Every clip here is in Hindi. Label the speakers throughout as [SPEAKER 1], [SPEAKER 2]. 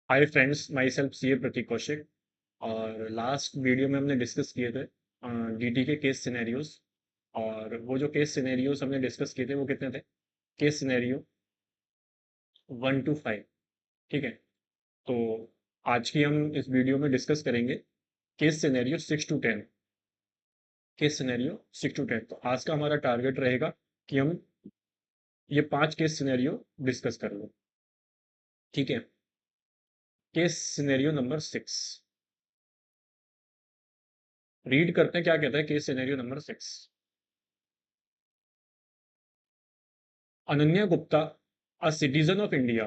[SPEAKER 1] हाय friends, myself CA Pratik Kaushik. और लास्ट वीडियो में हमने डिस्कस किए थे डीटी के केस सिनेरियोज। और वो जो केस सिनेरियोज हमने डिस्कस किए थे वो कितने थे? Case scenario 1 to 5। ठीक है। तो आज की हम इस वीडियो में डिस्कस करेंगे case scenario 6 to 10। Case scenario 6 to 10। तो आज का हमारा टारगेट रहेगा कि हम ये 5 केस सिनेरियो डिस्कस कर लो। ठीक है। केस सिनेरियो नंबर 6 रीड करते हैं, क्या कहता है case scenario number 6। Ananya Gupta, a citizen of India,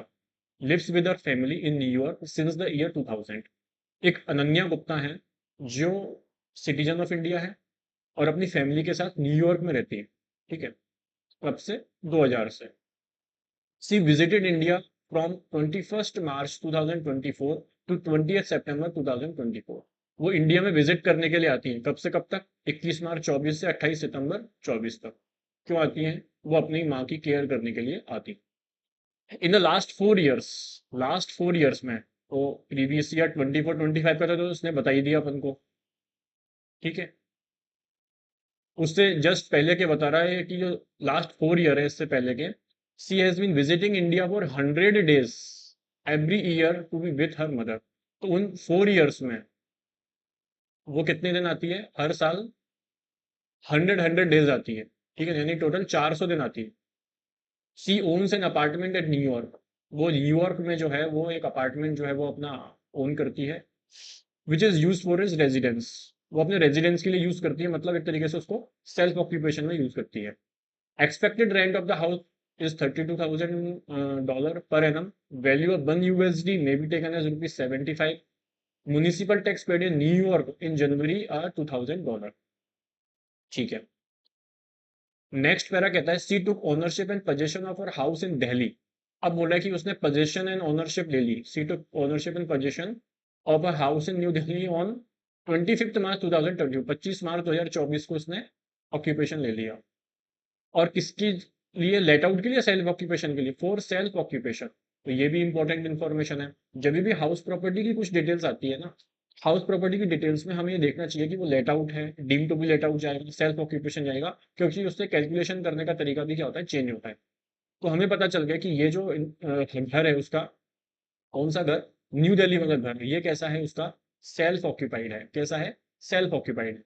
[SPEAKER 1] lives with her family in New York since the year 2000। एक अनन्या गुप्ता है जो सिटीजन ऑफ इंडिया है और अपनी फैमिली के साथ न्यूयॉर्क में रहती है। ठीक है। कब से? 2000 से। She visited India from 21 March 2024 to 20 September 2024। वो इंडिया में विजिट करने के लिए आती हैं। कब से कब तक? 21 मार्च 24 से 28 सितंबर 24 तक। क्यों आती हैं? वो अपनी माँ की केयर करने के लिए आती हैं। इन द लास्ट 4 ईयर्स में, तो प्रीवियस ईयर 24-25 का था तो उसने बता ही दिया अपन को। ठीक है। उससे जस्ट पहले के बता रहा है कि जो लास्ट 4 ईयर है इससे पहले के, she has been visiting India for 100 days every year to be with her mother. तो उन 4 ईयर्स में वो कितने दिन आती है हर साल? 100 डेज आती है। ठीक है, यानी टोटल 400 दिन आती है। She owns an apartment at New York. वो न्यूयॉर्क में जो है वो एक अपार्टमेंट जो है वो अपना ओन करती है। Which is use for is residence. वो अपने रेजिडेंस के लिए यूज करती है, मतलब एक तरीके से उसको सेल्फ ऑक्यूपेशन में यूज करती है। Expected rent of the house is $32,000 per annum. Value of 1 USD may be taken as ₹75। Municipal tax paid in New York in January are $2,000। ठीक है। नेक्स्ट पैरा कहता है she took ownership and possession of her house in Delhi. अब बोला है कि उसने पोजेशन एंड ओनरशिप ले ली। She took ownership and possession of a house in New Delhi on 25 मार्च 2020। 25 मार्च 2024 को उसने ऑक्यूपेशन ले लिया। और किसके लिए? लेट आउट के लिए, सेल्फ ऑक्यूपेशन के लिए, फॉर सेल्फ ऑक्यूपेशन। तो ये भी इंपॉर्टेंट इन्फॉर्मेशन है। जब भी हाउस प्रॉपर्टी की कुछ डिटेल्स आती है ना, हाउस प्रॉपर्टी की डिटेल्स में हमें ये देखना चाहिए कि वो लेट आउट है, deem to be let out जाएगा, सेल्फ ऑक्यूपेशन जाएगा, क्योंकि उससे कैलकुलेशन करने का तरीका भी क्या होता है? चेंज होता है। तो हमें पता चल गया कि ये जो घर है उसका, कौन सा घर? न्यू दिल्ली वाला घर, ये कैसा है उसका? सेल्फ ऑक्यूपाइड है। कैसा है? सेल्फ ऑक्यूपाइड है।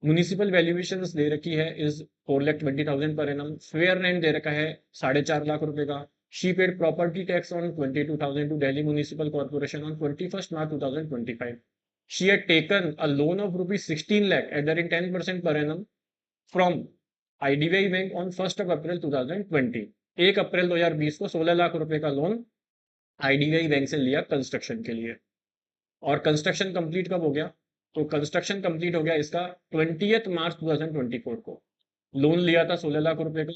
[SPEAKER 1] म्युनिसिपल वैल्यूएशन दे रखी है is 4,20,000 per annum. Fair rent दे रखा है 4.5 लाख रुपए का। She paid property tax on 22,000 to Delhi municipal corporation on 21 March 2025। She had taken a loan of rupees 16 lakh at the rate 10% per annum from IDBI bank on 1 अप्रैल 2020। 1 अप्रैल 2020 को 16 लाख रुपए का लोन आईडीबीआई बैंक से लिया कंस्ट्रक्शन के लिए। और कंस्ट्रक्शन कंप्लीट कब हो गया? तो कंस्ट्रक्शन कंप्लीट हो गया इसका 20 मार्च 2024 को। लोन लिया था 16 लाख रुपए का।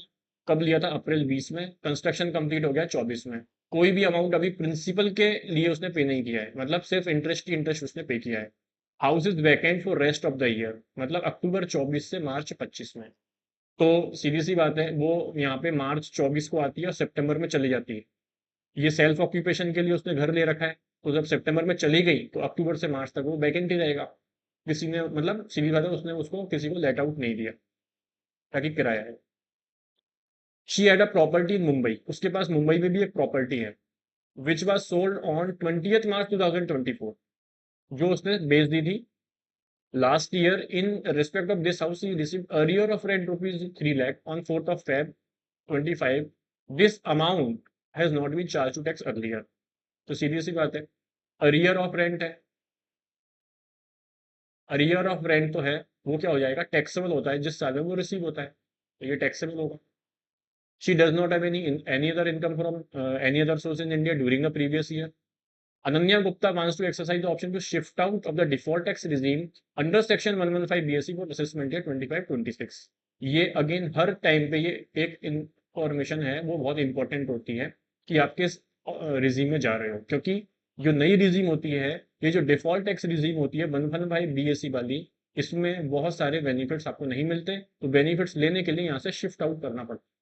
[SPEAKER 1] कब लिया था? अप्रैल 20 में। कंस्ट्रक्शन कंप्लीट हो गया 24 में। कोई भी अमाउंट अभी प्रिंसिपल के लिए उसने पे नहीं किया है, मतलब सिर्फ इंटरेस्ट की इंटरेस्ट उसने पे किया है। House is vacant for rest of the year, मतलब अक्टूबर 24 से मार्च 25 में। तो सीधी सी बात है, वो यहाँ पे मार्च 24 को आती है और सितंबर में चली जाती है। ये सेल्फ ऑक्यूपेशन के लिए उसने घर ले रखा है। तो जब सितंबर में चली गई तो अक्टूबर से मार्च तक वो वैकेंट ही रहेगा। किसी ने, मतलब सीधी बात है, उसने उसको किसी को लेट आउट नहीं दिया ताकि किराया है। She had a property in Mumbai. उसके पास मुंबई में भी एक प्रॉपर्टी है which was sold on 20 March 2024, जो उसने बेच दी थी last year. In respect of this house he receive arrear of rent ₹3 lakh on 4 Feb 2025। This amount has not been charge to tax earlier. तो सीधी सी बात है, अरियर ऑफ रेंट है। अरियर ऑफ रेंट तो है, वो क्या हो जाएगा? टैक्सेबल होता है जिस साल में वो रिसीव होता है, तो ये टैक्सेबल होगा। She does not have any other income from any other source in India during the previous year. Ananya Gupta wants to exercise the option to shift out of the default tax regime under section 115 BSE for assessment year 25-26। ये अगेन हर टाइम पे ये एक इंफॉर्मेशन है, वो बहुत इंपॉर्टेंट होती है कि आप किस रिजीम में जा रहे हो, क्योंकि जो नई रिजीम होती है, ये जो डिफॉल्ट टैक्स रिजीम होती है 115 BSE वाली, इसमें बहुत सारे बेनिफिट्स आपको नहीं मिलते। तो बेनिफिट्स लेने के लिए यहाँ से शिफ्ट आउट करना पड़ता है।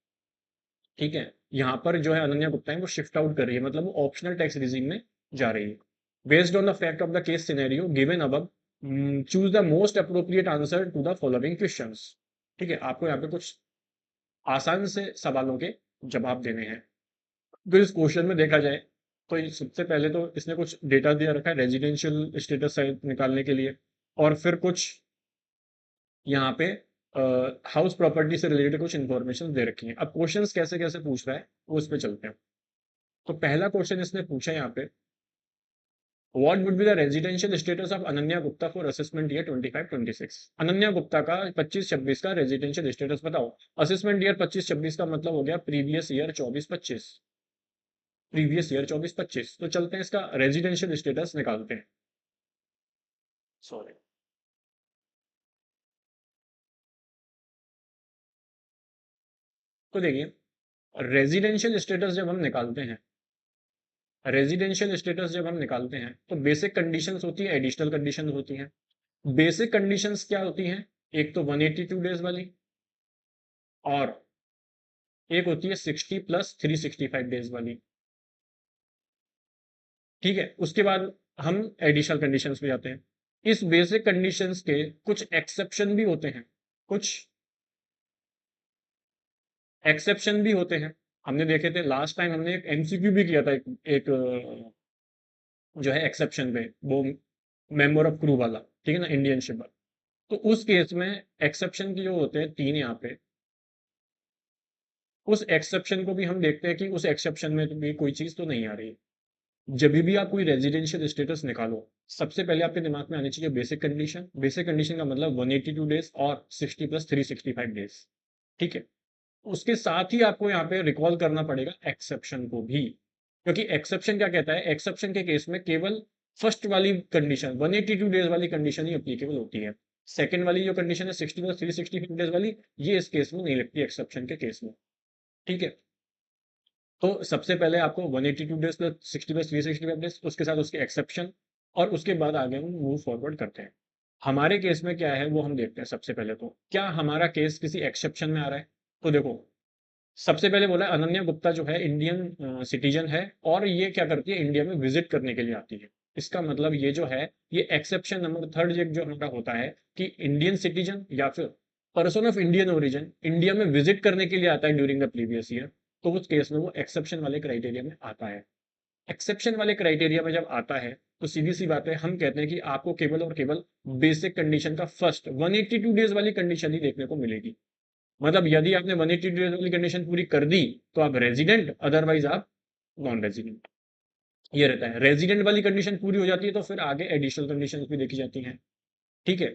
[SPEAKER 1] ठीक है। यहाँ पर जो है अनन्या गुप्ता है वो शिफ्ट आउट कर रही है, मतलब वो ऑप्शनल टैक्स रिजीम में जा रही है। Based on the fact of the case scenario given above, choose the most appropriate answer to the following questions. ठीक है, आपको यहाँ पे कुछ आसान से सवालों के जवाब देने हैं। तो इस क्वेश्चन में देखा जाए तो सबसे पहले तो इसने कुछ डेटा दिया रखा है रेजिडेंशियल स्टेटस निकालने के लिए, और फिर कुछ यहाँ पे हाउस प्रॉपर्टी से रिलेटेड कुछ इंफॉर्मेशन दे रखी है। अब क्वेश्चंस कैसे कैसे पूछ रहा है वो उस पर चलते हैं। तो पहला क्वेश्चन इसने पूछा यहाँ पे, what would be the residential status of Ananya Gupta for assessment year 25-26। Ananya Gupta का 25-26 का रेजिडेंशियल स्टेटस बताओ। असेसमेंट ईयर 25-26 का मतलब हो गया प्रीवियस ईयर 24-25, प्रीवियस ईयर 24-25। तो चलते हैं इसका रेजिडेंशियल स्टेटस निकालते हैं। सॉरी, तो देखिए रेजिडेंशियल स्टेटस जब हम निकालते हैं, रेजिडेंशियल स्टेटस जब हम निकालते हैं तो बेसिक कंडीशंस होती है, एडिशनल कंडीशंस होती हैं। बेसिक कंडीशंस क्या होती हैं? एक तो 182 डेज वाली, और एक होती है 60 प्लस 365 डेज वाली। ठीक है, उसके बाद हम एडिशनल कंडीशंस पे जाते हैं। इस बेसिक कंडीशंस के कुछ एक्सेप्शन भी होते हैं, कुछ एक्सेप्शन भी होते हैं। हमने देखे थे लास्ट टाइम, हमने एक एमसीक्यू भी किया था, एक जो है एक्सेप्शन पे, वो मेंबर ऑफ क्रू वाला, ठीक है ना, इंडियन शिप वाला। तो उस केस में एक्सेप्शन की जो होते हैं 3 यहाँ पे, उस एक्सेप्शन को भी हम देखते हैं कि उस एक्सेप्शन में भी कोई चीज तो नहीं आ रही है। जब भी आप कोई रेजिडेंशियल स्टेटस निकालो, सबसे पहले आपके दिमाग में आनी चाहिए बेसिक कंडीशन। बेसिक कंडीशन का मतलब 182 डेज और 60 प्लस 365 डेज। ठीक है, उसके साथ ही आपको यहाँ पे रिकॉल करना पड़ेगा एक्सेप्शन को भी, क्योंकि एक्सेप्शन क्या कहता है, एक्सेप्शन के केस में केवल फर्स्ट वाली कंडीशन 182 डेज वाली कंडीशन ही अप्लीकेबल होती है। सेकंड वाली जो कंडीशन है 60 प्लस 365 डेज वाली, ये इस केस में नहीं लगती एक्सेप्शन के केस में। ठीक है, तो सबसे पहले आपको 182 डेज प्लस 60 प्लस 365 डेज, उसके साथ उसके एक्सेप्शन, और उसके बाद आगे हम मूव फॉरवर्ड करते हैं। हमारे केस में क्या है वो हम देखते हैं। सबसे पहले तो क्या हमारा केस किसी एक्सेप्शन में आ रहा है? तो देखो, सबसे पहले बोला अनन्या गुप्ता जो है इंडियन सिटीजन है, और ये क्या करती है, इंडिया में विजिट करने के लिए आती है। इसका मतलब ये जो है, ये एक्सेप्शन नंबर थर्ड जो हमारा होता है कि इंडियन सिटीजन या फिर person of Indian origin India में विजिट करने के लिए आता है ड्यूरिंग द प्रीवियस ईयर। तो उस केस में वो एक्सेप्शन वाले क्राइटेरिया में आता है। एक्सेप्शन वाले क्राइटेरिया में जब आता है तो सीधी सी बात है, हम कहते हैं कि आपको केवल और केवल बेसिक कंडीशन का फर्स्ट 182 डेज वाली कंडीशन ही देखने को मिलेगी। मतलब यदि आपने 180 डेज वाली कंडीशन पूरी कर दी तो आप रेजिडेंट, अदरवाइज आप नॉन रेजिडेंट। ये रहता है। रेजिडेंट वाली कंडीशन पूरी हो जाती है तो फिर आगे एडिशनल कंडीशंस भी देखी जाती हैं। ठीक है,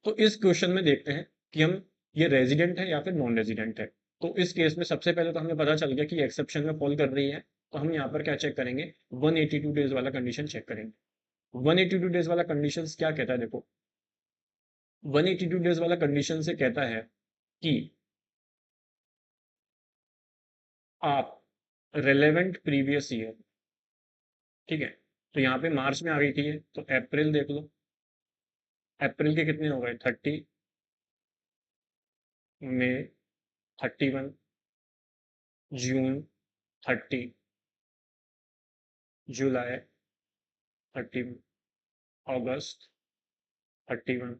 [SPEAKER 1] तो इस क्वेश्चन में देखते हैं कि हम ये रेजिडेंट है या फिर नॉन रेजिडेंट है। तो इस केस में सबसे पहले तो हमें पता चल गया कि एक्सेप्शन में फॉल कर रही है। तो हम यहाँ पर क्या चेक करेंगे, 182 डेज वाला कंडीशन चेक करेंगे। 182 डेज वाला कंडीशन क्या कहता है? देखो, 182 डेज वाला कंडीशन से कहता है कि आप रिलेवेंट प्रीवियस ईयर, ठीक है, तो यहाँ पे मार्च में आ गई थी ये, तो अप्रैल देख लो। अप्रैल के कितने हो गए? 30, मई 31, जून 30, जुलाई 31, अगस्त 31,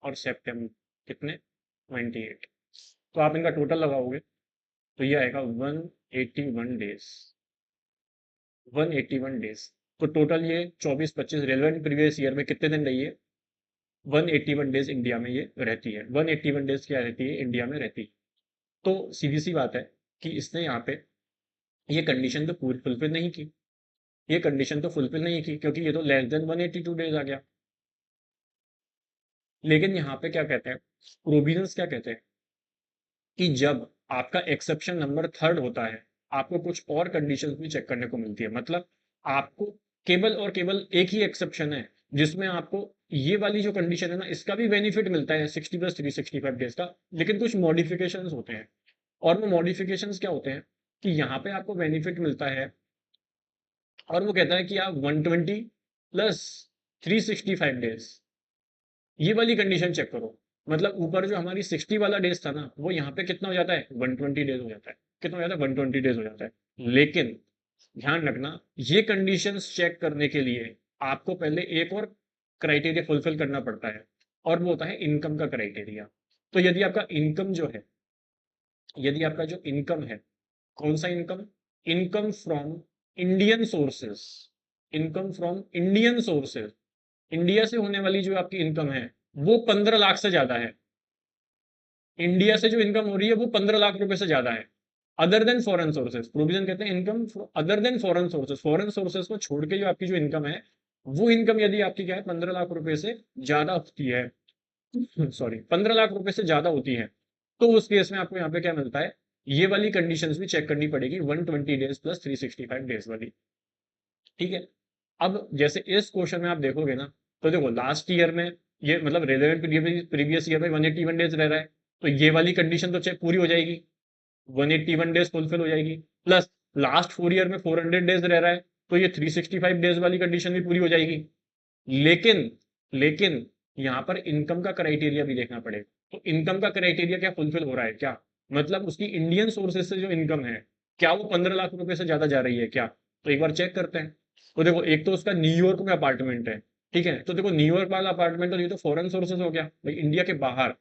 [SPEAKER 1] और सितंबर कितने? 28। तो आप इनका टोटल लगाओगे तो ये आएगा 181 डेज। 181 डेज। तो टोटल ये 24-25 रेलेवेंट प्रीवियस ईयर में कितने दिन रही है? 181 डेज इंडिया में ये रहती है। 181 डेज क्या रहती है? इंडिया में रहती है। तो सीधी सी बात है कि इसने यहाँ पे ये कंडीशन तो पूरी फुलफिल नहीं की। ये कंडीशन तो फुलफिल नहीं की क्योंकि ये तो लेस देन 182 डेज आ गया। लेकिन यहाँ पे क्या कहते हैं, प्रोविजंस क्या कहते हैं कि जब आपका एक्सेप्शन नंबर थर्ड होता है, आपको कुछ और कंडीशंस भी चेक करने को मिलती है। मतलब आपको केवल और केवल एक ही एक्सेप्शन है जिसमें आपको ये वाली जो कंडीशन है ना, इसका भी बेनिफिट मिलता है 60 प्लस 365 डेज का, लेकिन कुछ मॉडिफिकेशंस होते हैं। और वो मॉडिफिकेशंस क्या होते हैं कि यहाँ पे आपको बेनिफिट मिलता है, और वो कहता है कि आप 120 प्लस 365 डेज, ये वाली कंडीशन चेक करो। मतलब ऊपर जो हमारी 60 वाला डेज था ना, वो यहाँ पे कितना हो जाता है? 120 डेज हो जाता है। कितना हो जाता है? 120 डेज हो जाता है। लेकिन ध्यान रखना, ये कंडीशंस चेक करने के लिए आपको पहले एक और क्राइटेरिया फुलफिल करना पड़ता है, और वो होता है इनकम का क्राइटेरिया। तो यदि आपका इनकम जो है, यदि आपका जो इनकम है, कौन सा income, income from Indian sources, income from Indian sources, India से होने वाली जो आपकी इनकम है वो 15 लाख से ज्यादा है, इंडिया से जो इनकम हो रही है वो 15 लाख रुपए से ज्यादा है, other than foreign sources, provision कहते हैं income other than foreign sources, foreign sources को छोड़ के जो आपकी जो इनकम है, वो इनकम यदि आपकी क्या है 15 लाख रुपए से ज्यादा होती है, सॉरी 15 लाख रुपए से ज्यादा होती है, तो उस केस में आपको यहाँ पे क्या मिलता है, ये वाली कंडीशंस भी चेक करनी पड़ेगी, 120 डेज प्लस 365 डेज वाली। ठीक है। अब जैसे इस क्वेश्चन में आप देखोगे ना, तो देखो लास्ट ईयर में ये मतलब रेलेवेंट प्रीवियस ईयर में 181 डेज रह रहा है, तो ये वाली कंडीशन तो चेक पूरी हो जाएगी, 181 डेज फुलफिल हो जाएगी, प्लस लास्ट 4 ईयर में 400 डेज रह रहा है, तो ये 365 डेज वाली कंडीशन भी पूरी हो जाएगी। लेकिन लेकिन यहाँ पर इनकम का क्राइटेरिया भी देखना पड़ेगा, तो इनकम का क्राइटेरिया क्या फुलफिल हो रहा है क्या, मतलब उसकी इंडियन सोर्सेज से जो इनकम है, क्या वो 15 लाख रुपए से ज्यादा जा रही है क्या, तो एक बार चेक करते हैं। तो देखो एक तो उसका न्यूयॉर्क में अपार्टमेंट है, ठीक है, तो देखो न्यूयॉर्क वाला अपार्टमेंट, तो ये तो फॉरेन सोर्सेज हो गया भाई, इंडिया के बाहर,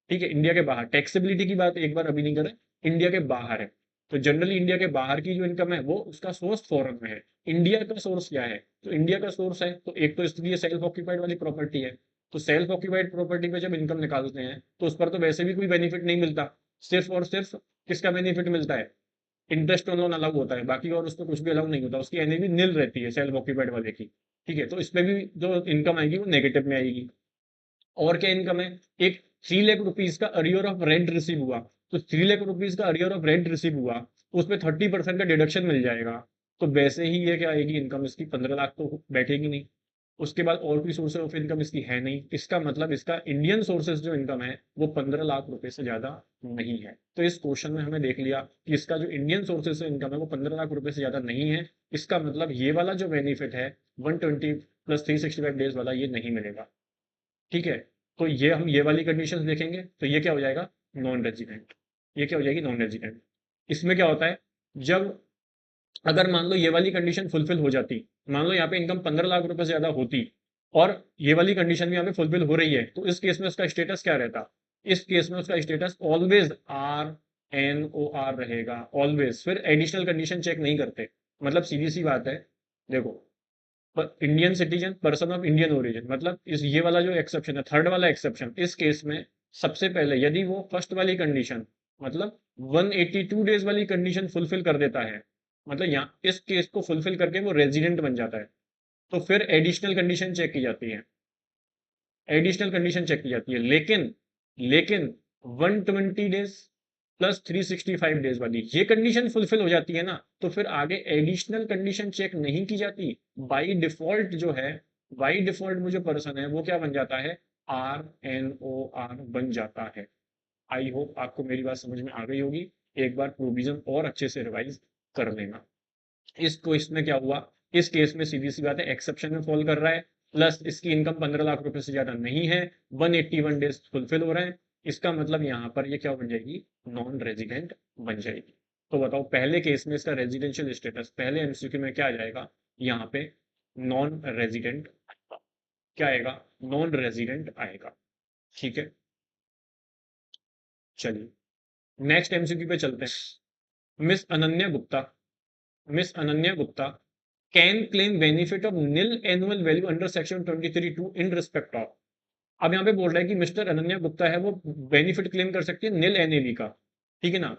[SPEAKER 1] ठीक है, इंडिया के बाहर, टैक्सेबिलिटी की बात एक बार अभी नहीं करें, इंडिया के बाहर है, तो जनरली इंडिया के बाहर की जो इनकम है वो उसका सोर्स फॉरेन में है, इंडिया का सोर्स क्या है, तो इंडिया का सोर्स है, तो एक तो इसलिए सेल्फ ऑक्यूपाइड वाली प्रॉपर्टी है, तो सेल्फ ऑक्यूपाइड प्रॉपर्टी पे जब इनकम निकालते हैं तो उस पर तो वैसे भी कोई बेनिफिट नहीं मिलता, सिर्फ और सिर्फ किसका बेनिफिट मिलता है, इंटरेस्ट ऑन लोन अलाउ होता है, बाकी और उस पर कुछ भी अलाउ नहीं होता, उसकी एनएवी नील रहती है सेल्फ ऑक्यूपाइड वाले की। ठीक है, तो इस पे भी जो इनकम आएगी वो नेगेटिव में आएगी। और क्या इनकम है, एक 3 लाख रुपीज का अरियर ऑफ रेंट रिसीव हुआ, तो 3 लाख रुपीज का अरियर ऑफ रेंट रिसीव हुआ, उसमें 30% का डिडक्शन मिल जाएगा, तो वैसे ही ये क्या आएगी इनकम इसकी, 15 लाख तो बैठेगी नहीं। उसके बाद और कोई सोर्स ऑफ इनकम इसकी है नहीं, इसका मतलब इसका इंडियन सोर्सेज जो इनकम है वो 15 लाख रुपए से ज्यादा नहीं है। तो इस क्वेश्चन में हमें देख लिया कि इसका जो इंडियन सोर्सेज से इनकम है वो 15 लाख रुपए से ज्यादा नहीं है, इसका मतलब ये वाला जो बेनिफिट है 120 प्लस 365 डेज वाला ये नहीं मिलेगा। ठीक है, तो ये हम ये वाली कंडीशंस देखेंगे, तो ये क्या हो जाएगा, नॉन रेजिडेंट, ये क्या हो जाएगी नॉन रेजिडेंट। इसमें क्या होता है, जब अगर मान लो ये वाली कंडीशन फुलफिल हो जाती, मान लो यहाँ पे इनकम 15 लाख रुपए से ज्यादा होती, और ये वाली कंडीशन भी यहाँ पे फुलफिल हो रही है, तो इस केस में उसका स्टेटस क्या रहता, इस केस में उसका स्टेटस ऑलवेज RNOR रहेगा, ऑलवेज, फिर एडिशनल कंडीशन चेक नहीं करते, मतलब सीधी सी बात है। देखो, Indian citizen, person of Indian origin, मतलब इस ये वाला जो एक्सेप्शन है, थर्ड वाला एक्सेप्शन, इस केस में सबसे पहले यदि वो फर्स्ट वाली कंडीशन, मतलब 182 डेज वाली कंडीशन फुलफिल कर देता है, मतलब यहाँ इस केस को फुलफिल करके वो रेजिडेंट बन जाता है, तो फिर एडिशनल कंडीशन चेक की जाती है, एडिशनल कंडीशन चेक की जाती है, लेकिन 120 डेज प्लस 365 डेज वाली ये कंडीशन फुलफिल हो जाती है ना, तो फिर आगे एडिशनल कंडीशन चेक नहीं की जाती, बाई डिफॉल्ट जो है, बाई डिफॉल्ट वो जो पर्सन है वो क्या बन जाता है, RNOR बन जाता है। आई होप आपको मेरी बात समझ में आ गई होगी, एक बार प्रोविजन और अच्छे से रिवाइज कर लेना। इसको इसमें क्या हुआ, इस केस में सीधी सी बात है एक्सेप्शन में फॉल कर रहा है, प्लस इसकी इनकम 15 लाख रुपए से ज्यादा नहीं है, 181 डेज फुलफिल हो रहे हैं, इसका मतलब यहाँ पर ये क्या बन जाएगी, नॉन रेजिडेंट बन जाएगी। तो बताओ पहले केस में इसका रेजिडेंशियल स्टेटस पहले एमसीक्यू में क्या आ जाएगा, यहाँ पे नॉन रेजिडेंट, क्या आएगा, नॉन रेजिडेंट आएगा। ठीक है, चलिए नेक्स्ट एमसीक्यू पे चलते हैं। Miss Ananya Gupta can claim benefit of nil annual value under section 23(2) in respect of। अब यहाँ पे बोल रहा है कि मिस्टर अनन्या गुप्ता है वो बेनिफिट क्लेम कर सकती है निल एनएवी का, ठीक है ना,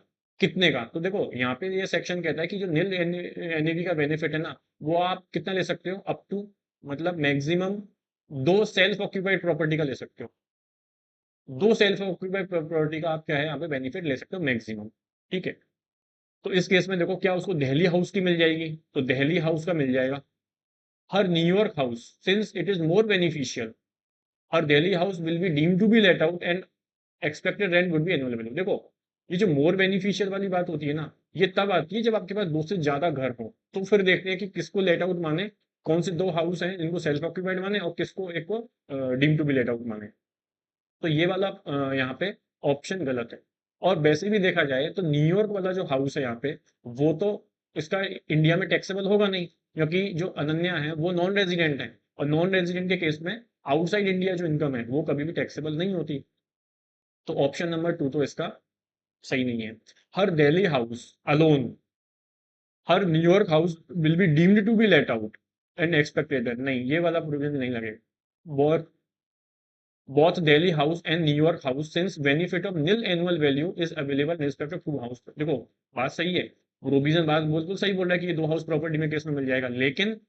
[SPEAKER 1] कितने का, तो देखो यहाँ पे ये सेक्शन कहता है कि जो निल एनएवी का बेनिफिट है ना, वो आप कितना ले सकते हो, अप टू, मतलब मैक्सिमम 2 सेल्फ ऑक्यूपाइड प्रॉपर्टी का ले सकते हो, 2 सेल्फ ऑक्यूपाइड प्रॉपर्टी का आप क्या है यहाँ पे बेनिफिट ले सकते हो मैक्सिमम। ठीक है, तो इस केस में देखो क्या उसको दहली हाउस की मिल जाएगी, तो दहली हाउस का मिल जाएगा, her New York house since it is more beneficial, her Delhi house will be deemed to be let out and expected rent would be annual value. देखो ये जो मोर बेनिफिशियल वाली बात होती है ना, ये तब आती है जब आपके पास 2 से ज्यादा घर हो, तो फिर देखते हैं कि किसको लेट आउट माने, कौन से 2 हाउस हैं जिनको सेल्फ ऑक्यूपाइड माने और किसको एक को deem to be let out माने। तो ये वाला यहाँ पे ऑप्शन गलत है। और वैसे भी देखा जाए तो न्यूयॉर्क वाला जो हाउस है यहाँ पे, वो तो इसका इंडिया में टैक्सेबल होगा नहीं, क्योंकि जो अनन्या है वो नॉन रेजिडेंट है, और नॉन रेजिडेंट के केस में आउटसाइड इंडिया जो इनकम है वो कभी भी टैक्सेबल नहीं होती। तो ऑप्शन नंबर 2 तो इसका सही नहीं है। Her Delhi house alone, her New York house will be deemed to be let out and expected, नहीं ये वाला प्रोविजन नहीं लगेगा। Both both Delhi House and New York House since benefit of nil annual value is available in respect of two house। देखो बात सही है, प्रोविजन बात बिल्कुल सही बोल रहा है कि ये दो हाउस प्रॉपर्टी में केस में मिल जाएगा, लेकिन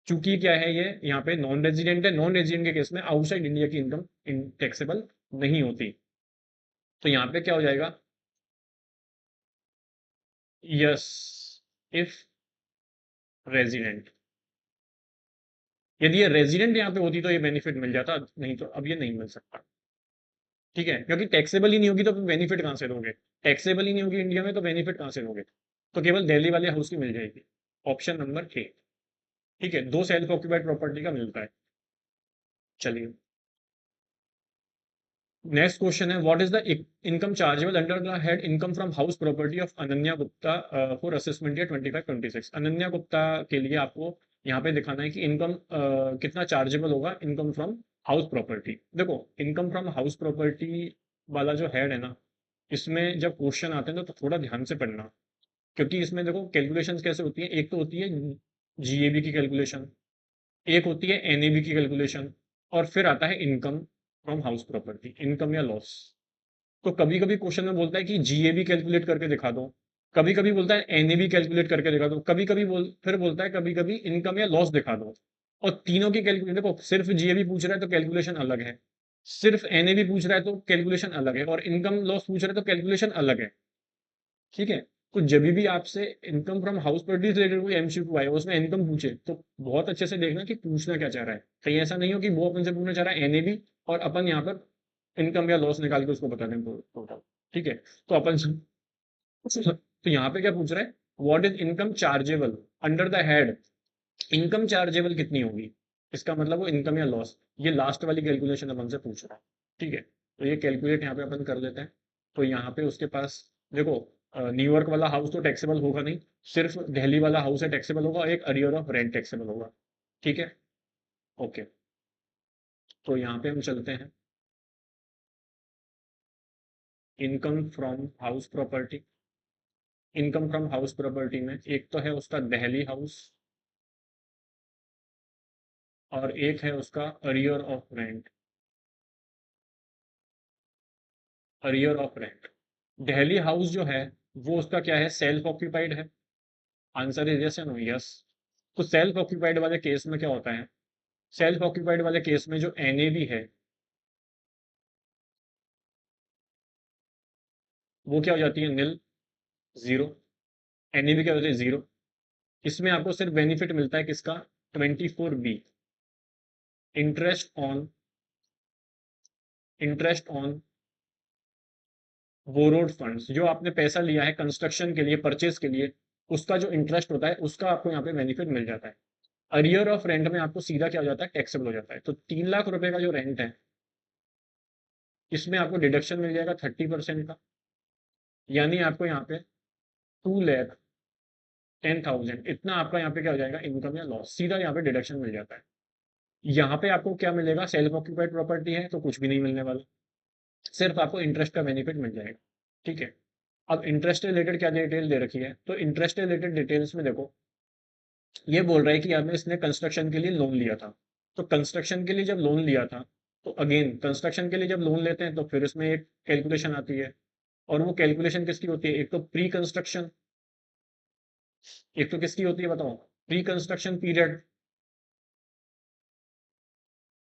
[SPEAKER 1] चूंकि क्या है ये यहाँ पे नॉन रेजिडेंट है, नॉन रेजिडेंट के केस में आउटसाइड इंडिया की इनकम टैक्सेबल नहीं होती। तो यहाँ पे क्या हो जाएगा, यस इफ रेजिडेंट, यदि ये रेजिडेंट यहाँ पे होती तो ये बेनिफिट मिल जाता, नहीं तो अब ये नहीं मिल सकता। ठीक है, क्योंकि टैक्सेबल ही नहीं होगी तो बेनिफिट कहाँ से दोगे, टैक्सेबल ही नहीं होगी इंडिया में तो बेनिफिट कहाँ से दोगे, तो केवल दिल्ली वाले हाउस की मिल जाएगी। Option number A. ठीक है, दो सेल्फ ऑक्यूपाइड प्रॉपर्टी का मिलता है। चलिए नेक्स्ट क्वेश्चन है, what is the income chargeable under the head income from house property of Ananya Gupta for assessment year 25-26। Ananya Gupta के लिए आपको यहाँ पे दिखाना है कि इनकम कितना चार्जेबल होगा इनकम फ्रॉम हाउस प्रॉपर्टी। देखो इनकम फ्रॉम हाउस प्रॉपर्टी वाला जो हेड है ना, इसमें जब क्वेश्चन आते हैं ना तो थोड़ा ध्यान से पढ़ना, क्योंकि इसमें देखो कैलकुलेशंस कैसे होती है, एक तो होती है जीएबी की कैलकुलेशन, एक होती है एनएबी की कैलकुलेशन, और फिर आता है income from house property, income या लॉस। तो कभी कभी क्वेश्चन में बोलता है कि जीएबी कैलकुलेट करके दिखा दो, कभी कभी बोलता है एनएबी कैलकुलेट करके दिखा दो, कभी कभी फिर बोलता है कभी कभी इनकम या लॉस दिखा दो। और तीनों की कैलकुलेशन देखो, सिर्फ जीएबी पूछ रहा है तो कैलकुलेशन अलग है, सिर्फ एनएबी पूछ रहा है तो कैलकुलेशन अलग है, और इनकम लॉस पूछ रहा है तो कैलकुलेशन अलग है। ठीक है, तो जब भी आपसे इनकम फ्रॉम हाउस प्रॉपर्टी से रिलेटेड कोई एमसीक्यू आए उसमें इनकम पूछे तो बहुत अच्छे से देखना कि पूछना क्या चाह रहा है, कहीं ऐसा नहीं हो कि वो अपन से पूछना चाह रहा है एनएबी और अपन यहाँ पर इनकम या लॉस निकाल के उसको बता दें टोटल। ठीक है, तो अपन तो यहाँ पे क्या पूछ रहा है, what is income chargeable under the head, income chargeable कितनी होगी, इसका मतलब वो इनकम या लॉस, ये लास्ट वाली कैलकुलेशन अपन से पूछ रहा है। ठीक है, तो ये कैलकुलेट यहाँ पे अपन कर लेते हैं। तो यहाँ पे उसके पास देखो न्यूयॉर्क वाला हाउस तो टैक्सेबल होगा नहीं, सिर्फ दिल्ली वाला हाउस है टैक्सेबल होगा, और एक अरियर ऑफ रेंट टैक्सेबल होगा। ठीक है, ओके, तो यहाँ पे हम चलते हैं income from house property. Income from house property में एक तो है उसका दिल्ली हाउस, और एक है उसका arrear of rent, arrear of rent. Delhi house जो है वो उसका क्या है, सेल्फ ऑक्यूपाइड है। आंसर इज यस या नो, यस। तो सेल्फ ऑक्यूपाइड वाले केस में क्या होता है, सेल्फ ऑक्यूपाइड वाले केस में जो एनएवी है वो क्या हो जाती है, निल, जीरो। एनएवी क्या होती है, जीरो। इसमें आपको सिर्फ बेनिफिट मिलता है किसका, 24B, interest on, interest on borrowed funds, जो आपने पैसा लिया है कंस्ट्रक्शन के लिए, परचेज के लिए, उसका जो इंटरेस्ट होता है उसका आपको यहाँ पे बेनिफिट मिल जाता है। अरियर ऑफ रेंट में आपको सीधा क्या हो जाता है, टैक्सेबल हो जाता है। तो 3 लाख रुपए का जो रेंट है इसमें आपको डिडक्शन मिल जाएगा 30% का, यानी आपको यहाँ पे 2,10,000 इतना आपका यहाँ पे क्या हो जाएगा, इनकम या लॉस, सीधा यहाँ पे डिडक्शन मिल जाता है। यहाँ पे आपको क्या मिलेगा, सेल्फ ऑक्यूपाइड प्रॉपर्टी है तो कुछ भी नहीं मिलने वाला, सिर्फ आपको इंटरेस्ट का बेनिफिट मिल जाएगा। ठीक है, अब इंटरेस्ट रिलेटेड क्या डिटेल दे रखी है, तो इंटरेस्ट रिलेटेड डिटेल्स में देखो ये बोल रहा है कि हमें इसने कंस्ट्रक्शन के लिए लोन लिया था। तो कंस्ट्रक्शन के लिए जब लोन लिया था, तो अगेन कंस्ट्रक्शन के लिए जब लोन लेते हैं तो फिर इसमें एक कैलकुलेशन आती है, और वो कैलकुलेशन किसकी होती है, एक तो प्री कंस्ट्रक्शन, एक तो किसकी होती है बताओ, प्री कंस्ट्रक्शन पीरियड,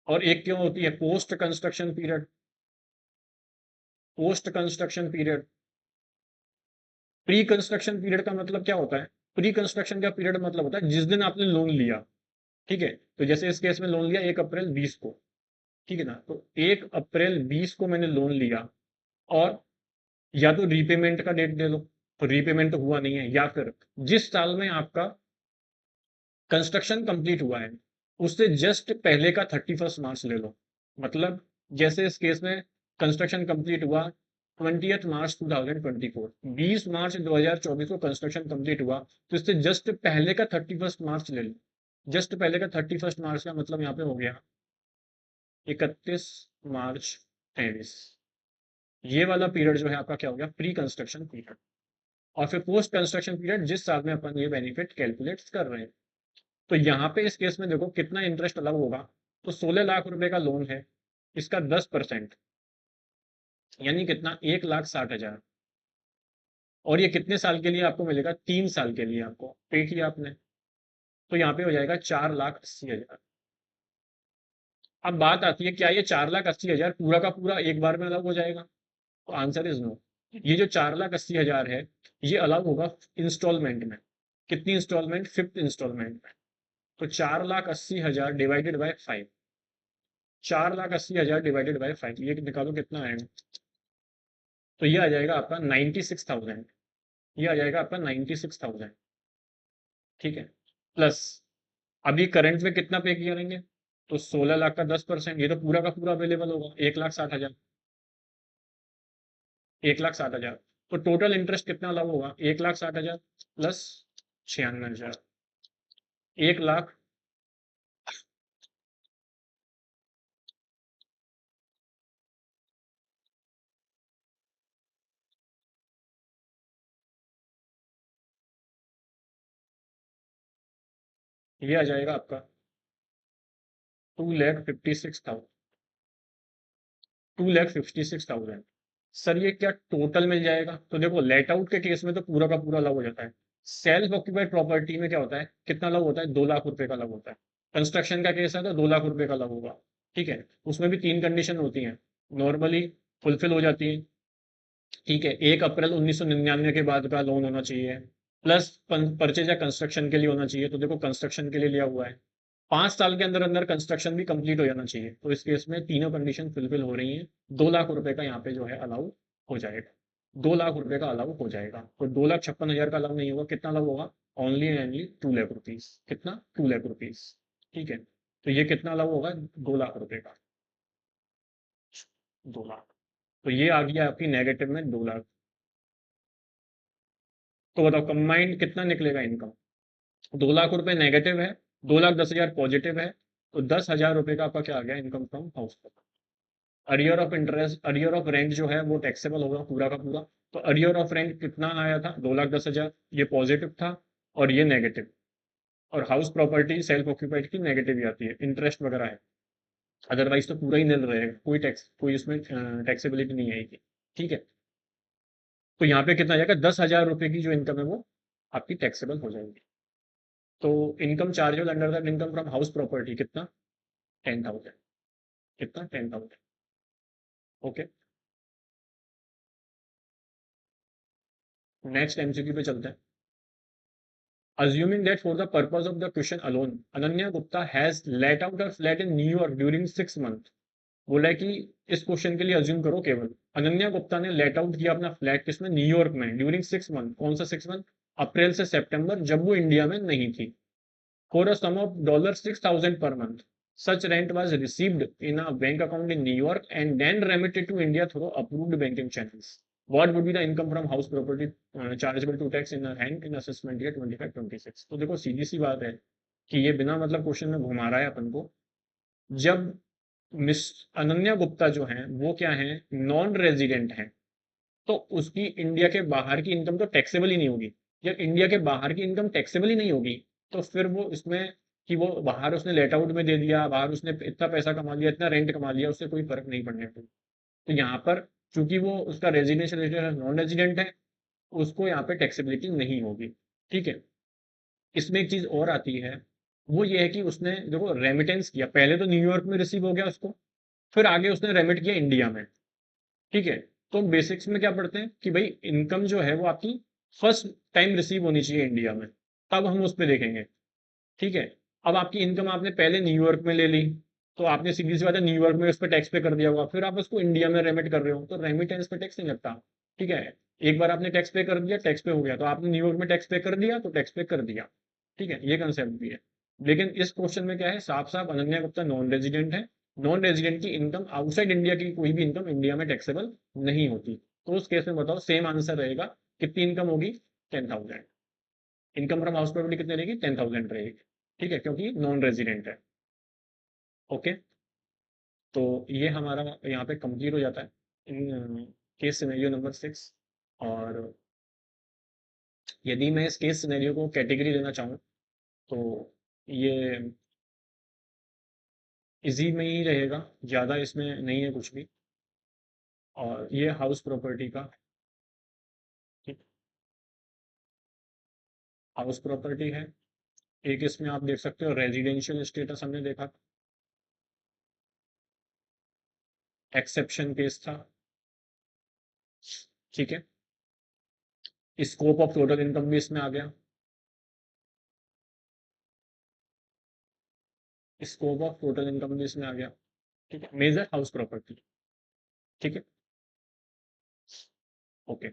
[SPEAKER 1] और एक क्यों होती है post construction period, post construction period. Pre construction period का मतलब क्या होता है, प्री कंस्ट्रक्शन का पीरियड मतलब होता है जिस दिन आपने लोन लिया। ठीक है, तो जैसे इस केस में लोन लिया 1 अप्रैल 20 को, ठीक है ना, तो 1 अप्रैल 20 को मैंने लोन लिया, और या तो रीपेमेंट का डेट दे लो, तो रीपेमेंट तो हुआ नहीं है, या फिर जिस साल में आपका कंस्ट्रक्शन कंप्लीट हुआ है उससे जस्ट पहले का 31 मार्च ले लो। मतलब जैसे इस केस में कंस्ट्रक्शन कंप्लीट हुआ 20 मार्च 2024, 20 मार्च 2024 को कंस्ट्रक्शन कंप्लीट हुआ, तो इससे जस्ट पहले का 31 मार्च ले लो। जस्ट पहले का 31 मार्च का मतलब यहाँ पे हो गया 31 मार्च 23। ये वाला पीरियड जो है आपका क्या हो गया, प्री कंस्ट्रक्शन पीरियड। और फिर पोस्ट कंस्ट्रक्शन पीरियड जिस साल में अपन ये बेनिफिट कैलकुलेट कर रहे हैं। तो यहाँ पे इस केस में देखो कितना इंटरेस्ट अलग होगा, तो 16 लाख रुपए का लोन है, इसका 10%, यानी कितना, 1,60,000। और ये कितने साल के लिए आपको मिलेगा, 3 साल के लिए आपको पे किया आपने, तो यहाँ पे हो जाएगा 4,80,000। अब बात आती है क्या ये 4,80,000 पूरा का पूरा एक बार में अलग हो जाएगा, तो आंसर इज नो। ये जो 4,80,000 है ये अलग होगा इंस्टॉलमेंट में। कितनी इंस्टॉलमेंट, 5th इंस्टॉलमेंट में। तो 4,80,000 डिवाइडेड बाय 5, 4,80,000 डिवाइडेड बाय 5, ये निकालो कितना आएगा, तो ये आ जाएगा आपका 96,000। ये आ जाएगा आपका 96,000। ठीक है, प्लस अभी करंट में कितना पे करेंगे, तो 16 लाख का 10%, ये तो पूरा का पूरा अवेलेबल होगा 1,60,000। 1,60,000, तो टोटल इंटरेस्ट कितना अलग होगा, 1,60,000 प्लस 96,000, 1 लाख। ये आ जाएगा आपका 2,56,000, 2,56,000। सर ये क्या टोटल मिल जाएगा, तो देखो लेट आउट के केस में तो पूरा का पूरा अलग हो जाता है। सेल्फ ऑक्यूपाइड प्रॉपर्टी में क्या होता है, कितना अलग होता है, 2 लाख रुपए का अलग होता है। कंस्ट्रक्शन का केस है तो 2 लाख रुपए का अलग होगा। ठीक है, उसमें भी 3 कंडीशन होती हैं, नॉर्मली फुलफिल हो जाती है। ठीक है, 1 अप्रैल 1999 के बाद का लोन होना चाहिए, प्लस परचेज या कंस्ट्रक्शन के लिए होना चाहिए, तो देखो कंस्ट्रक्शन के लिए लिया हुआ है। 5 साल के अंदर अंदर कंस्ट्रक्शन भी कंप्लीट हो जाना चाहिए, तो इस केस में तीनों कंडीशन फुलफिल हो रही हैं। 2 लाख रुपए का यहाँ पे जो है अलाउ हो जाएगा, 2 लाख रुपए का अलाउ हो जाएगा। तो 2,56,000 का अलाउ नहीं होगा, कितना अलाउ होगा, only and only 2 lakh rupees. कितना, 2 लाख रुपीज। ठीक है, तो ये कितना अलाउ होगा, 2 लाख रुपए का, 2 लाख। तो ये आ गया आपकी नेगेटिव में 2 लाख। तो बताओ कंबाइंड कितना निकलेगा इनकम, 2 लाख रुपए नेगेटिव है, 2,10,000 पॉजिटिव है, तो 10,000 रुपए का आपका क्या आ गया income from house. Arrear of interest, arrear of rent जो है वो टैक्सेबल होगा पूरा का पूरा। तो अरियर ऑफ रेंट कितना आया था, 2,10,000, ये पॉजिटिव था और ये नेगेटिव। और हाउस प्रॉपर्टी सेल्फ ऑक्यूपाइड की नेगेटिव ही आती है, इंटरेस्ट वगैरह है, अदरवाइज तो पूरा ही निल रहेगा, कोई टैक्स, कोई उसमें टैक्सेबिलिटी नहीं आएगी। ठीक है, तो यहाँ पे कितना आ जाएगा, 10,000 रुपए की जो इनकम है वो आपकी टैक्सेबल हो जाएगी। तो income chargeable under that income from house property कितना, 10,000। कितना, 10,000। ओके, नेक्स्ट एमसीक्यू पे चलते हैं। Assuming that for the purpose of the question alone, Ananya Gupta has let out her flat in New York during 6 months. बोला है कि इस क्वेश्चन के लिए अज्यूम करो केवल अनन्या गुप्ता ने लेट आउट किया अपना फ्लैट किसमें, न्यूयॉर्क में, ड्यूरिंग 6 मंथ। कौन सा 6 मंथ, अप्रैल से सितंबर, जब वो इंडिया में नहीं थी। For a sum of $6,000 per month. Such rent was received in a bank account in New York and then remitted to India through approved banking channels. What would be the income from house property chargeable to tax in her hand in assessment year 25-26? तो देखो सीधी सी बात है कि ये बिना मतलब क्वेश्चन में घुमा रहा है अपन को। जब मिस अनन्या गुप्ता जो है वो क्या है, नॉन रेजिडेंट है, तो उसकी इंडिया के बाहर की इनकम तो टैक्सेबल ही नहीं होगी। जब इंडिया के बाहर की इनकम टैक्सेबल ही नहीं होगी, तो फिर वो इसमें कि वो बाहर उसने लेट आउट में दे दिया, बाहर उसने इतना पैसा कमा लिया, इतना रेंट कमा लिया, उससे कोई फर्क नहीं पड़ने को। तो यहाँ पर चूंकि वो उसका रेजिडेंशियल नॉन रेजिडेंट है, उसको यहाँ पे टैक्सेबिलिटी नहीं होगी। ठीक है, इसमें एक चीज और आती है, वो ये है कि उसने देखो रेमिटेंस किया, पहले तो न्यूयॉर्क में रिसीव हो गया उसको, फिर आगे उसने रेमिट किया इंडिया में। ठीक है, तो बेसिक्स में क्या पढ़ते हैं कि भाई इनकम जो है वो आपकी फर्स्ट टाइम रिसीव होनी चाहिए इंडिया में, तब हम उस पर देखेंगे। ठीक है, अब आपकी इनकम आपने पहले न्यूयॉर्क में ले ली, तो आपने सीधी सी बात है न्यूयॉर्क में उस पर टैक्स पे कर दिया होगा, फिर आप उसको इंडिया में रेमिट कर रहे हो तो रेमिटेंस पे टैक्स नहीं लगता। ठीक है, एक बार आपने टैक्स पे कर दिया, टैक्स पे हो गया, तो आपने न्यूयॉर्क में टैक्स पे कर दिया तो टैक्स पे कर दिया। ठीक है, ये कंसेप्ट भी है। लेकिन इस क्वेश्चन में क्या है, साफ साफ अनन्या गुप्ता नॉन रेजिडेंट है, नॉन रेजिडेंट की इनकम आउटसाइड इंडिया की कोई भी इनकम इंडिया में टैक्सेबल नहीं होती। तो उस केस में बताओ सेम आंसर रहेगा, कितनी इनकम होगी? 10,000। इनकम फ्रॉम हाउस प्रॉपर्टी कितनी रहेगी? 10,000 रहेगी। ठीक है, क्योंकि नॉन रेजिडेंट है। ओके, तो ये हमारा यहाँ पे कंप्लीट हो जाता है इन केस सिनेरियो नंबर 6। और यदि मैं इस केस सिनेरियो को कैटेगरी देना चाहूँ तो ये इजी में ही रहेगा, ज़्यादा इसमें नहीं है कुछ भी। और ये हाउस प्रॉपर्टी का, ठीक, हाउस प्रॉपर्टी है। एक इसमें आप देख सकते हो रेजिडेंशियल स्टेटस हमने देखा, एक्सेप्शन केस था। ठीक है, स्कोप ऑफ टोटल इनकम भी इसमें आ गया, स्कोप ऑफ टोटल इनकम भी इसमें आ गया। ठीक है, मेजर हाउस प्रॉपर्टी। ठीक है, ओके,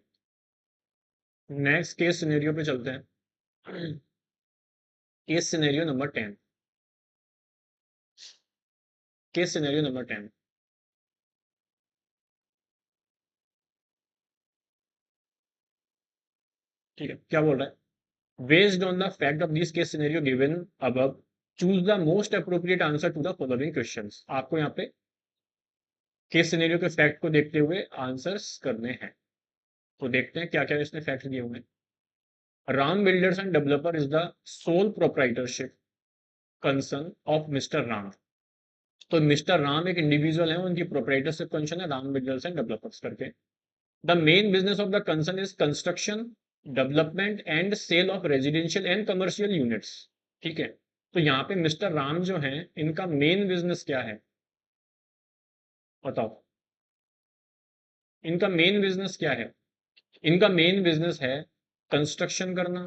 [SPEAKER 1] नेक्स्ट केस सिनेरियो पे चलते हैं। Case scenario number 10। Case scenario number 10। ठीक है, क्या बोल रहा है? Based on the fact of this case scenario given above, choose the most appropriate answer to the following questions. आपको यहाँ पे केस सिनेरियो के फैक्ट को देखते हुए आंसर्स करने हैं। तो देखते हैं क्या क्या इसने फैक्ट दिए हुए हैं। Ram builders end developer is the sole proprietorship concern of mister Ram. तो मिस्टर राम एक इंडिविजुअल है, उनकी प्रोप्राइटरशिप कंसर्न है राम बिल्डर्स एंड डेवलपर्स करके। The main business of the concern is construction, development and sale of residential and commercial units. ठीक है, तो यहाँ पे मिस्टर राम जो है, इनका मेन बिजनेस क्या है? बताओ, इनका मेन बिजनेस क्या है? इनका मेन बिजनेस है कंस्ट्रक्शन करना,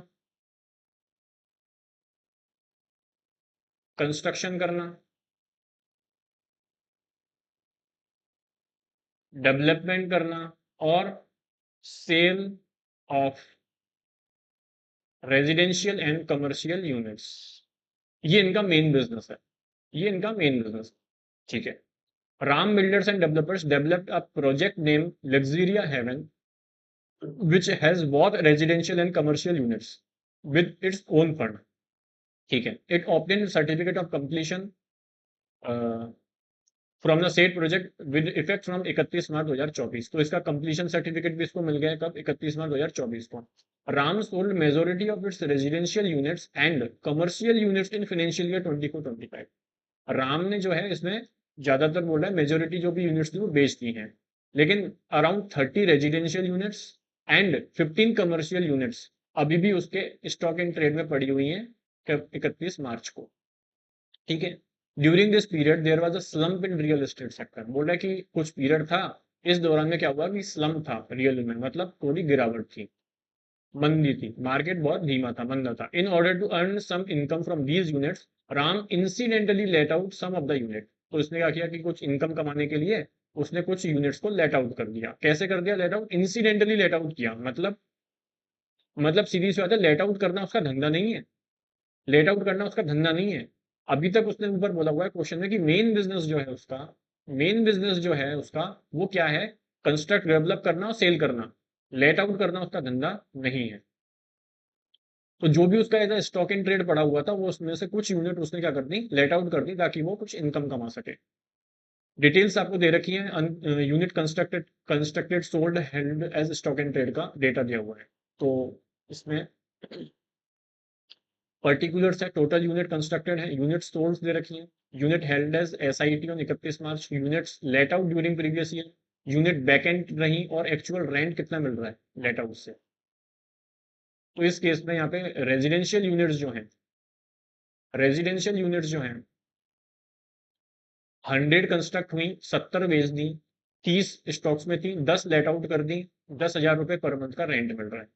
[SPEAKER 1] कंस्ट्रक्शन करना, डेवलपमेंट करना, और sale of residential and commercial units. ये इनका मेन बिजनेस है, ये इनका मेन बिजनेस। ठीक है, Ram builders and developers developed a project name Luxuria Heaven which has both residential and commercial units with its own fund. ठीक है, it obtained certificate of completion from the set project with effect from 31 मार्च 2024। तो इसका कंप्लीशन सर्टिफिकेट भी इसको मिल गया है कब? 31 मार्च 2024 को। Ram sold majority of its residential units and commercial units in financial year 24-25। Ram ने जो है इसमें ज्यादातर बोला है मेजोरिटी जो भी यूनिट्स थी वो बेच दी हैं, लेकिन around 30 residential units and 15 commercial units अभी भी उसके स्टॉक इन ट्रेड में पड़ी हुई हैं 31 मार्च को। ठीक है, during this period there was a slump in real estate sector. बोला कि कुछ पीरियड था, इस दौरान में क्या हुआ कि स्लम्प था रियल में, मतलब थोड़ी गिरावट थी, मंदी थी, मार्केट बहुत धीमा था, मंदा था। In order to earn some income from these units, Ram incidentally let out some of the unit. तो इसने क्या किया कि कुछ इनकम कमाने के लिए उसने कुछ यूनिट्स को लेट आउट कर दिया। कैसे कर दिया let out? Incidentally let out किया, मतलब सीधी सी बात है, लेट आउट करना उसका धंधा नहीं है, लेट आउट करना उसका धंधा नहीं है। अभी तक उसने ऊपर बोला हुआ है क्वेश्चन में कि मेन बिजनेस जो है उसका, मेन बिजनेस जो है उसका वो क्या है? कंस्ट्रक्ट, डेवलप करना और सेल करना। लेट आउट करना उसका धंधा नहीं है। तो जो भी उसका ऐसा स्टॉक इन ट्रेड पड़ा हुआ था वो उसमें से कुछ यूनिट उसने क्या कर दी? लेट आउट कर दी, ताकि वो कुछ इनकम कमा सके। डिटेल्स आपको दे रखी है, unit constructed, constructed, sold, held as stock in trade का डेटा दिया हुआ है। तो इसमें पर्टिकुलर्स है, टोटल यूनिट कंस्ट्रक्टेड है, यूनिट सोल्ड दे रखी है, unit held as SIT on 31 March, units let out during previous year, unit vacant रही, और एक्चुअल रेंट कितना मिल रहा है लेट आउट से। तो इस केस में यहाँ पे रेजिडेंशियल यूनिट्स जो हैं, रेजिडेंशियल यूनिट्स जो हैं 100 कंस्ट्रक्ट हुई, 70 बेच दी, 30 स्टॉक्स में थी, 10 लेट आउट कर दी, 10,000 रुपये पर मंथ का रेंट मिल रहा है।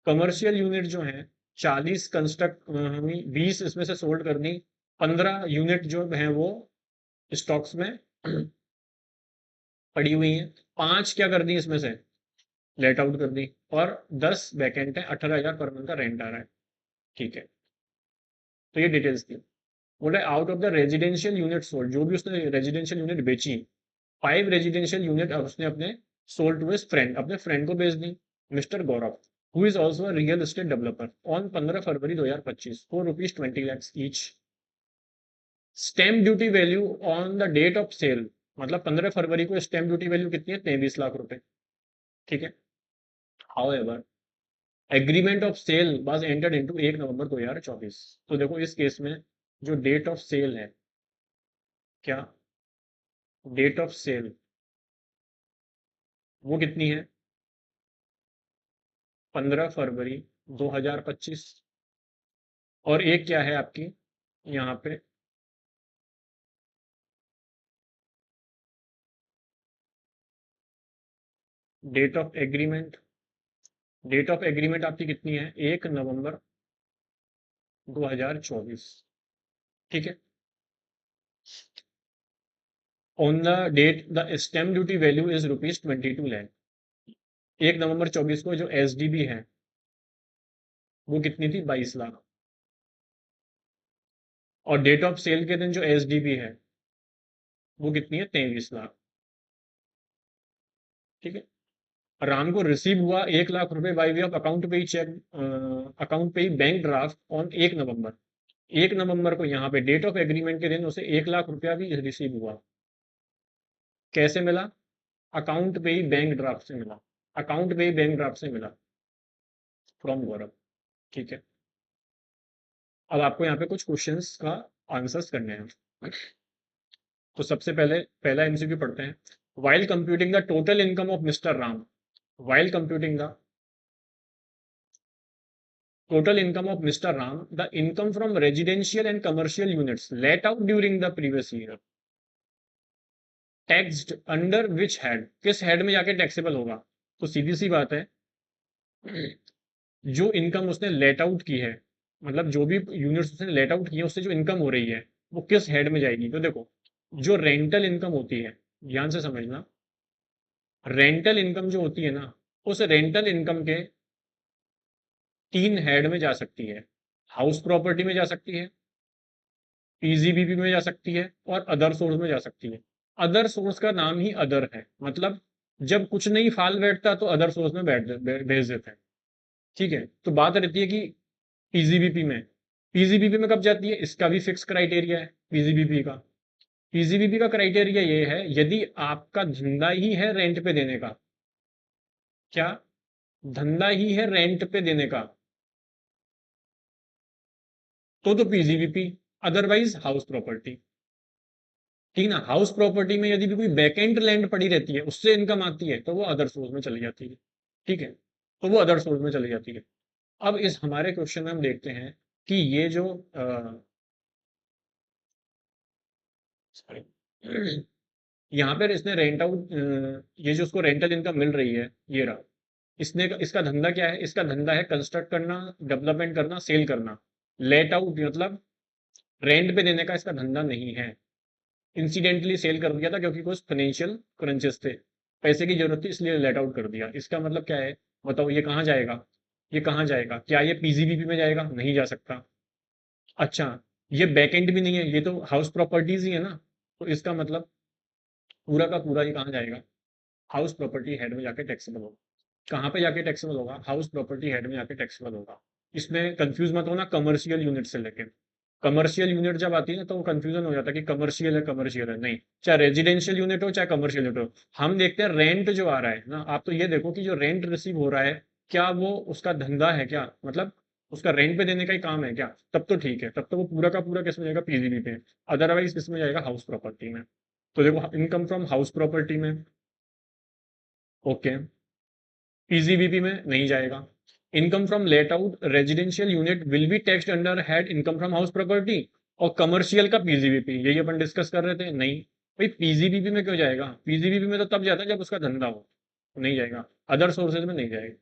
[SPEAKER 1] कमर्शियल यूनिट जो है 40 कंस्ट्रक्ट हुई, 20 इसमें से सोल्ड कर दी, 15 यूनिट जो है वो स्टॉक्स में पड़ी हुई हैं, 5 क्या कर दी इसमें से? लेट आउट कर दी, और 10 वैकेंट है, 18,000 पर मंथ का रेंट आ रहा है। ठीक है, तो ये डिटेल्स थी। बोला out of the residential unit sold, जो भी उसने रेजिडेंशियल यूनिट बेची, 5 रेजिडेंशियल यूनिट अब उसने अपने सोल्ड टू हिज फ्रेंड, अपने फ्रेंड को बेच दी, mister Gaurav, who is also real estate developer, on 15 February 2025 for ₹20 each. Stamp duty value on the date of sale, मतलब 15 फरवरी को स्टैम्प ड्यूटी वैल्यू कितनी है? 23 लाख रुपए। ठीक है। However agreement of sale was entered into 1 नवंबर 2024। तो देखो इस केस में जो डेट ऑफ सेल है, क्या डेट ऑफ सेल वो कितनी है? 15 फरवरी 2025। और एक क्या है आपकी यहाँ पे? Date of agreement, date of agreement आपकी कितनी है? 1 नवंबर 2024। ठीक है। On the date the stamp duty value is ₹22 lakh. 1 नवंबर 24 को जो एसडीबी है वो कितनी थी? 22 लाख। और डेट ऑफ सेल के दिन जो एसडीबी है वो कितनी है? 23 लाख। ठीक है। राम को रिसीव हुआ 1 लाख रुपए बाई वे ऑफ अकाउंट पे ही चेक, अकाउंट पे ही बैंक ड्राफ्ट ऑन 1 नवंबर। 1 नवंबर को यहाँ पे डेट ऑफ एग्रीमेंट के दिन उसे 1 लाख रुपया भी रिसीव हुआ। कैसे मिला? अकाउंट पे ही बैंक ड्राफ्ट से मिला, अकाउंट पे ही बैंक ड्राफ्ट से मिला फ्रॉम गौरव। ठीक है। अब आपको यहाँ पे कुछ क्वेश्चंस का आंसर्स करने हैं। तो सबसे पहले पहला एमसीक्यू पढ़ते हैं। While computing the total income of mister Ram, while computing the total income of Mr. Ram, the income from residential and commercial units let out during the previous year taxed under which head, किस हेड में जाके टैक्सेबल होगा? तो सीधी सी बात है, जो इनकम उसने लेट आउट की है, मतलब जो भी यूनिट्स उसने लेट आउट की है उससे जो इनकम हो रही है वो किस हेड में जाएगी? तो देखो जो रेंटल इनकम होती है, ध्यान से समझना, रेंटल इनकम जो होती है ना, उस रेंटल इनकम के 3 हेड में जा सकती है। हाउस प्रॉपर्टी में जा सकती है, पीजीबीपी में जा सकती है, और अदर सोर्स में जा सकती है। अदर सोर्स का नाम ही अदर है, मतलब जब कुछ नहीं फाल बैठता तो अदर सोर्स में भेज देते हैं। ठीक है। तो बात रहती है कि पीजीबीपी में, पीजीबीपी में कब जाती है? इसका भी फिक्स क्राइटेरिया है पीजीबीपी का। पीजीबीपी का क्राइटेरिया ये है, यदि आपका धंधा ही है रेंट पे देने का, क्या धंधा ही है रेंट पे देने का, तो पीजीबीपी, अदरवाइज हाउस प्रॉपर्टी। ठीक ना। हाउस प्रॉपर्टी में यदि भी कोई बैकेंट लैंड पड़ी रहती है उससे इनकम आती है तो वो अदर सोर्स में चली जाती है। ठीक है। तो वो अदर सोर्स में चली जाती है। अब इस हमारे क्वेश्चन में हम देखते हैं कि ये जो सॉरी यहाँ पर इसने रेंट आउट, ये जो उसको रेंटल इनकम मिल रही है ये रहा, इसने इसका धंधा क्या है? इसका धंधा है कंस्ट्रक्ट करना, डेवलपमेंट करना, सेल करना। लेट आउट मतलब रेंट पे देने का इसका धंधा नहीं है। इंसिडेंटली सेल कर दिया था क्योंकि कुछ फाइनेंशियल क्रंचेस थे, पैसे की जरूरत थी, इसलिए लेट आउट कर दिया। इसका मतलब क्या है? बताओ ये कहाँ जाएगा? ये कहाँ जाएगा? क्या ये पीजीबीपी में जाएगा? नहीं जा सकता। अच्छा, ये बैकएंड भी नहीं है, ये तो हाउस प्रॉपर्टीज ही है ना, तो इसका मतलब पूरा का पूरा ये कहाँ जाएगा? हाउस प्रॉपर्टी हेड में जाके टैक्सेबल होगा। कहाँ पे जाके टैक्सेबल होगा? हाउस प्रॉपर्टी हेड में जाके टैक्सेबल होगा। इसमें कंफ्यूज मत होना कमर्शियल यूनिट से लेके। कमर्शियल यूनिट जब आती है ना तो वो कंफ्यूजन हो जाता है कि कमर्शियल है, नहीं, चाहे रेजिडेंशियल यूनिट हो चाहे कमर्शियल यूनिट हो। हम देखते हैं रेंट जो आ रहा है ना, आप तो ये देखो कि जो रेंट रिसीव हो रहा है, क्या वो उसका धंधा है क्या? मतलब उसका रेंट पे देने का ही काम है क्या? तब तो ठीक है, तब तो वो पूरा का पूरा किस में जाएगा? पीजीबी पे। अदरवाइज किस में जाएगा? हाउस प्रॉपर्टी में। तो देखो इनकम फ्रॉम हाउस प्रॉपर्टी में, ओके, पीजीबीपी में नहीं जाएगा। Income from let out residential unit will be taxed under head income from house property. और कमर्शियल का पीजीबीपी, यही अपन डिस्कस कर रहे थे, नहीं भाई पीजीबीपी में क्यों जाएगा? पीजीबीपी में तो तब जाता है जब उसका धंधा हो, नहीं जाएगा। अदर सोर्सेज में नहीं जाएगा।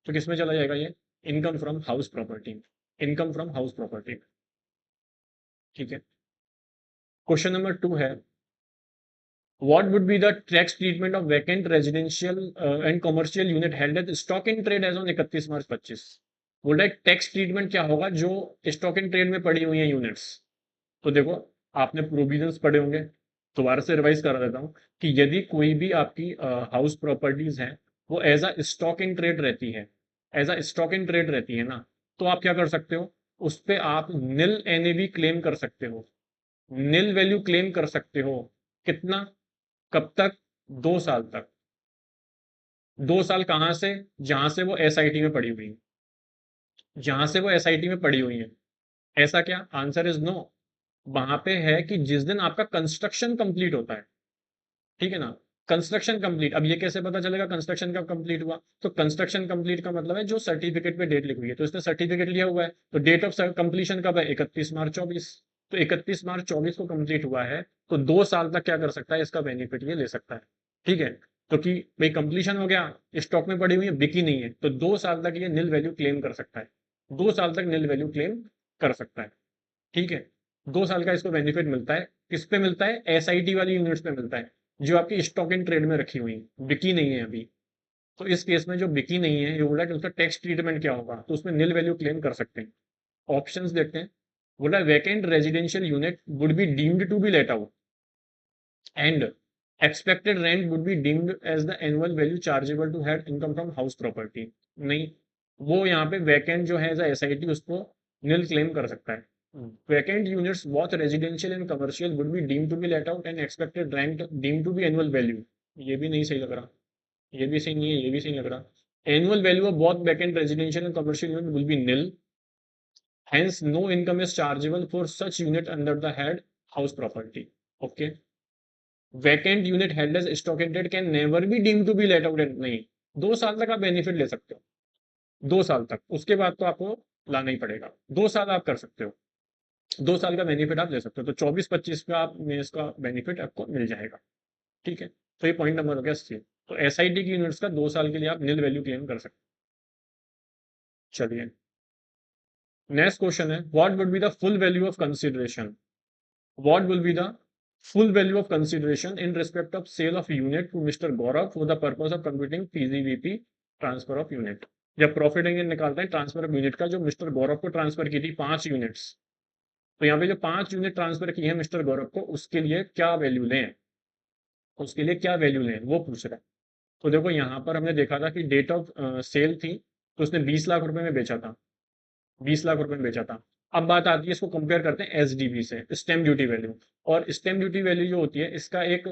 [SPEAKER 1] तो किस में चला जाएगा ये? Income from house property, income from house property. ठीक है। क्वेश्चन नंबर 2 है, what would be the tax treatment of vacant residential and commercial unit held as stock in trade as on 31 मार्च 25? बोल रहा है टैक्स ट्रीटमेंट क्या होगा जो स्टॉक इन ट्रेड में पड़ी हुई है यूनिट्स। तो देखो आपने प्रोविजंस पढ़े होंगे, दोबारा से रिवाइज करा देता हूँ कि यदि कोई भी आपकी हाउस प्रॉपर्टीज है वो as a stock in trade रहती है, as a stock in trade रहती है ना, तो आप क्या कर सकते हो, उस पे आप निल एनएवी क्लेम कर सकते हो, निल वैल्यू क्लेम कर सकते हो। कितना, कब तक, 2 साल तक। 2 साल कहाँ से, जहां से वो एसआईटी में पड़ी हुई है, जहां से वो एसआईटी में पड़ी हुई है। ऐसा क्या, आंसर इज नो। वहां पे है कि जिस दिन आपका कंस्ट्रक्शन कंप्लीट होता है, ठीक है ना, कंस्ट्रक्शन कंप्लीट। अब ये कैसे पता चलेगा कंस्ट्रक्शन कब कंप्लीट हुआ, तो कंस्ट्रक्शन कंप्लीट का मतलब है जो सर्टिफिकेट पे डेट लिखी हुई है, तो इसने सर्टिफिकेट लिया हुआ है, तो डेट ऑफ कंप्लीशन कब है, 31 मार्च 24। तो 31 मार्च 24 को कंप्लीट हुआ है, तो 2 साल तक क्या कर सकता है, इसका बेनिफिट ये ले सकता है। ठीक है, तो कि भाई कंप्लीशन हो गया, स्टॉक में पड़ी हुई है, बिकी नहीं है, तो 2 साल तक ये निल वैल्यू क्लेम कर सकता है, 2 साल तक निल वैल्यू क्लेम कर सकता है। ठीक है, 2 साल का इसको बेनिफिट मिलता है। किस पे मिलता है, एसआईटी वाली यूनिट्स पे मिलता है, जो आपकी स्टॉक इन ट्रेड में रखी हुई है, बिकी नहीं है अभी। तो इस केस में जो बिकी नहीं है, ये बोला कि उसका टैक्स ट्रीटमेंट क्या होगा, तो उसमें निल वैल्यू क्लेम कर सकते हैं। ऑप्शंस देखते हैं। बोला vacant residential unit would be deemed to be let out and expected rent would be deemed as the annual value chargeable to have income from house property. नहीं, वो यहाँ पे वैकेंट जो है एज एसआईटी उसको निल क्लेम कर सकता है। Vacant units both residential and commercial would be deemed to be let out and expected rent deemed to be annual value. ये भी नहीं सही लग रहा, ये भी सही नहीं है, ये भी सही लग रहा। Annual value of both vacant residential and commercial unit will be nil, hence no income is chargeable for such unit under the head house property. Okay, vacant unit held as stock in trade can never be deemed to be let out at, नहीं, 2 साल तक आप बेनिफिट ले सकते हो, 2 साल तक, उसके बाद तो आपको लाना ही पड़ेगा। 2 साल आप कर सकते हो, 2 साल का बेनिफिट आप ले सकते हो, तो 24-25 का आप में इसका बेनिफिट आपको मिल जाएगा। ठीक है, तो ये पॉइंट नंबर हो गया सी। तो एसआईटी की यूनिट्स का 2 साल के लिए आप निल वैल्यू क्लेम कर सकते हो। चलिए, नेक्स्ट क्वेश्चन है, what would be the full value of consideration, what will be the full value of consideration in respect of sale of unit to Mr. Gaurav for the purpose of computing PGVP transfer of unit. जब प्रॉफिट एंड निकालते हैं ट्रांसफर ऑफ यूनिट का, जो मिस्टर गौरव को ट्रांसफर की थी 5 यूनिट्स, तो यहाँ पे जो 5 यूनिट ट्रांसफर की है मिस्टर गौरव को, उसके लिए क्या वैल्यू लें, उसके लिए क्या वैल्यू लें वो पूछ रहा है। तो देखो यहाँ पर हमने देखा था कि डेट ऑफ सेल थी, तो उसने 20 लाख रुपए में बेचा था, 20 लाख रुपए में बेचा था। अब बात आती है, इसको कंपेयर करते हैं एसडीबी से, स्टैम्प ड्यूटी वैल्यू। और स्टैम्प ड्यूटी वैल्यू जो होती है, इसका एक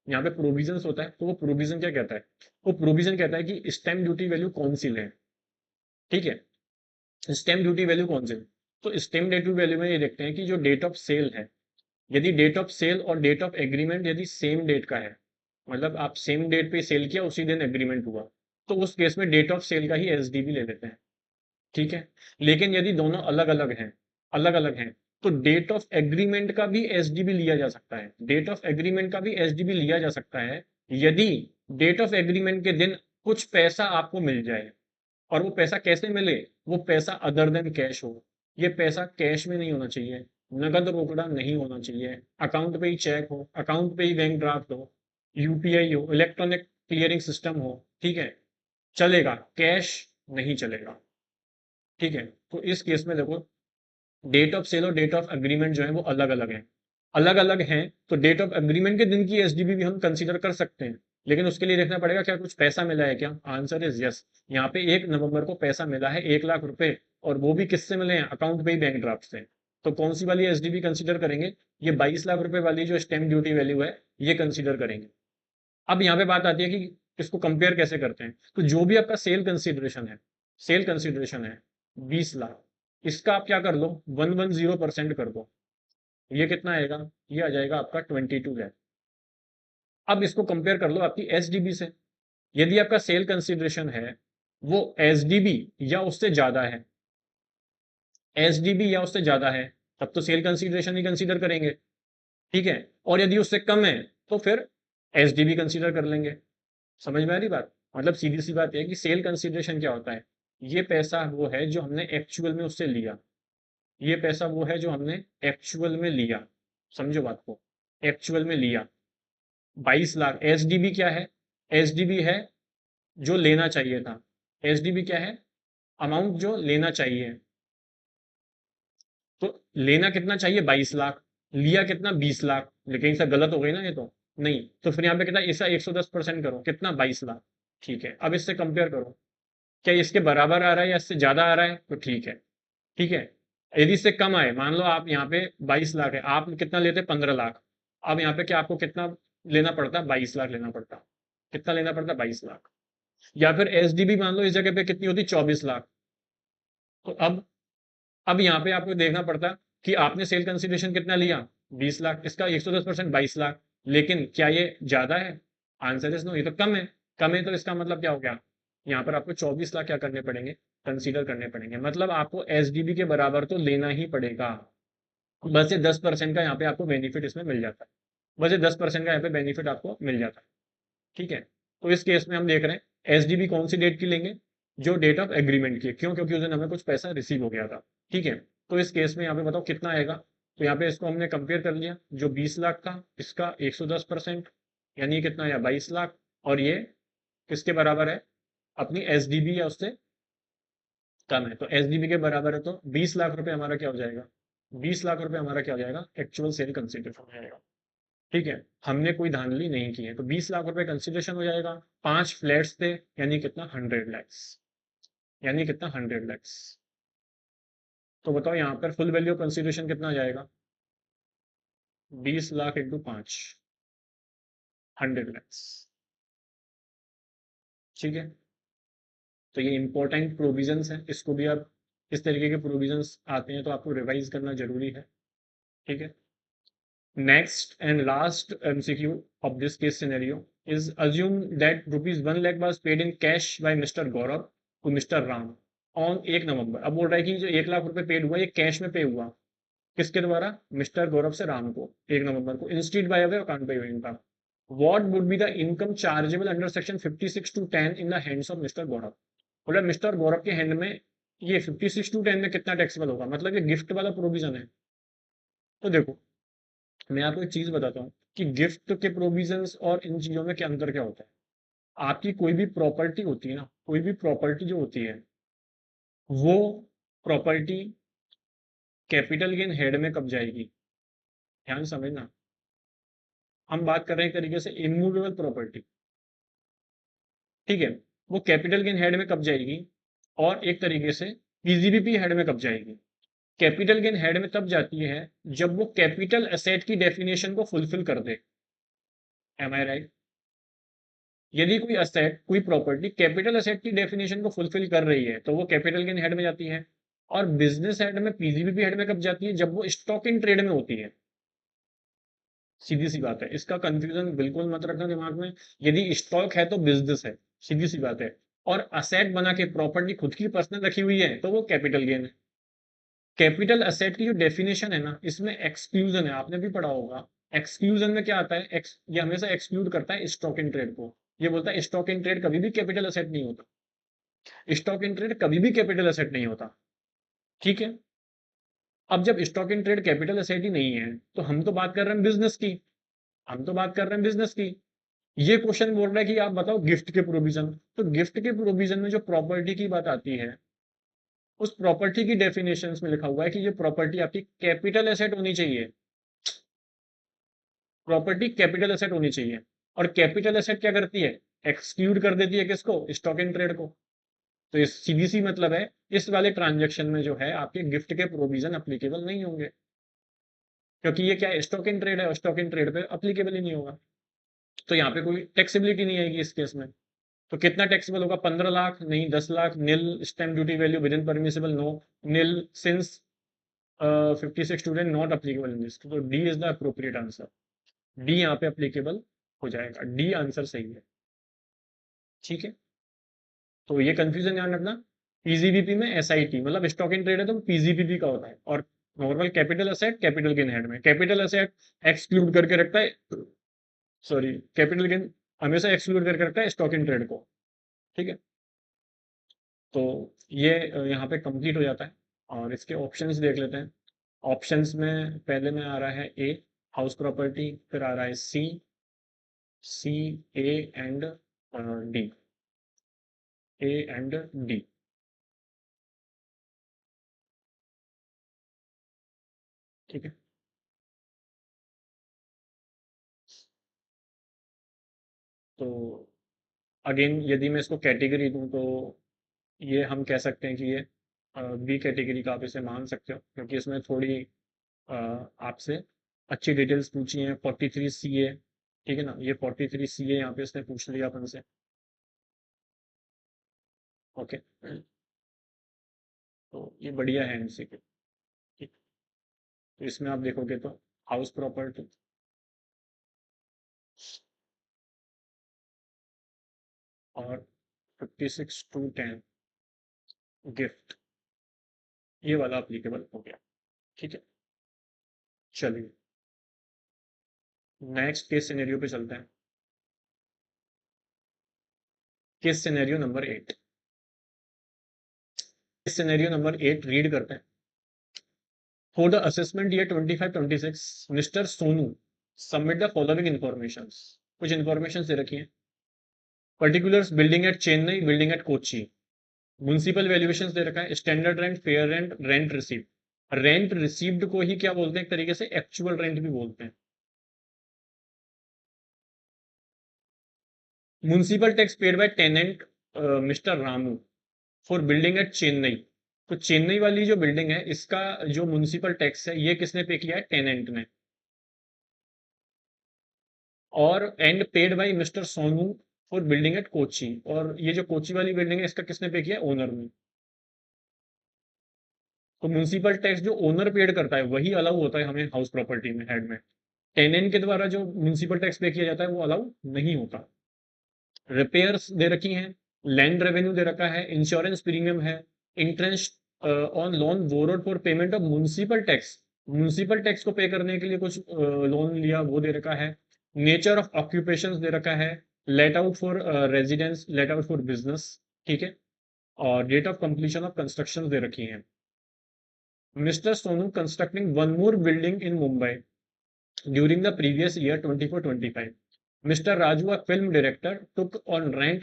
[SPEAKER 1] यहाँ पे प्रोविजंस होता है, तो वो प्रोविजन क्या कहता है, वो प्रोविजन कहता है कि स्टैम्प ड्यूटी वैल्यू कौन सी लें। ठीक है, स्टैम्प ड्यूटी वैल्यू कौन सी, तो स्टैम्प ड्यूटी वैल्यू में ये देखते हैं कि जो डेट ऑफ सेल है, यदि डेट ऑफ सेल और डेट ऑफ एग्रीमेंट यदि सेम डेट का है, मतलब आप सेम डेट पे सेल किया, उसी दिन एग्रीमेंट हुआ, तो उस केस में डेट ऑफ सेल का ही एसडीबी ले लेते हैं। ठीक है, लेकिन यदि दोनों अलग अलग हैं, अलग अलग हैं, तो डेट ऑफ एग्रीमेंट का भी एसडीबी लिया जा सकता है, डेट ऑफ एग्रीमेंट का भी एसडीबी लिया जा सकता है, यदि डेट ऑफ एग्रीमेंट के दिन कुछ पैसा आपको मिल जाए। और वो पैसा कैसे मिले, वो पैसा अदर देन कैश हो, ये पैसा कैश में नहीं होना चाहिए, नगद रोकड़ा नहीं होना चाहिए, अकाउंट पे ही चेक हो, अकाउंट पे ही बैंक ड्राफ्ट हो, यूपीआई हो, इलेक्ट्रॉनिक क्लियरिंग सिस्टम हो, ठीक है, चलेगा, कैश नहीं चलेगा। ठीक है, तो इस केस में देखो, डेट ऑफ सेल और डेट ऑफ एग्रीमेंट जो है वो अलग अलग हैं, अलग अलग हैं, तो डेट ऑफ एग्रीमेंट के दिन की एसडीबी भी हम कंसीडर कर सकते हैं, लेकिन उसके लिए देखना पड़ेगा क्या कुछ पैसा मिला है क्या, आंसर इज यस। यहाँ पे 1 नवंबर को पैसा मिला है 1 लाख रुपए, और वो भी किससे मिले हैं, अकाउंट पे ही बैंक ड्राफ्ट से। तो कौन सी वाली एसडीबी कंसीडर करेंगे, ये 22 लाख रुपए वाली जो स्टैम्प ड्यूटी वैल्यू है, ये कंसीडर करेंगे। अब यहाँ पे बात आती है कि इसको कंपेयर कैसे करते हैं, तो जो भी आपका सेल कंसिडरेशन है, सेल कंसिडरेशन है 20 लाख, इसका आप क्या कर लो, 110% कर दो, ये कितना आएगा, ये आ जाएगा आपका 22 लाख। अब इसको कंपेयर कर लो आपकी एसडीबी से, यदि आपका सेल कंसिडरेशन है वो एसडीबी या उससे ज्यादा है, एसडीबी या उससे ज्यादा है, तब तो सेल कंसिडरेशन ही कंसीडर करेंगे। ठीक है, और यदि उससे कम है, तो फिर एसडीबी कंसीडर कर लेंगे। समझ में आ रही बात, मतलब सीधी सी बात है कि सेल कंसिडरेशन क्या होता है, ये पैसा वो है जो हमने एक्चुअल में उससे लिया, ये पैसा वो है जो हमने एक्चुअल में लिया, समझो बात को, एक्चुअल में लिया। 22 लाख, एसडीबी क्या है, एसडीबी है जो लेना चाहिए था, एसडीबी क्या है, अमाउंट जो लेना चाहिए, तो लेना कितना चाहिए, 22 लाख, लिया कितना 20 लाख, लेकिन इसका गलत हो गई ना ये तो, नहीं तो फिर यहाँ पे कितना, इसका 110% करो कितना 22 लाख। ठीक है, अब इससे कंपेयर करो, क्या इसके बराबर आ रहा है या इससे ज्यादा आ रहा है, तो ठीक है। ठीक है, यदि इससे कम आए, मान लो आप यहाँ पे 22 लाख है, आप कितना लेते 15 लाख, अब यहाँ पे क्या आपको कितना लेना पड़ता, 22 लाख लेना पड़ता, कितना लेना पड़ता 22 लाख। या फिर एसडीबी मान लो इस जगह पे कितनी होती 24 लाख। तो अब यहाँ पे आपको देखना पड़ता कि आपने सेल कंसिडरेशन कितना लिया 20 लाख, इसका 110% 22 लाख, लेकिन क्या ये ज्यादा है, आंसर इज नो, ये तो कम है। कम है तो इसका मतलब क्या हो गया, यहाँ पर आपको 24 लाख क्या करने पड़ेंगे, कंसीडर करने पड़ेंगे, मतलब आपको एसडीबी के बराबर तो लेना ही पड़ेगा। बस ये 10% का यहाँ पे आपको बेनिफिट इसमें मिल जाता है, बस ये 10% का यहाँ पे बेनिफिट आपको मिल जाता है। ठीक है, तो इस केस में हम देख रहे हैं एसडीबी कौन सी डेट की लेंगे, जो डेट ऑफ एग्रीमेंट की है, क्यों, क्योंकि उस दिन हमें कुछ पैसा रिसीव हो गया था। ठीक है, तो इस केस में यहाँ पे बताओ कितना आएगा, तो यहाँ पे इसको हमने कंपेयर कर लिया, जो 20 लाख था इसका 110%, यानी कितना आया 22 लाख, और ये किसके बराबर है, अपनी एसडीबी या उससे कम है, तो एसडीबी के बराबर है, तो 20 लाख रुपए हमारा क्या हो जाएगा, 20 लाख रुपए हमारा क्या हो जाएगा, एक्चुअल सेल कंसिडरेशन हो जाएगा। ठीक है, हमने कोई धांधली नहीं की है, तो 20 लाख रुपए कंसिडरेशन हो जाएगा, 5 फ्लैट्स थे, यानी कितना 100 लैक्स, यानी कितना 100 लैक्स। तो बताओ यहाँ पर फुल वैल्यू कंसिडरेशन कितना आ जाएगा, 20 लाख इंटू 5, 100 लैक्स। ठीक है, तो ये इंपॉर्टेंट प्रोविजंस हैं, इसको भी आप, इस तरीके के प्रोविजंस आते हैं तो आपको रिवाइज करना जरूरी है। ठीक है, next and last MCQ of this case scenario is assume that rupees 1 lakh was paid in cash by Mr. Gaurav to Mr. Ram on 1 नवंबर। अब बोल रहा है कि जो 1 लाख रुपए पेड हुआ ये कैश में पे हुआ, किसके द्वारा, मिस्टर गौरव से राम को 1 नवंबर को, instead by way account pay income. What would be the income chargeable under section 56 two 10 in the hands of mister Gaurav. बोला मिस्टर गौरव के हैंड में ये 56 टू 10 में कितना टैक्सेबल होगा, मतलब ये गिफ्ट वाला प्रोविजन है। तो देखो, मैं आपको एक चीज बताता हूँ कि गिफ्ट के प्रोविजंस और इन चीजों में क्या अंतर क्या होता है। आपकी कोई भी प्रॉपर्टी होती है ना, कोई भी प्रॉपर्टी जो होती है, वो प्रॉपर्टी कैपिटल गेन हेड में कब जाएगी, ध्यान समझना। हम बात कर रहे हैं एक तरीके से इमूवेबल प्रॉपर्टी। ठीक है, वो कैपिटल गेन हेड में कब जाएगी, और एक तरीके से पीजीबीपी हेड में कब जाएगी। कैपिटल गेन हेड में तब जाती है जब वो कैपिटल एसेट की डेफिनेशन को फुलफिल कर दे। एम आई राइट, यदि कोई असेट, कोई प्रॉपर्टी कैपिटल असेट की डेफिनेशन को फुलफिल कर रही है तो वो कैपिटल गेन हेड में जाती है। और बिजनेस हेड में, पीजीबीपी हेड में कब जाती है, जब वो स्टॉक इन ट्रेड में होती है। सीधी सी बात है, इसका कंफ्यूजन बिल्कुल मत रखना दिमाग में। यदि स्टॉक है तो बिजनेस है, सीधी सी बात है। और असेट बना के प्रॉपर्टी खुद की पर्सनल रखी हुई है तो वो कैपिटल गेन है। कैपिटल असेट की जो डेफिनेशन है ना, इसमें एक्सक्लूजन है, आपने भी पढ़ा होगा। एक्सक्लूजन में क्या आता है, ये हमेशा एक्सक्लूड करता है स्टॉक इन ट्रेड को। ये बोलता है स्टॉक इन ट्रेड कभी भी कैपिटल असेट नहीं होता, स्टॉक इन ट्रेड कभी भी कैपिटल एसेट नहीं होता। ठीक है, अब जब stock in trade capital asset ही नहीं है तो हम तो बात कर रहे हैं बिजनेस की, हम तो बात कर रहे हैं बिजनेस की। ये क्वेश्चन बोल रहा है कि आप बताओ गिफ्ट के प्रोविजन, तो गिफ्ट के प्रोविजन में जो प्रॉपर्टी की बात आती है, उस प्रॉपर्टी की डेफिनेशन में लिखा हुआ है कि ये प्रॉपर्टी आपकी कैपिटल एसेट होनी चाहिए, प्रॉपर्टी कैपिटल एसेट होनी चाहिए। और कैपिटल एसेट क्या करती है, एक्सक्लूड कर देती है किसको, स्टॉक इन ट्रेड को। तो इस सीधी सी मतलब है, इस वाले ट्रांजेक्शन में जो है आपके गिफ्ट के प्रोविजन अप्लीकेबल नहीं होंगे, क्योंकि ये क्या है, स्टॉक इन ट्रेड है, और स्टॉक इन ट्रेड पे अप्लीकेबल ही नहीं होगा। तो यहाँ पे कोई टैक्सेबिलिटी नहीं आएगी इस केस में। तो कितना टैक्सेबल होगा, 15 लाख नहीं, 10 lakh, nil stamp duty value within permissible, no, nil since 56 student not applicable in this, तो D is the appropriate answer. D यहाँ पे अप्लीकेबल हो जाएगा, डी आंसर सही है। ठीक है, तो ये कंफ्यूजन ध्यान रखना। पीजीबीपी में एसआईटी मतलब स्टॉक इन ट्रेड है तो पीजीबीपी का होता है, और normal capital asset capital gain head में, कैपिटल असेट एक्सक्लूड करके रखता है, सॉरी कैपिटल गेन हमेशा एक्सक्लूड करके रखता है स्टॉक इन ट्रेड को। ठीक है, तो ये यहाँ पे कंप्लीट हो जाता है। और इसके ऑप्शंस देख लेते हैं। ऑप्शंस में पहले में आ रहा है ए, हाउस प्रॉपर्टी, फिर आ रहा है C, C, A and D, A and D. ठीक है, तो अगेन यदि मैं इसको कैटेगरी दूं तो ये हम कह सकते हैं कि ये बी कैटेगरी का आप इसे मान सकते हो, क्योंकि इसमें थोड़ी आपसे अच्छी डिटेल्स पूछी हैं। 43 सी ए, ठीक है ना, ये 43 सी ए यहाँ पे इसने पूछ लिया अपन से। ओके, तो ये बढ़िया है एमसीक्यू। ठीक, तो इसमें आप देखोगे तो हाउस प्रॉपर्टी और 56 to 10 गिफ्ट, ये वाला अप्लीकेबल हो गया। ठीक है, चलिए नेक्स्ट केस सिनेरियो पे चलते हैं। Case scenario number 8, case scenario number 8 read करते हैं। For the assessment year 25-26 mister Sonu submit the following information. कुछ इंफॉर्मेशन दे रखी है। Particulars building at Chennai, building at Kochi, municipal valuation दे रखा है, standard rent, fair rent, rent received. Rent received को ही क्या बोलते हैं, एक तरीके से एक्चुअल रेंट भी बोलते हैं। Municipal tax paid by tenant mister Ramu for building at Chennai. तो चेन्नई वाली जो बिल्डिंग है इसका जो म्युनिसिपल टैक्स है ये किसने पे किया है, टेनेंट ने। और and paid by mister Sonu for building at Kochi, और ये जो कोची वाली बिल्डिंग है इसका किसने पे किया है, ओनर ने। तो म्युनिसिपल टैक्स जो ओनर पेड करता है वही अलाउ होता है हमें हाउस प्रॉपर्टी में, हेड में। टेनेंट के द्वारा जो म्युनिसिपल टैक्स पे किया जाता है वो अलाउ नहीं होता। रिपेयर्स दे रखी हैं, लैंड रेवेन्यू दे रखा है, इंश्योरेंस प्रीमियम है, interest on loan borrowed for payment of municipal tax, municipal tax को पे करने के लिए कुछ लोन लिया वो दे रखा है। नेचर ऑफ ऑक्यूपेशन दे रखा है, let out for residence, let out for business, ठीक है। और date of completion of construction दे रखी है। Mister Sonu constructing one more building in Mumbai during the previous year 24-25। Mister Raju, a film director, took on rent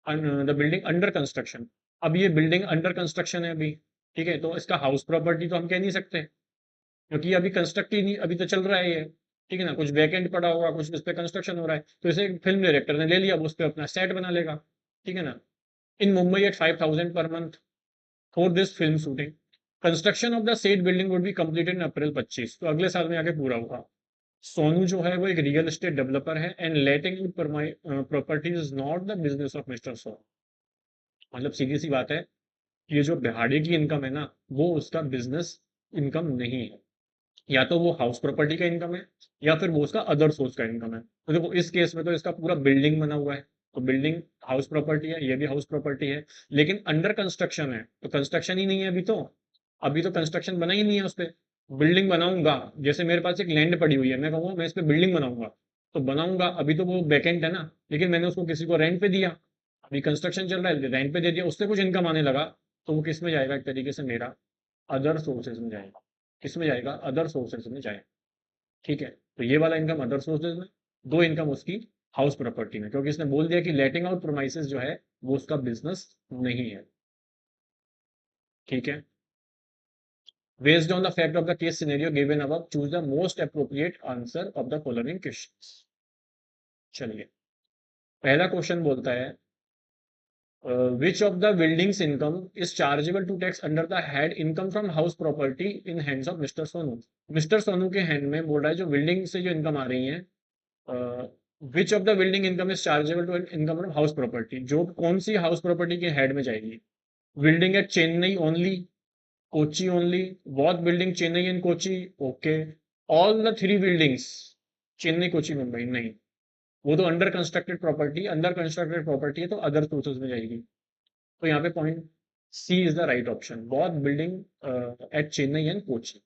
[SPEAKER 1] the building under construction. अब ये बिल्डिंग अंडर कंस्ट्रक्शन है अभी, ठीक है, तो इसका हाउस प्रॉपर्टी तो हम कह नहीं सकते, क्योंकि अभी कंस्ट्रक्ट ही नहीं, अभी तो चल रहा है ये, ठीक है ना। कुछ वैकेंट पड़ा होगा, कुछ इस पे कंस्ट्रक्शन हो रहा है, तो इसे फिल्म डायरेक्टर ने ले लिया, वो उस पर अपना सेट बना लेगा, ठीक है ना। इन Mumbai at 5,000 per month for this film shooting. Construction of the set building would be completed in April 25, तो अगले साल में आके पूरा होगा। सोनू जो है वो एक रियल एस्टेट डेवलपर है and letting properties is not the business of mister Sonu. मतलब सीधी सी बात है, ये जो दिहाड़ी की इनकम है ना वो उसका बिजनेस इनकम नहीं है। या तो वो हाउस प्रॉपर्टी का इनकम है या फिर वो उसका अदर सोर्स का इनकम है। तो देखो इस केस में तो इसका पूरा बिल्डिंग बना हुआ है, तो बिल्डिंग हाउस प्रॉपर्टी है, ये भी हाउस प्रॉपर्टी है, लेकिन अंडर कंस्ट्रक्शन है, तो कंस्ट्रक्शन ही नहीं है अभी तो। अभी तो कंस्ट्रक्शन बना ही नहीं है उस पर। बिल्डिंग बनाऊंगा, जैसे मेरे पास एक लैंड पड़ी हुई है, मैं कहूँगा मैं इस पर बिल्डिंग बनाऊंगा, तो बनाऊंगा, अभी तो वो वैकेंट है ना, लेकिन मैंने उसको किसी को रेंट पे दिया, अभी कंस्ट्रक्शन चल रहा है, रेंट पे दे दिया, उससे कुछ इनकम आने लगा, तो वो किस में जाएगा, एक तरीके से मेरा अदर सोर्सेज में जाएगा। किस में जाएगा, अदर सोर्सेज में जाएगा, ठीक है। तो ये वाला इनकम अदर सोर्सेज में, दो इनकम उसकी हाउस प्रॉपर्टी में, क्योंकि इसने बोल दिया कि लेटिंग आउट प्रोमाइसेस जो है वो उसका बिजनेस नहीं है, ठीक है। Based on the fact of the case scenario given above, choose the most appropriate answer of the following questions. चलिए, पहला क्वेश्चन बोलता है which of the building's income is chargeable to tax under the head income from house property in hands of Mr. Sonu. Mister Sonu के हैंड में बोल रहा है जो बिल्डिंग से जो इनकम आ रही है, which of the building income is chargeable to income from house property, जो कौन सी हाउस प्रॉपर्टी के हेड में जाएगी। Building at Chennai only, Kochi only, both building Chennai and Kochi, okay. All the three buildings Chennai Kochi Mumbai, नहीं, वो तो under constructed property, under constructed property है, तो अदर सोर्सेज में जाएगी। तो यहाँ पे point C is the right option, both building at Chennai and Kochi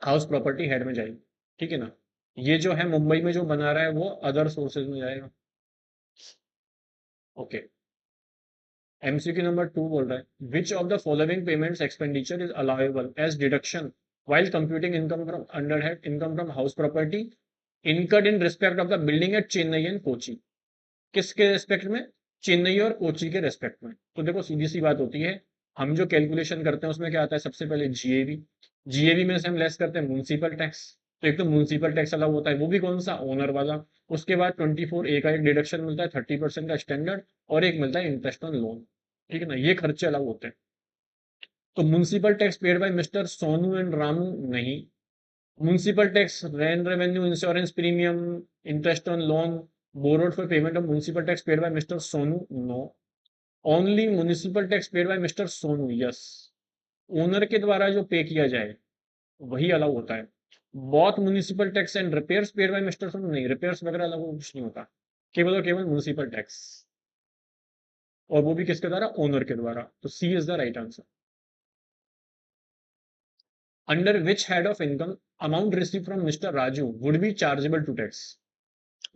[SPEAKER 1] house property head में जाएगी, ठीक है ना। ये जो है मुंबई में जो बना रहा है वो अदर सोर्सेज में जाएगा, ओके। एमसीक्यू नंबर 2 बोल रहा है which of the following payments expenditure is allowable as deduction while computing income from underhead income from house property incurred in respect of the building at Chennai and Kochi। किसके रेस्पेक्ट में, चेन्नई और कोची के रेस्पेक्ट में। तो देखो सीधी सी बात होती है, हम जो कैलकुलेशन करते हैं उसमें क्या आता है, सबसे पहले जीएवी, जीएवी में से हम लेस करते हैं म्युनिसिपल टैक्स, तो एक तो म्यूनसिपल टैक्स अलग होता है, वो भी कौन सा, ओनर वाला। उसके बाद 24A का एक डिडक्शन मिलता है 30% का स्टैंडर्ड, और एक मिलता है इंटरेस्ट ऑन लोन। ठीक है ना, ये खर्चे अलग होते हैं। तो municipal tax paid by mister Sonu and Ramu नहीं। Municipal tax, rent revenue, insurance premium, interest on loan borrowed for payment of municipal tax paid by mister Sonu, no. Only municipal tax paid by mister Sonu, yes. Owner के द्वारा जो पे किया जाए वही अलग होता है। बहुत municipal tax and repairs paid by mister Sonu नहीं, रिपेयर्स वगैरह अलग कुछ नहीं होता, केवल और केवल म्यूनिसिपल टैक्स, और वो भी किसके द्वारा, ओनर के द्वारा। तो C is the right answer. Under which head of income amount receive from mister Raju would be chargeable to tax.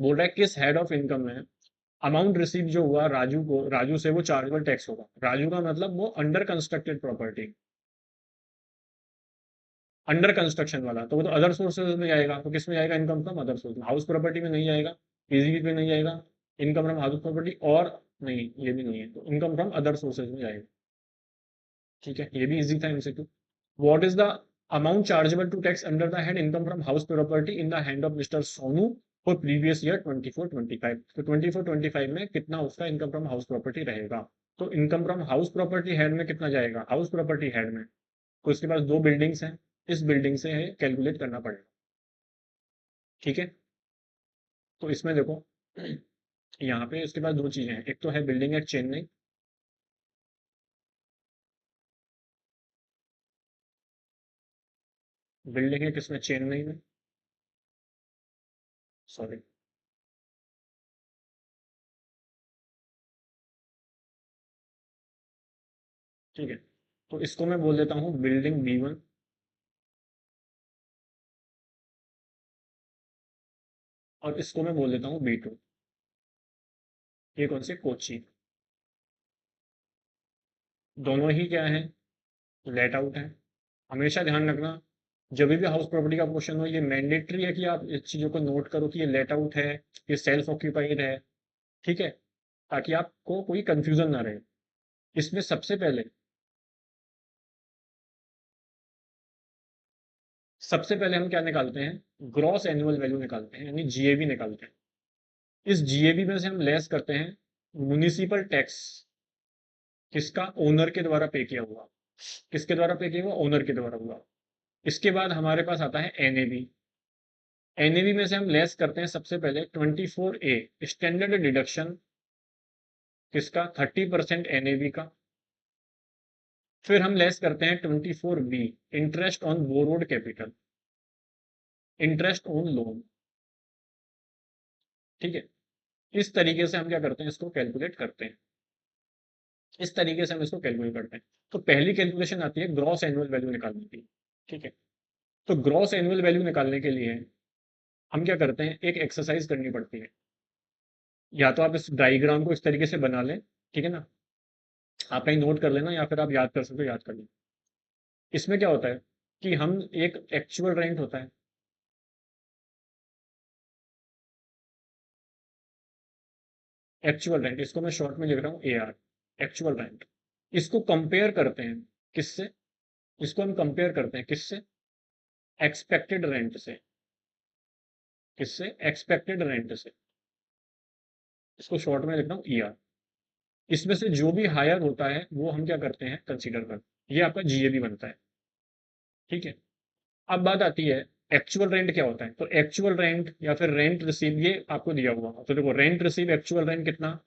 [SPEAKER 1] बोल रहा है किस हेड ऑफ इनकम में अमाउंट रिसीव जो हुआ राजू को, राजू से वो चार्जेबल टैक्स होगा। राजू का मतलब वो under constructed property, under construction वाला, तो वो तो अदर सोर्सेज में जाएगा। तो किस में जाएगा, इनकम फ्रॉम अदर सोर्स में। हाउस प्रॉपर्टी में नहीं जाएगा, पीजीबी में नहीं जाएगा, इनकम फ्रॉम हाउस प्रॉपर्टी, और नहीं ये भी नहीं है, तो इनकम फ्रॉम अदर सोर्सेज में जाएगा। ठीक है, ये भी इजी था इनसे two. What is the amount chargeable to tax under the head income from house property in the hand of mister Sonu for previous year 24-25। तो 24-25 में कितना उसका इनकम फ्रॉम हाउस प्रॉपर्टी रहेगा। तो income from house property head में कितना जाएगा, हाउस प्रॉपर्टी हेड में, तो इसके पास दो बिल्डिंग्स हैं, इस बिल्डिंग से कैलकुलेट करना पड़ेगा। ठीक है, तो इसमें देखो यहाँ पे इसके पास दो चीजें हैं, एक तो है बिल्डिंग एट चेन्नई, बिल्डिंग है किसमें, चेन्नई में, सॉरी। ठीक है, तो इसको मैं बोल देता हूँ बिल्डिंग B1, और इसको मैं बोल देता हूँ B2। ये कौन से, कोची। दोनों ही क्या है, लेट आउट है। हमेशा ध्यान रखना, जब भी हाउस प्रॉपर्टी का क्वेश्चन हो, ये मैंडेटरी है कि आप इस चीजों को नोट करो कि ये लेट आउट है, ये सेल्फ ऑक्यूपाइड है। ठीक है, ताकि आपको कोई कंफ्यूजन ना रहे। इसमें सबसे पहले हम क्या निकालते हैं, ग्रॉस एनुअल वैल्यू निकालते हैं, यानी जीएवी निकालते हैं। इस जीएवी में से हम लेस करते हैं म्युनिसिपल टैक्स, किसका, ओनर के द्वारा पे किया हुआ। किसके द्वारा पे किया हुआ, ओनर के द्वारा हुआ। इसके बाद हमारे पास आता है एनएवी। एनएवी में से हम लेस करते हैं सबसे पहले 24A स्टैंडर्ड डिडक्शन, किसका, 30% एनएवी का। फिर हम लेस करते हैं 24B interest on borrowed capital, interest on loan. ठीक है, इस तरीके से हम क्या करते हैं, इसको कैलकुलेट करते हैं। इस तरीके से हम इसको कैलकुलेट करते हैं। तो पहली कैलकुलेशन आती है ग्रॉस एनुअल वैल्यू निकालने की। ठीक है, तो ग्रॉस एनुअल वैल्यू निकालने के लिए हम क्या करते हैं, एक एक्सरसाइज करनी पड़ती है। या तो आप इस डायग्राम को इस तरीके से बना लें, ठीक है ना, आप कहीं नोट कर लेना, या फिर आप याद कर सकते हो, याद कर लें। इसमें क्या होता है कि हम एक एक्चुअल रेंट होता है, एक्चुअल रेंट, इसको मैं शॉर्ट में लिख रहा हूँ AR, एक्चुअल रेंट। इसको कंपेयर करते हैं किससे, इसको हम कंपेयर करते हैं किससे, एक्सपेक्टेड रेंट से। किससे, एक्सपेक्टेड रेंट से। इसको शॉर्ट में लिख रहा हूँ ER। इसमें से जो भी हायर होता है वो हम क्या करते हैं, कंसीडर करते हैं, ये आपका जीएबी बनता है। ठीक है, अब बात आती है एक्चुअल रेंट क्या होता है। तो एक्चुअल रेंट या फिर रेंट रिसीव, ये आपको दिया हुआ है। तो देखो रेंट रिसीव एक्चुअल रेंट कितना,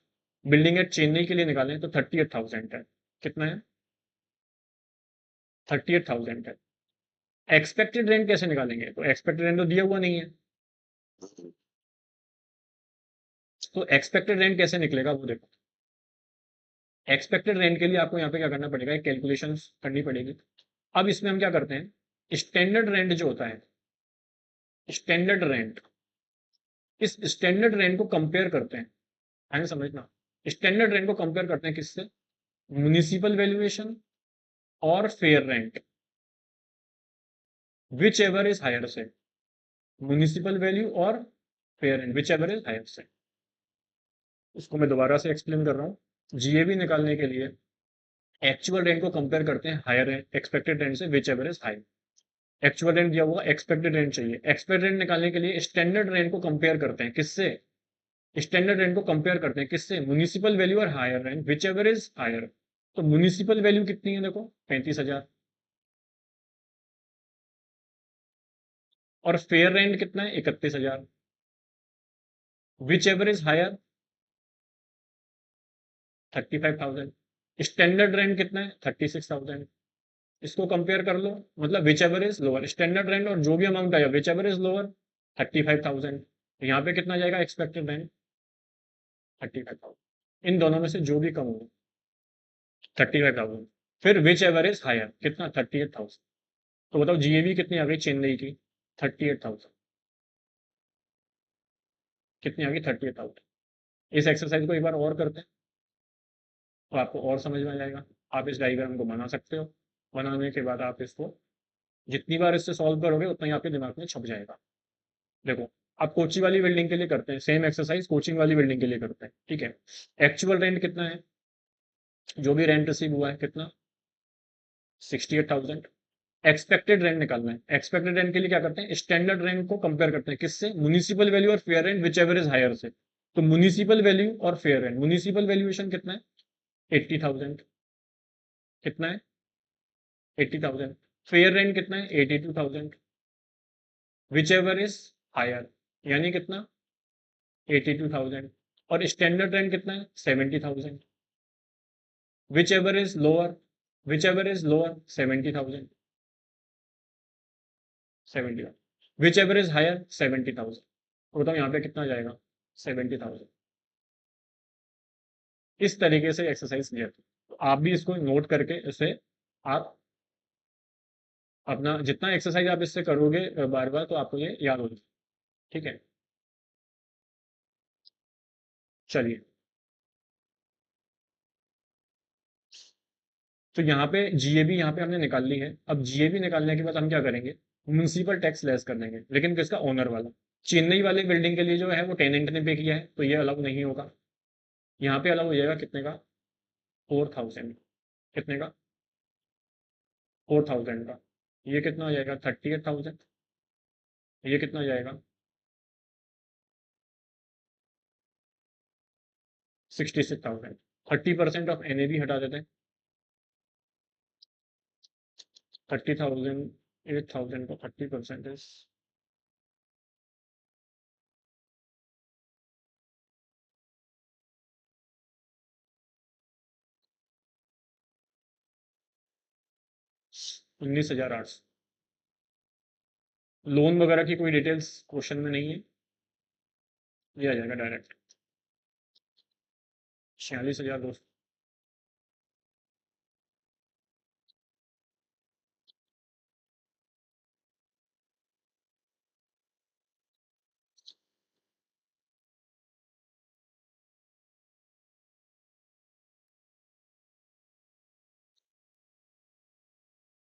[SPEAKER 1] बिल्डिंग एट चेन्नई के लिए निकालें तो 38,000 है। कितना है, 38,000 है। एक्सपेक्टेड रेंट कैसे निकालेंगे, तो एक्सपेक्टेड रेंट तो दिया हुआ नहीं है। तो एक्सपेक्टेड रेंट कैसे निकलेगा वो देखो। एक्सपेक्टेड रेंट के लिए आपको यहाँ पे क्या करना पड़ेगा, एक कैलकुलेशन करनी पड़ेगी। अब इसमें हम क्या करते हैं, स्टैंडर्ड रेंट जो होता है, स्टैंडर्ड रेंट, इस स्टैंडर्ड रेंट को कंपेयर करते हैं, है ना, समझना। स्टैंडर्ड रेंट को कंपेयर करते हैं किससे, म्युनिसिपल वैल्यूएशन और fair rent, whichever is higher से। म्युनिसिपल वैल्यू और fair rent, whichever is higher से। इसको मैं दोबारा से एक्सप्लेन कर रहा हूँ। जीएबी निकालने के लिए एक्चुअल रेंट को कंपेयर करते हैं हायर एक्सपेक्टेड रेंट से, which ever is high. Actual rent दिया हुआ, एक्सपेक्टेड रेंट चाहिए। एक्सपेक्टेड रेंट निकालने के लिए स्टैंडर्ड रेंट को कंपेयर करते हैं किससे? स्टैंडर्ड रेंट को कंपेयर करते हैं किससे? म्युनिसिपल वैल्यू और higher rent, whichever is higher. तो म्युनिसिपल वैल्यू कितनी है देखो, 35,000। और फेयर रेंट कितना है? 31,000। Whichever is higher? 35,000। Standard rent कितना है? 36,000। इसको कंपेयर कर लो, मतलब whichever is lower, standard rent और जो भी अमाउंट आया विच एवर इज लोअर, 35,000। तो यहाँ पे कितना जाएगा एक्सपेक्टेड रेंट? 35,000। इन दोनों में से जो भी कम हो, 35,000। फिर विच एवर इज हायर कितना? 38,000। तो बताओ जीएबी कितनी आ गई चेन्नई की? 38,000। कितनी आ गई? 38,000। इस एक्सरसाइज को एक बार और करते हैं तो आपको और समझ में आ जाएगा। आप इस डायग्राम को बना सकते हो। बनाने के बाद आप इसको जितनी बार इससे सॉल्व करोगे उतना ही आपके दिमाग में छप जाएगा। देखो, आप कोची वाली बिल्डिंग के लिए करते हैं सेम एक्सरसाइज, कोचिंग वाली बिल्डिंग के लिए करते हैं, ठीक है। एक्चुअल रेंट कितना है? जो भी रेंट रिसीव हुआ है कितना? 68,000। एक्सपेक्टेड रेंट निकालना है। एक्सपेक्टेड रेंट के लिए क्या करते हैं? स्टैंडर्ड रेंट को कंपेयर करते हैं किससे? म्युनिसिपल वैल्यू और fair rent, whichever is higher से। तो म्युनिसिपल वैल्यू और फेयर रेंट, म्युनिसिपल वैल्यूएशन कितना है? 80,000। कितना है? 80,000। फेयर रेंट कितना है? 82,000। विच एवर इज हायर, यानी कितना? 82,000। और स्टैंडर्ड रेंट कितना है? 70,000। Whichever is lower, whichever is lower, 70,000। 70,000। Whichever is higher, 70,000। तो बताओ यहाँ पे कितना जाएगा? 70,000। इस तरीके से एक्सरसाइज किया था। तो आप भी इसको नोट करके इसे आप अपना जितना एक्सरसाइज आप इससे करोगे बार बार, तो आपको ये याद होगी, ठीक है। चलिए, तो यहाँ पे जीएबी यहाँ पे हमने निकाल ली है। अब जीएबी निकालने के बाद हम क्या करेंगे? म्यूनसिपल टैक्स लेस कर देंगे, लेकिन किसका? ओनर वाला। चेन्नई वाली बिल्डिंग के लिए जो है वो टेनेंट ने पे किया है, तो ये अलाउ नहीं होगा। यहाँ पे अलाउ हो जाएगा कितने का? 4,000। कितने का? 4,000 का। ये कितना हो जाएगा? 38,000। ये कितना हो जाएगा? 66,000। 30% ऑफ एनएबी हटा देते हैं। 30,000, 8,000 का 30% है 19,800। लोन वगैरह की कोई डिटेल्स क्वेश्चन में नहीं है, ये आ जाएगा डायरेक्ट 46,200।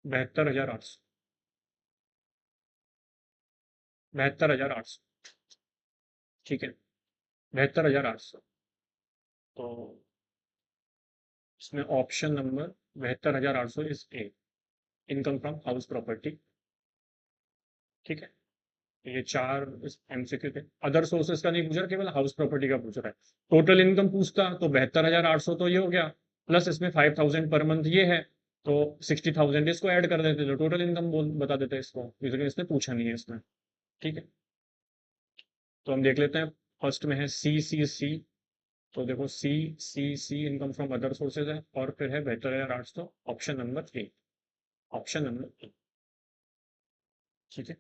[SPEAKER 1] 72,800। 72,800, ठीक है। 72,800। तो इसमें option number 72,800 is a, income from house property, ठीक है। तो ये चार एमसीक्यू थे। अदर सोर्सेज का नहीं पूछ रहा, केवल हाउस प्रॉपर्टी का पूछ रहा है। टोटल इनकम पूछता तो 72,800 तो ये हो गया, प्लस इसमें 5,000 पर मंथ ये है, तो 60,000 इसको ऐड कर देते तो टोटल इनकम बोल बता देते इसको, लेकिन इसने पूछा नहीं है इसमें, ठीक है। तो हम देख लेते हैं। फर्स्ट में है सी सी सी। तो देखो सी सी सी इनकम फ्रॉम अदर सोर्सेज है, और फिर है 72,800, option number A. Option number A, ठीक है।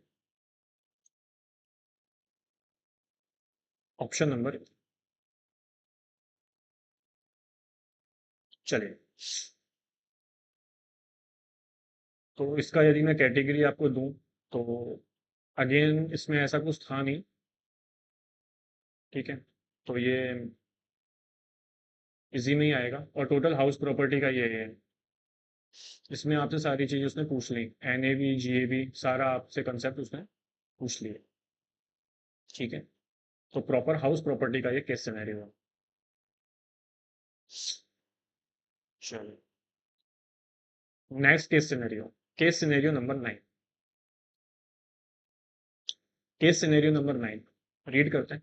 [SPEAKER 1] Option number A. चलिए, तो इसका यदि मैं कैटेगरी आपको दूं तो अगेन इसमें ऐसा कुछ था नहीं, ठीक है। तो ये इजी में ही आएगा, और टोटल हाउस प्रॉपर्टी का ये है। इसमें आपसे सारी चीज़ उसने पूछ ली, N A B G A B सारा आपसे कंसेप्ट उसने पूछ लिए, ठीक है। तो प्रॉपर हाउस प्रॉपर्टी का ये केस सिनेरियो है। चलो, next case scenario, case scenario number 9। Case scenario number 9 read करते हैं।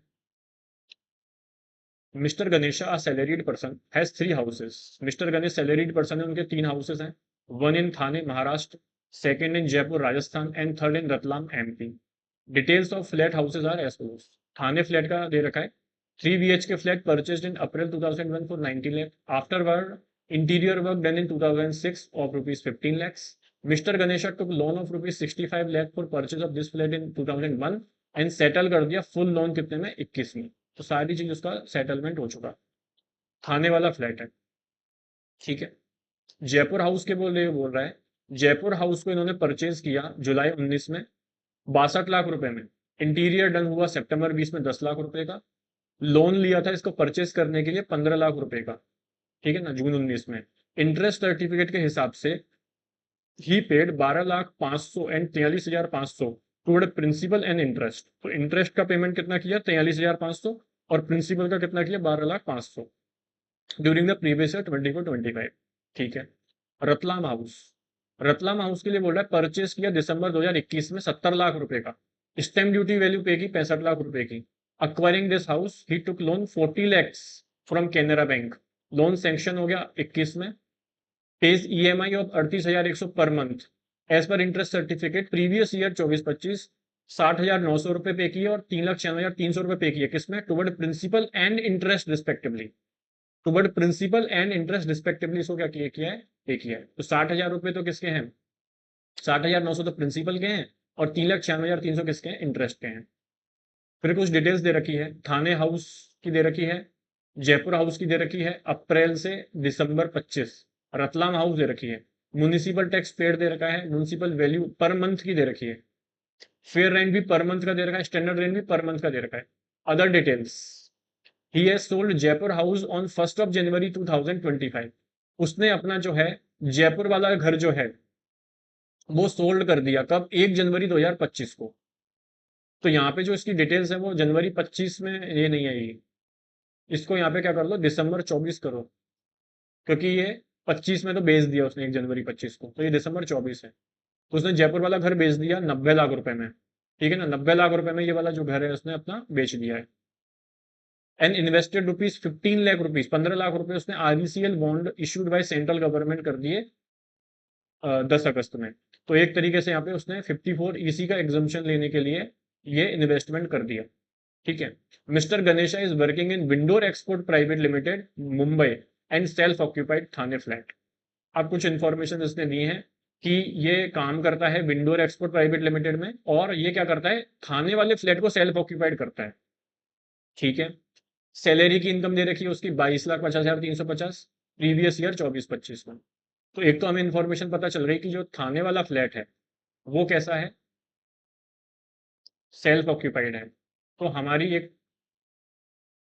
[SPEAKER 1] Mister Ganesha a salaried person has 3 houses. Mister Ganesh salaried person है, उनके 3 हाउसेस हैं। One in Thane Maharashtra, second in Jaipur Rajasthan and third in Ratlam MP. Details of flat houses are as follows. Thane flat का दे रखा है 3 BHK flat purchased in April 2001 for 90 lakh। Afterward interior work done in 2006 of rupees 15 lakhs। Mister Ganesha took loan of rupees 65 lakh for purchase of this flat in 2001 and settle कर दिया फुल लोन कितने में, 21 में। तो सारी चीज उसका सेटलमेंट हो चुका। थाने वाला फ्लैट है, ठीक है। जयपुर हाउस के बोल रहा है जयपुर हाउस को इन्होंने परचेज किया जुलाई 19 में 62 लाख रुपए में। इंटीरियर डन हुआ सितंबर 20 में 10 लाख रुपए का। लोन लिया था इसको परचेज करने के लिए 15 लाख रुपए का, ठीक है ना, जून 19 में। इंटरेस्ट सर्टिफिकेट के हिसाब से ही paid 12,500 and 43,500 toward principal and interest. तो इंटरेस्ट का पेमेंट कितना किया, 43,500, और प्रिंसिपल का कितना किया, 12,500 ड्यूरिंग द प्रीवियस ईयर 24-25, ठीक है। रतलाम हाउस, रतलाम हाउस के लिए बोल रहा है परचेस किया दिसंबर 2021 में 70 लाख रुपए का। स्टैम्प ड्यूटी वैल्यू पे की 65 लाख रुपए की। Acquiring this house he took loan 40 lakhs from Canara bank. Loan sanction हो गया 21 में। Pays EMI of 38,100 per month as per interest certificate previous year 24-25 60,900 रुपए पे किए और 3,96,300 रुपए पे किए, किसमें, toward principal and interest respectively. Toward principal and interest respectively इसको क्या किया है, पे किया है। तो 60,000 रुपए तो किसके हैं, 60,900 तो प्रिंसिपल के हैं और 3,96,300 किसके हैं, इंटरेस्ट के हैं। फिर कुछ डिटेल्स दे रखी है, थाने हाउस की दे रखी है, जयपुर हाउस की दे रखी है अप्रैल से दिसंबर 25, रतलाम हाउस दे रखी है, म्युनिसिपल टैक्स पेड दे रखा है, म्युनिसिपल वैल्यू पर मंथ की दे रखी है, फेयर रेंट भी पर मंथ का दे रखा है, स्टैंडर्ड रेंट भी पर मंथ का दे रखा है। Other details, he has sold Jaipur house on 1 जनवरी 2025। उसने अपना जो है जयपुर वाला घर जो है वो सोल्ड कर दिया, कब, 1 जनवरी 2025 को। तो यहाँ पे जो इसकी डिटेल्स है वो जनवरी 25 में ये नहीं आएगी, इसको यहाँ पे क्या कर लो, दिसंबर 24 करो, क्योंकि ये 25 में तो बेच दिया उसने 1 जनवरी 25 को, तो ये दिसंबर 24 है। तो उसने जयपुर वाला घर बेच दिया 90 लाख रुपए में, ठीक है ना, 90 लाख रुपए में ये वाला जो घर है उसने अपना बेच दिया है। And invested rupees 15 lakh rupees, 15 lakh रुपए उसने RECL bond issued by central government कर दिए 10 अगस्त में। तो एक तरीके से यहाँ पे उसने 54EC का एग्जाम्पशन लेने के लिए ये इन्वेस्टमेंट कर दिया, ठीक है। Mister Ganesha is working in Windor export private limited Mumbai and self occupied Thane flat. अब कुछ इंफॉर्मेशन इसने दी है कि ये काम करता है विंडोर एक्सपोर्ट प्राइवेट लिमिटेड में, और ये क्या करता है, थाने वाले फ्लैट को सेल्फ ऑक्यूपाइड करता है, ठीक है। सैलरी की इनकम दे रखी है उसकी 22,50,350 प्रीवियस ईयर 24-25 में। तो एक तो हमें इंफॉर्मेशन पता चल रही कि जो थाने वाला फ्लैट है वो कैसा है, सेल्फ ऑक्यूपाइड है। तो हमारी एक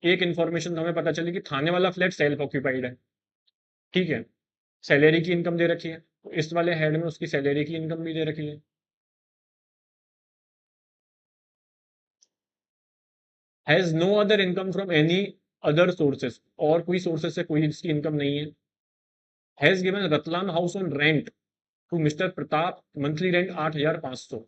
[SPEAKER 1] एक इंफॉर्मेशन हमें पता चली कि थाने वाला फ्लैट सेल्फ ऑक्यूपाइड है, ठीक है। सैलरी की इनकम दे रखी है, तो इस वाले हेड में उसकी सैलरी की इनकम भी दे रखी है। Has no other income from any other sources, और कोई सोर्सेस से कोई इसकी इनकम नहीं है। Has given Ratlam house on rent to mister Pratap, monthly rent 8,500।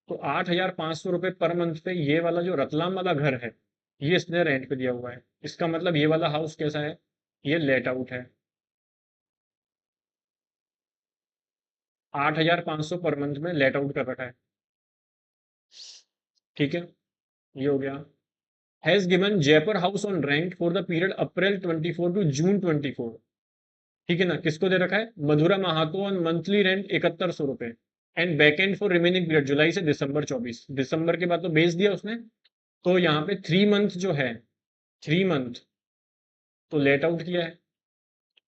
[SPEAKER 1] तो 8,500 रुपए पर मंथ पे ये वाला जो रतलाम वाला घर है ये इसने रेंट पे दिया हुआ है। इसका मतलब ये वाला हाउस कैसा है, ये लेट आउट है। 8,500 पर मंथ में लेट आउट कर रखा है, ठीक है, ये हो गया। Has given Jaipur house on rent for the period April 24 to June 24, ठीक है ना, किसको दे रखा है, Madhura Mahato on monthly rent 7,100 रुपए and vacant for remaining period जुलाई से दिसंबर 24। दिसंबर के बाद तो बेच दिया उसने, तो यहाँ पे 3 मंथ जो है, 3 मंथ तो लेट आउट किया है,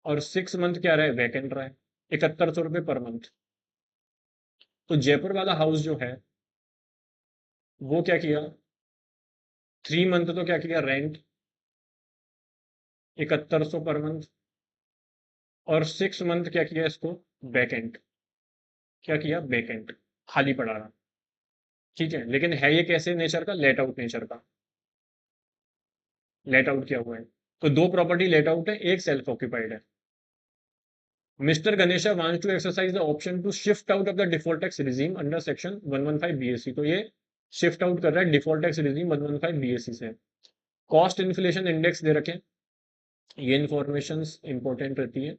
[SPEAKER 1] और 6 मंथ क्या रहा है, वैकेंट रहा है, 7,100 रुपये पर मंथ। तो जयपुर वाला हाउस जो है वो क्या किया, 3 मंथ तो क्या किया, रेंट 7,100 पर मंथ, और 6 मंथ क्या किया इसको, वैकेंट, क्या किया, वैकेंट, खाली पड़ा रहा, ठीक है। लेकिन है ये कैसे नेचर का, लेट आउट नेचर का, लेट आउट किया हुआ है। तो 2 प्रॉपर्टी लेट आउट है, एक सेल्फ ऑक्यूपाइड है। Mister Ganesha wants to exercise the option to shift out of the default tax regime under section 115 BSC। तो ये शिफ्ट आउट कर रहा है डिफॉल्ट टैक्स रिजीम 115 बीएससी से। कॉस्ट इन्फ्लेशन इंडेक्स दे रखे, ये इंफॉर्मेशन इंपॉर्टेंट रहती है।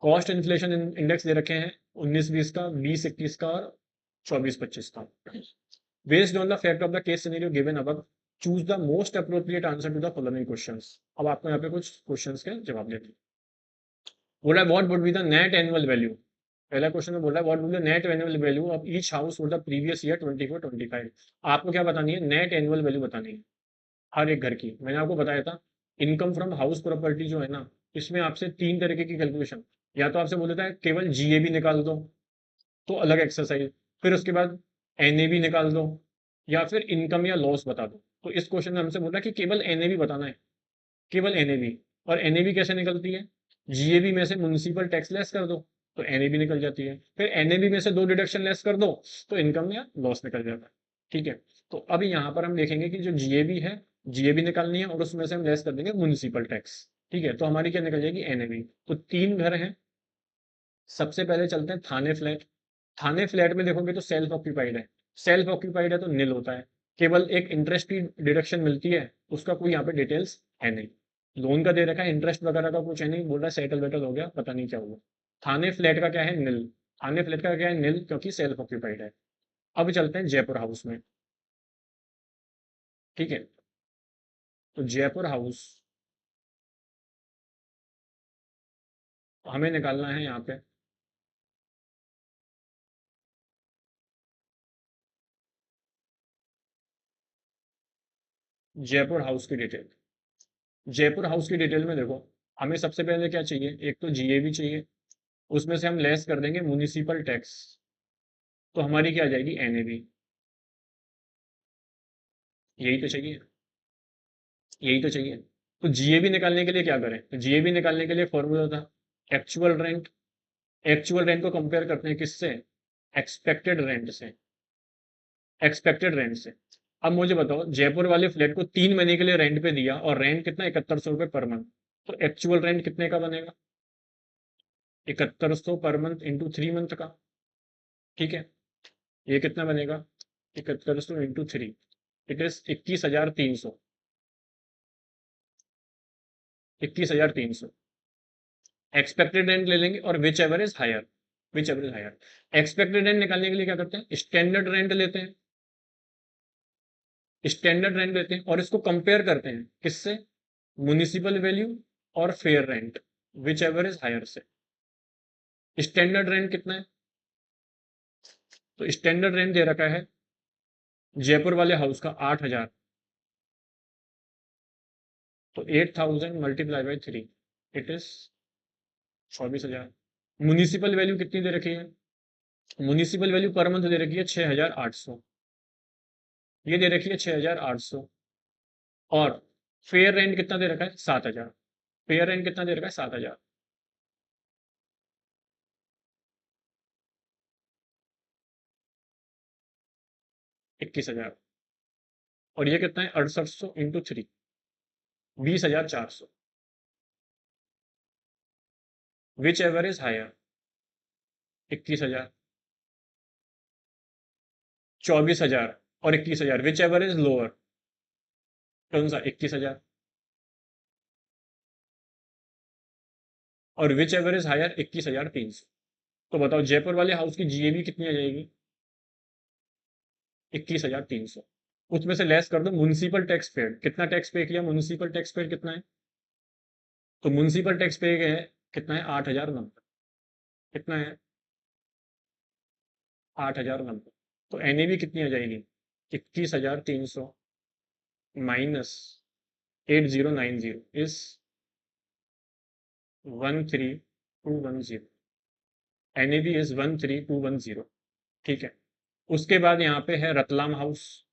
[SPEAKER 1] कॉस्ट इन्फ्लेशन इंडेक्स दे रखे हैं 19-20 का, 20-21 का और 24-25 का। Based on the fact of the case scenario given above, choose the most appropriate answer to the following questions. अब आपको यहाँ पे कुछ क्वेश्चंस के जवाब देते हैं। बोला है what would be the net annual value. पहला क्वेश्चन में बोला है what would the net annual value of each house for the previous year 24-25। आपको क्या बतानी है, नेट एनुअल वैल्यू बतानी है हर एक घर की। मैंने आपको बताया था इनकम फ्रॉम हाउस प्रॉपर्टी जो है ना, इसमें आपसे तीन तरीके की कैलकुलेशन, या तो आपसे बोल देता है केवल जीएबी निकाल दो, तो अलग एक्सरसाइज, फिर उसके बाद एनएबी निकाल दो, या फिर इनकम या लॉस बता दो। तो इस क्वेश्चन में हमसे बोला कि केवल एनएबी बताना है, केवल एनएबी। और एनएबी कैसे निकलती है, जीएबी में से म्युनिसिपल टैक्स लेस कर दो तो एनएबी निकल जाती है, फिर एनएबी में से दो डिडक्शन लेस कर दो तो इनकम या लॉस निकल जाता है। ठीक है, तो अभी यहाँ पर हम देखेंगे कि जो जीएबी है, जीएबी निकालनी है और उसमें से हम लेस कर देंगे म्युनिसिपल टैक्स। ठीक है, तो हमारी क्या निकल जाएगी, एनएबी। तो तीन घर हैं, सबसे पहले चलते हैं थाने फ्लैट। थाने फ्लैट में देखोगे तो सेल्फ ऑक्यूपाइड है, सेल्फ ऑक्यूपाइड है तो नील होता है, केवल एक इंटरेस्ट की डिडक्शन मिलती है, उसका कोई यहाँ पे डिटेल्स है नहीं। लोन का दे रखा है, इंटरेस्ट वगैरह का कुछ है नहीं, बोल रहा है सेटल वेटल हो गया, पता नहीं क्या हुआ। थाने फ्लैट का क्या है, नील। थाने फ्लैट का क्या है, नील, क्योंकि सेल्फ ऑक्यूपाइड है। अब चलते हैं जयपुर हाउस में। ठीक है, तो जयपुर हाउस हमें निकालना है यहाँ पे जयपुर हाउस की डिटेल। जयपुर हाउस की डिटेल में देखो, हमें सबसे पहले क्या चाहिए, एक तो जीएबी चाहिए, उसमें से हम लेस कर देंगे म्युनिसिपल टैक्स, तो हमारी क्या आ जाएगी, एनएबी। यही तो चाहिए, यही तो चाहिए। तो जीएबी निकालने के लिए क्या करें, तो जीएबी निकालने के लिए फॉर्मूला था एक्चुअल रेंट। एक्चुअल रेंट को कंपेयर करते हैं किससे, एक्सपेक्टेड रेंट से, एक्सपेक्टेड रेंट से। अब मुझे बताओ, जयपुर वाले फ्लैट को 3 महीने के लिए रेंट पे दिया और रेंट कितना, 7100 रुपये पर मंथ, तो एक्चुअल रेंट कितने का बनेगा, 7100 पर मंथ इंटू 3 मंथ का। ठीक है, ये कितना बनेगा, 7100 into 3, it is 21,300, 21,300। Expected rent ले लेंगे और whichever is higher, whichever is higher. Expected rent निकालने के लिए क्या करते हैं, स्टैंडर्ड रेंट लेते हैं, स्टैंडर्ड रेंट लेते हैं और इसको कंपेयर करते हैं किससे, म्युनिसिपल वैल्यू और fair rent, whichever is higher से। स्टैंडर्ड रेंट कितना है, तो स्टैंडर्ड रेंट दे रखा है जयपुर वाले हाउस का 8,000, तो 8,000 multiply by 3, it is 24,000। Municipal value कितनी दे रखी है, म्युनिसिपल वैल्यू पर मंथ दे रखी है 6,800, ये दे रखी है 6,800। और फेयर रेंट कितना दे रखा है, 7,000। फेयर रेंट कितना दे रखा है, 7,000। 21,000। और ये कितना है, 6800 into 3, 20,400। Whichever is higher, 21,000, 24,000 और 21,000, विच एवर इज लोअर, कौन सा, 21,000, और विच एवर इज हायर 21,300। तो बताओ जयपुर वाले हाउस की जीएबी कितनी आ जाएगी, 21,300। उसमें से लेस कर दो म्युनिसिपल टैक्स पेड, कितना टैक्स पे किया, म्युनिसिपल टैक्स पेड कितना है, तो म्युनिसिपल टैक्स पे है कितना है, 8,090। कितना है, 8,090। तो एनएबी कितनी आ जाएगी, 21,300 माइनस 8,090 इज 13,210। NAB is 13,210। ठीक है, उसके बाद यहाँ पे है रतलाम हाउस।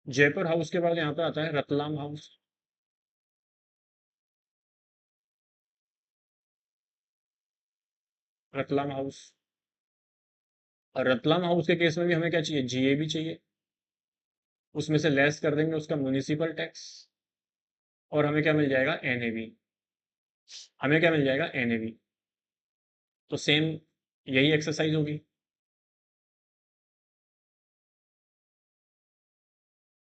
[SPEAKER 1] जयपुर हाउस के बाद यहाँ पे आता है रतलाम हाउस। रतलाम हाउस और रतलाम हाउस के केस में भी हमें क्या चाहिए, जीएबी चाहिए, उसमें से लेस कर देंगे उसका म्युनिसिपल टैक्स, और हमें क्या मिल जाएगा, एनएवी। हमें क्या मिल जाएगा, एनएवी। तो सेम यही एक्सरसाइज होगी।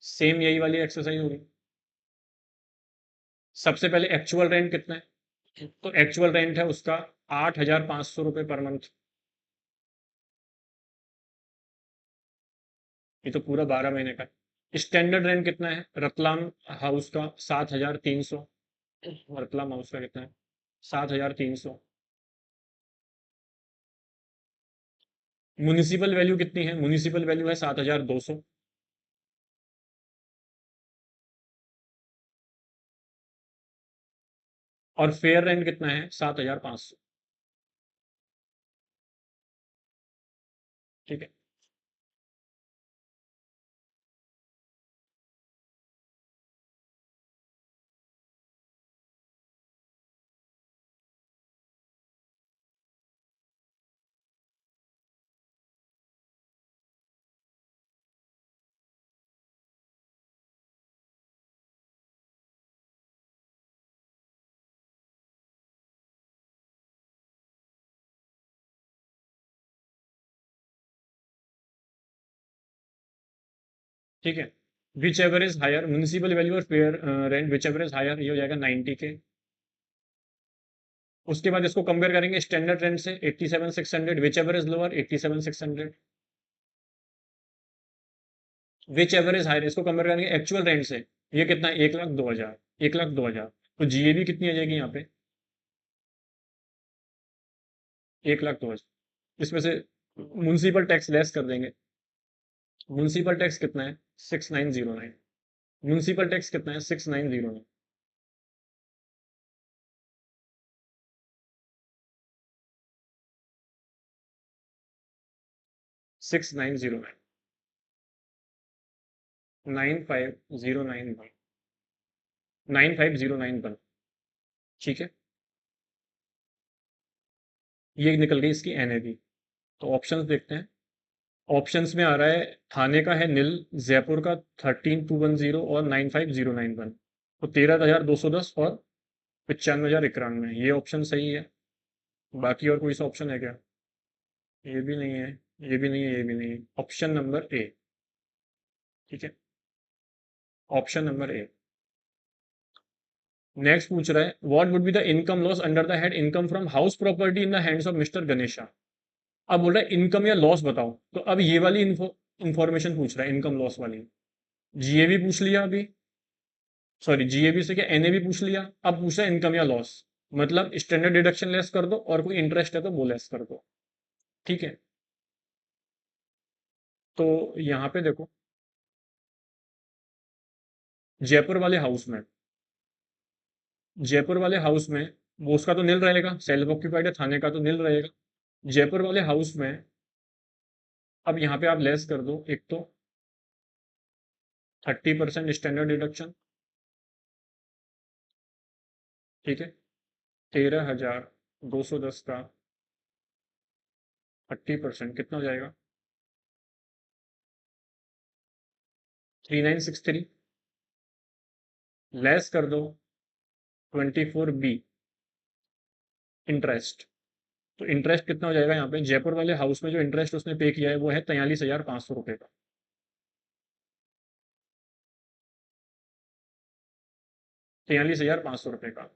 [SPEAKER 1] सेम यही वाली एक्सरसाइज होगी। सबसे पहले एक्चुअल रेंट कितना है, तो एक्चुअल रेंट है उसका 8,500 रुपये पर मंथ। ये तो पूरा 12 महीने का है। स्टैंडर्ड रेंट कितना है रतलाम हाउस का, 7,300। रतलाम हाउस का कितना है, 7,300। म्युनिसिपल वैल्यू कितनी है, म्युनिसिपल वैल्यू है 7,200। और फेयर रेंट कितना है, 7,500। ठीक है। ठीक है, whichever is higher, municipal value और fair rent whichever is higher, ये हो जाएगा 90K। उसके बाद इसको कंपेयर करेंगे स्टैंडर्ड रेंट से, 87,600, whichever is lower, 87,600। Whichever is higher, इसको कंपेयर करेंगे एक्चुअल रेंट से, ये कितना है, 1,02,000, 1,02,000। तो जीएबी कितनी आ जाएगी यहाँ पे, 1,02,000। इसमें से म्युनिसिपल टैक्स लेस कर देंगे। म्युनिसिपल टैक्स कितना है, 6,909। म्युनिसिपल टैक्स कितना है, 6,909। 6,909, 95,091, 95,091। ठीक है, ये निकल गई इसकी एनएवी। तो ऑप्शंस देखते हैं। ऑप्शंस में आ रहा है थाने का है नील, जयपुर का 13,210 और 95,091। तो 13,210 और 95,091, ये ऑप्शन सही है। बाकी और कोई सा ऑप्शन है क्या, ये भी नहीं है, ये भी नहीं है, ये भी नहीं है। Option number A. ठीक है, ऑप्शन नंबर ए। नेक्स्ट पूछ रहा है what would be the income loss under the head income from house property in the hands of mister Ganesha. अब बोल रहा है इनकम या लॉस बताओ, तो अब ये वाली इंफॉर्मेशन पूछ रहा है, इनकम लॉस वाली। जीएबी पूछ लिया अभी, सॉरी जीएबी से क्या एनएबी पूछ लिया, अब पूछ रहा है इनकम या लॉस। मतलब स्टैंडर्ड डिडक्शन लेस कर दो और कोई इंटरेस्ट है तो वो लेस कर दो। ठीक है, तो यहाँ पे देखो, जयपुर वाले हाउस में, जयपुर वाले हाउस में वो उसका तो नील रहेगा, सेल्फ ऑक्यूपाइड है, थाने का तो नील रहेगा। जयपुर वाले हाउस में अब यहाँ पे आप लेस कर दो, एक तो 30% स्टैंडर्ड डिडक्शन। ठीक है, 13,210 का 30% कितना हो जाएगा, 3,963। लेस कर दो 24B इंटरेस्ट। तो इंटरेस्ट कितना हो जाएगा यहाँ पे, जयपुर वाले हाउस में जो इंटरेस्ट उसने पे किया है वो है 43,500 रुपये का। 43,500 रुपये का।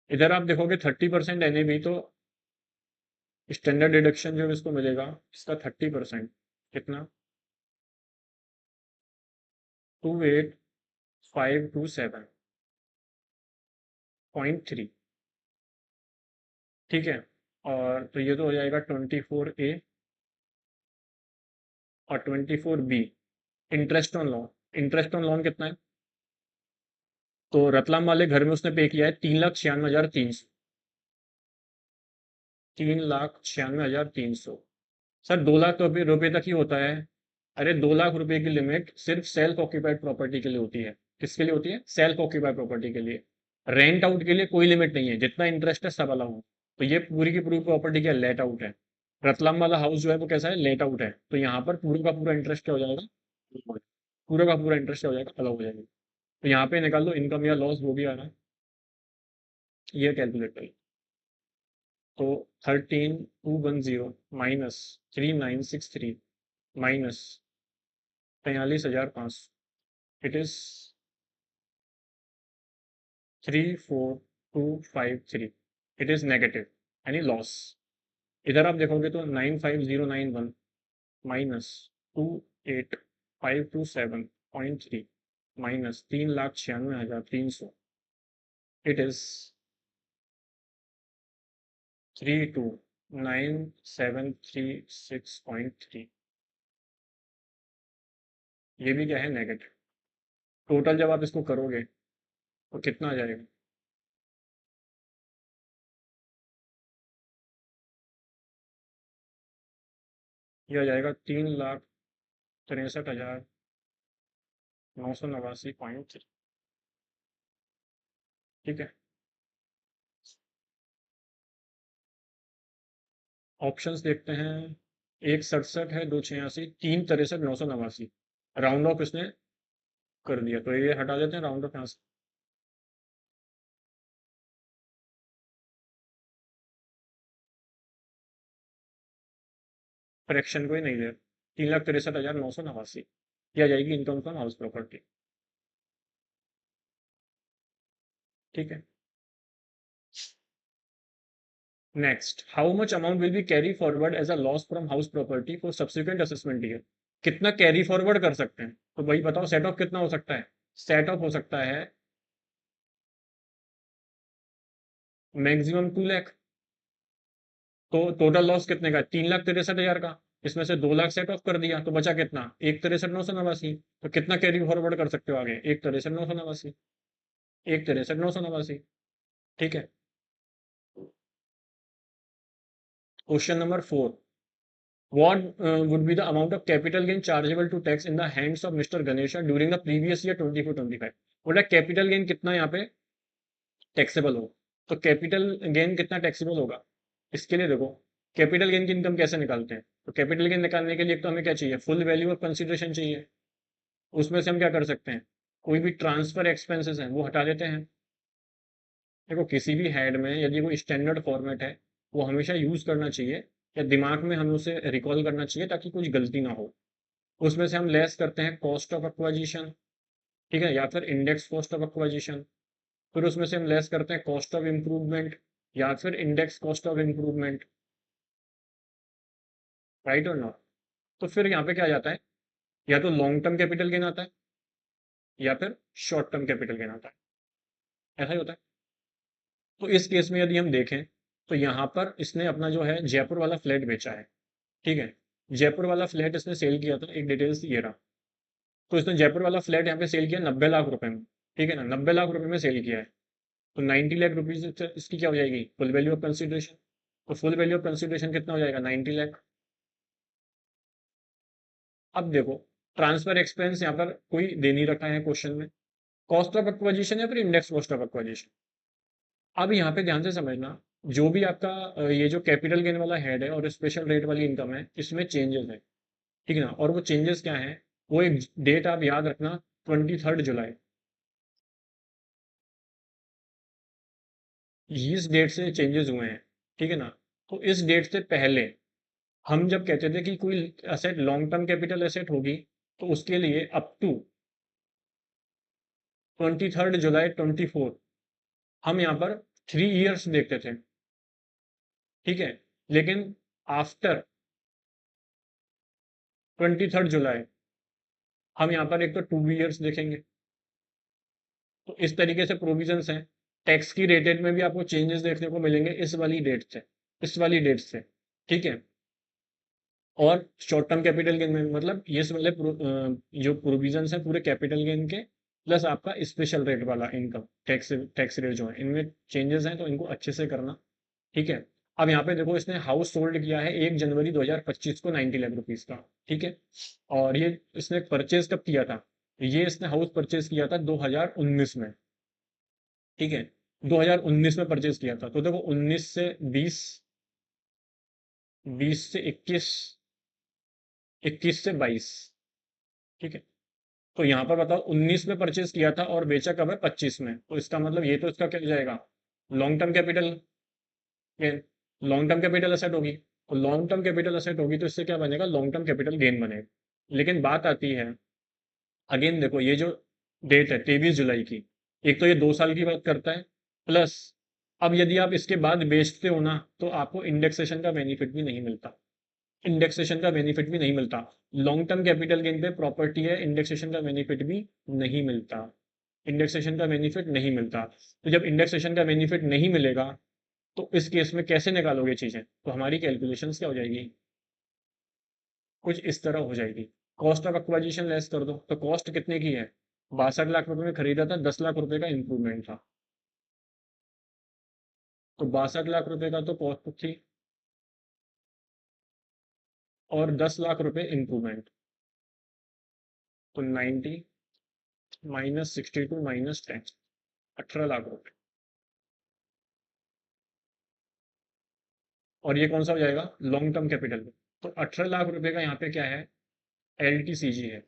[SPEAKER 1] इधर आप देखोगे 30% एनएबी, तो स्टैंडर्ड डिडक्शन जो इसको मिलेगा इसका 30% कितना, 28,527.3। ठीक है, और तो ये तो हो जाएगा 24A और 24B। Interest on loan, interest on loan कितना है, तो रतलाम वाले घर में उसने पे किया है 3,96,300, 3,96,300। सर 2 लाख रुपए तक ही होता है। अरे 2 लाख रुपए की लिमिट सिर्फ सेल्फ ऑक्यूपाइड प्रॉपर्टी के लिए होती है। किसके लिए होती है, सेल्फ ऑक्यूपाइड प्रॉपर्टी के लिए। रेंट आउट के लिए कोई लिमिट नहीं है, जितना इंटरेस्ट है सब अलाउ है। तो ये पूरी की पूरी प्रॉपर्टी क्या लेट आउट है। रतलाम वाला हाउस जो है वो कैसा है, लेट आउट है, तो यहाँ पर पूरा का पूरा इंटरेस्ट क्या हो जाएगा, पूरा का पूरा इंटरेस्ट क्या हो जाएगा, अलग हो जाएगा। तो यहाँ पे निकाल लो इनकम या लॉस, वो भी आ रहा है, ये कैलकुलेट करिए। तो 13210 minus 3963 minus 43,500, it is 34253, it is negative यानी लॉस। इधर आप देखोगे तो 95091 माइनस 28527.3 माइनस 3,96,300, इट इज 329,736.3। ये भी क्या है, नेगेटिव। टोटल जब आप इसको करोगे तो कितना आ जाएगा, ये आ जाएगा 3,63,989.3। ठीक है, ऑप्शंस देखते हैं। एक 67 है, 286, 3,63,989, राउंड ऑफ इसने कर दिया, तो ये हटा देते हैं राउंड ऑफ यहाँ से। फ्रैक्शन को ही नहीं दे, 3,63,989 यह आ जाएगी इनकम फ्रॉम हाउस प्रॉपर्टी। ठीक है, next, how much amount will be carry forward as a loss from house property for subsequent assessment year. कितना कैरी फॉरवर्ड कर सकते हैं, तो भाई बताओ सेट ऑफ कितना हो सकता है, सेट ऑफ हो सकता है मैक्सिमम 2 लाख। तो टोटल लॉस कितने का, 3,63,000 का, इसमें से 2 लाख सेट ऑफ कर दिया तो बचा कितना, 1,63,989। तो कितना कैरी फॉरवर्ड कर सकते हो आगे, 1,63,989, 1,63,989। ठीक है, question number 4, what would be the amount of capital gain chargeable to tax in the hands of Mr. Ganesha during the previous year 24-25। बोला कैपिटल गेन कितना यहाँ पे टैक्सेबल हो, तो कैपिटल गेन कितना टैक्सेबल होगा, इसके लिए देखो कैपिटल गेन की इनकम कैसे निकालते हैं। तो कैपिटल गेन निकालने के लिए एक तो हमें क्या चाहिए, फुल वैल्यू ऑफ कंसिडरेशन चाहिए। उसमें से हम क्या कर सकते हैं, कोई भी ट्रांसफर एक्सपेंसेस हैं वो हटा देते हैं। देखो किसी भी हेड में यदि कोई स्टैंडर्ड फॉर्मेट है वो हमेशा यूज करना चाहिए, या दिमाग में हमें उसे रिकॉल करना चाहिए ताकि कुछ गलती ना हो। उसमें से हम लेस करते हैं कॉस्ट ऑफ एक्वाजिशन, ठीक है, या फिर इंडेक्स कॉस्ट ऑफ एक्वाजिशन। फिर उसमें से हम लेस करते हैं कॉस्ट ऑफ इम्प्रूवमेंट या फिर index cost of improvement, right और नॉट। तो फिर यहाँ पे क्या आ जाता है, या तो लॉन्ग टर्म कैपिटल गेन आता है या फिर शॉर्ट टर्म कैपिटल गेन आता है, ऐसा ही होता है। तो इस केस में यदि हम देखें तो यहाँ पर इसने अपना जो है जयपुर वाला फ्लैट बेचा है। ठीक है, जयपुर वाला फ्लैट इसने सेल किया था, एक डिटेल्स ये रहा। तो इसने जयपुर वाला फ्लैट यहाँ पे सेल किया 90 लाख रुपए में। ठीक है ना, 90 लाख रुपए में सेल किया है, तो 90 लाख रुपीज इसकी क्या हो जाएगी, फुल वैल्यू ऑफ कंसिडरेशन। तो फुल वैल्यू ऑफ कंसिडरेशन कितना हो जाएगा, 90 लाख। अब देखो ट्रांसफर एक्सपेंस यहाँ पर कोई दे नहीं रखा है क्वेश्चन में, कॉस्ट ऑफ एक्वाजिशन या फिर इंडेक्स कॉस्ट ऑफ एक्वाजिशन। अब यहाँ पे ध्यान से समझना, जो भी आपका ये जो कैपिटल गेन वाला हेड है और स्पेशल रेट वाली इनकम है इसमें चेंजेस है। ठीक है ना, और वो चेंजेस क्या है, वो एक डेट आप याद रखना, 23 जुलाई, इस डेट से चेंजेस हुए हैं। ठीक है ना, तो इस डेट से पहले हम जब कहते थे कि कोई asset long term capital asset होगी, तो उसके लिए अप टू 23 जुलाई 24 हम यहाँ पर 3 ईयर्स देखते थे। ठीक है, लेकिन आफ्टर 23 जुलाई हम यहाँ पर एक तो 2 ईयर्स देखेंगे। तो इस तरीके से प्रोविजंस हैं। टैक्स की रेटेड में भी आपको चेंजेस देखने को मिलेंगे इस वाली डेट से, इस वाली डेट से। ठीक है, और शॉर्ट टर्म कैपिटल गेन में मतलब ये वाले जो प्रोविजंस हैं पूरे कैपिटल गेन के, प्लस आपका स्पेशल रेट वाला इनकम टैक्स टैक्स रेट जो है इनमें चेंजेस हैं, तो इनको अच्छे से करना। ठीक है, अब यहाँ पे देखो इसने हाउस सोल्ड किया है 1 जनवरी 2025 को 90 लाख रुपीज का। ठीक है, और ये इसने परचेज कब किया था, ये इसने हाउस परचेज किया था 2019 में। ठीक है, 2019 में परचेज किया था, तो देखो 19 से 20, 20 से 21, 21 से 22, ठीक है। तो यहाँ पर बताओ 19 में परचेज किया था और बेचा कब है, 25 में, तो इसका मतलब ये तो इसका क्या हो जाएगा, long term capital gain, long term capital asset होगी, और लॉन्ग टर्म कैपिटल असेट होगी तो इससे क्या बनेगा, लॉन्ग टर्म कैपिटल गेन बनेगा। लेकिन बात आती है, अगेन देखो ये जो डेट है 23 जुलाई की, एक तो ये 2 साल की बात करता है, प्लस अब यदि आप इसके बाद बेचते हो ना तो आपको इंडेक्सेशन का बेनिफिट भी नहीं मिलता, इंडेक्सेशन का बेनिफिट भी नहीं मिलता। लॉन्ग टर्म कैपिटल गेन पे प्रॉपर्टी है, इंडेक्सेशन का बेनिफिट भी नहीं मिलता, इंडेक्सेशन का बेनिफिट नहीं मिलता। तो जब इंडेक्सेशन का बेनिफिट नहीं मिलेगा तो इस केस में कैसे निकालोगे चीजें, तो हमारी कैलकुलेशंस क्या हो जाएगी, कुछ इस तरह हो जाएगी। कॉस्ट ऑफ एक्वाजिशन लेस कर दो, तो कॉस्ट कितने की है, 62 लाख रुपए में खरीदा था, 10 लाख रुपए का इंप्रूवमेंट था, तो 62 लाख रुपए का तो कॉस्ट थी, और 10 लाख रुपए इंप्रूवमेंट, तो 90 -62 -10, 18 लाख रुपए। और ये कौन सा हो जाएगा, लॉन्ग टर्म कैपिटल में। तो 18 लाख रुपए का यहाँ पे क्या है, एल टी सी जी है,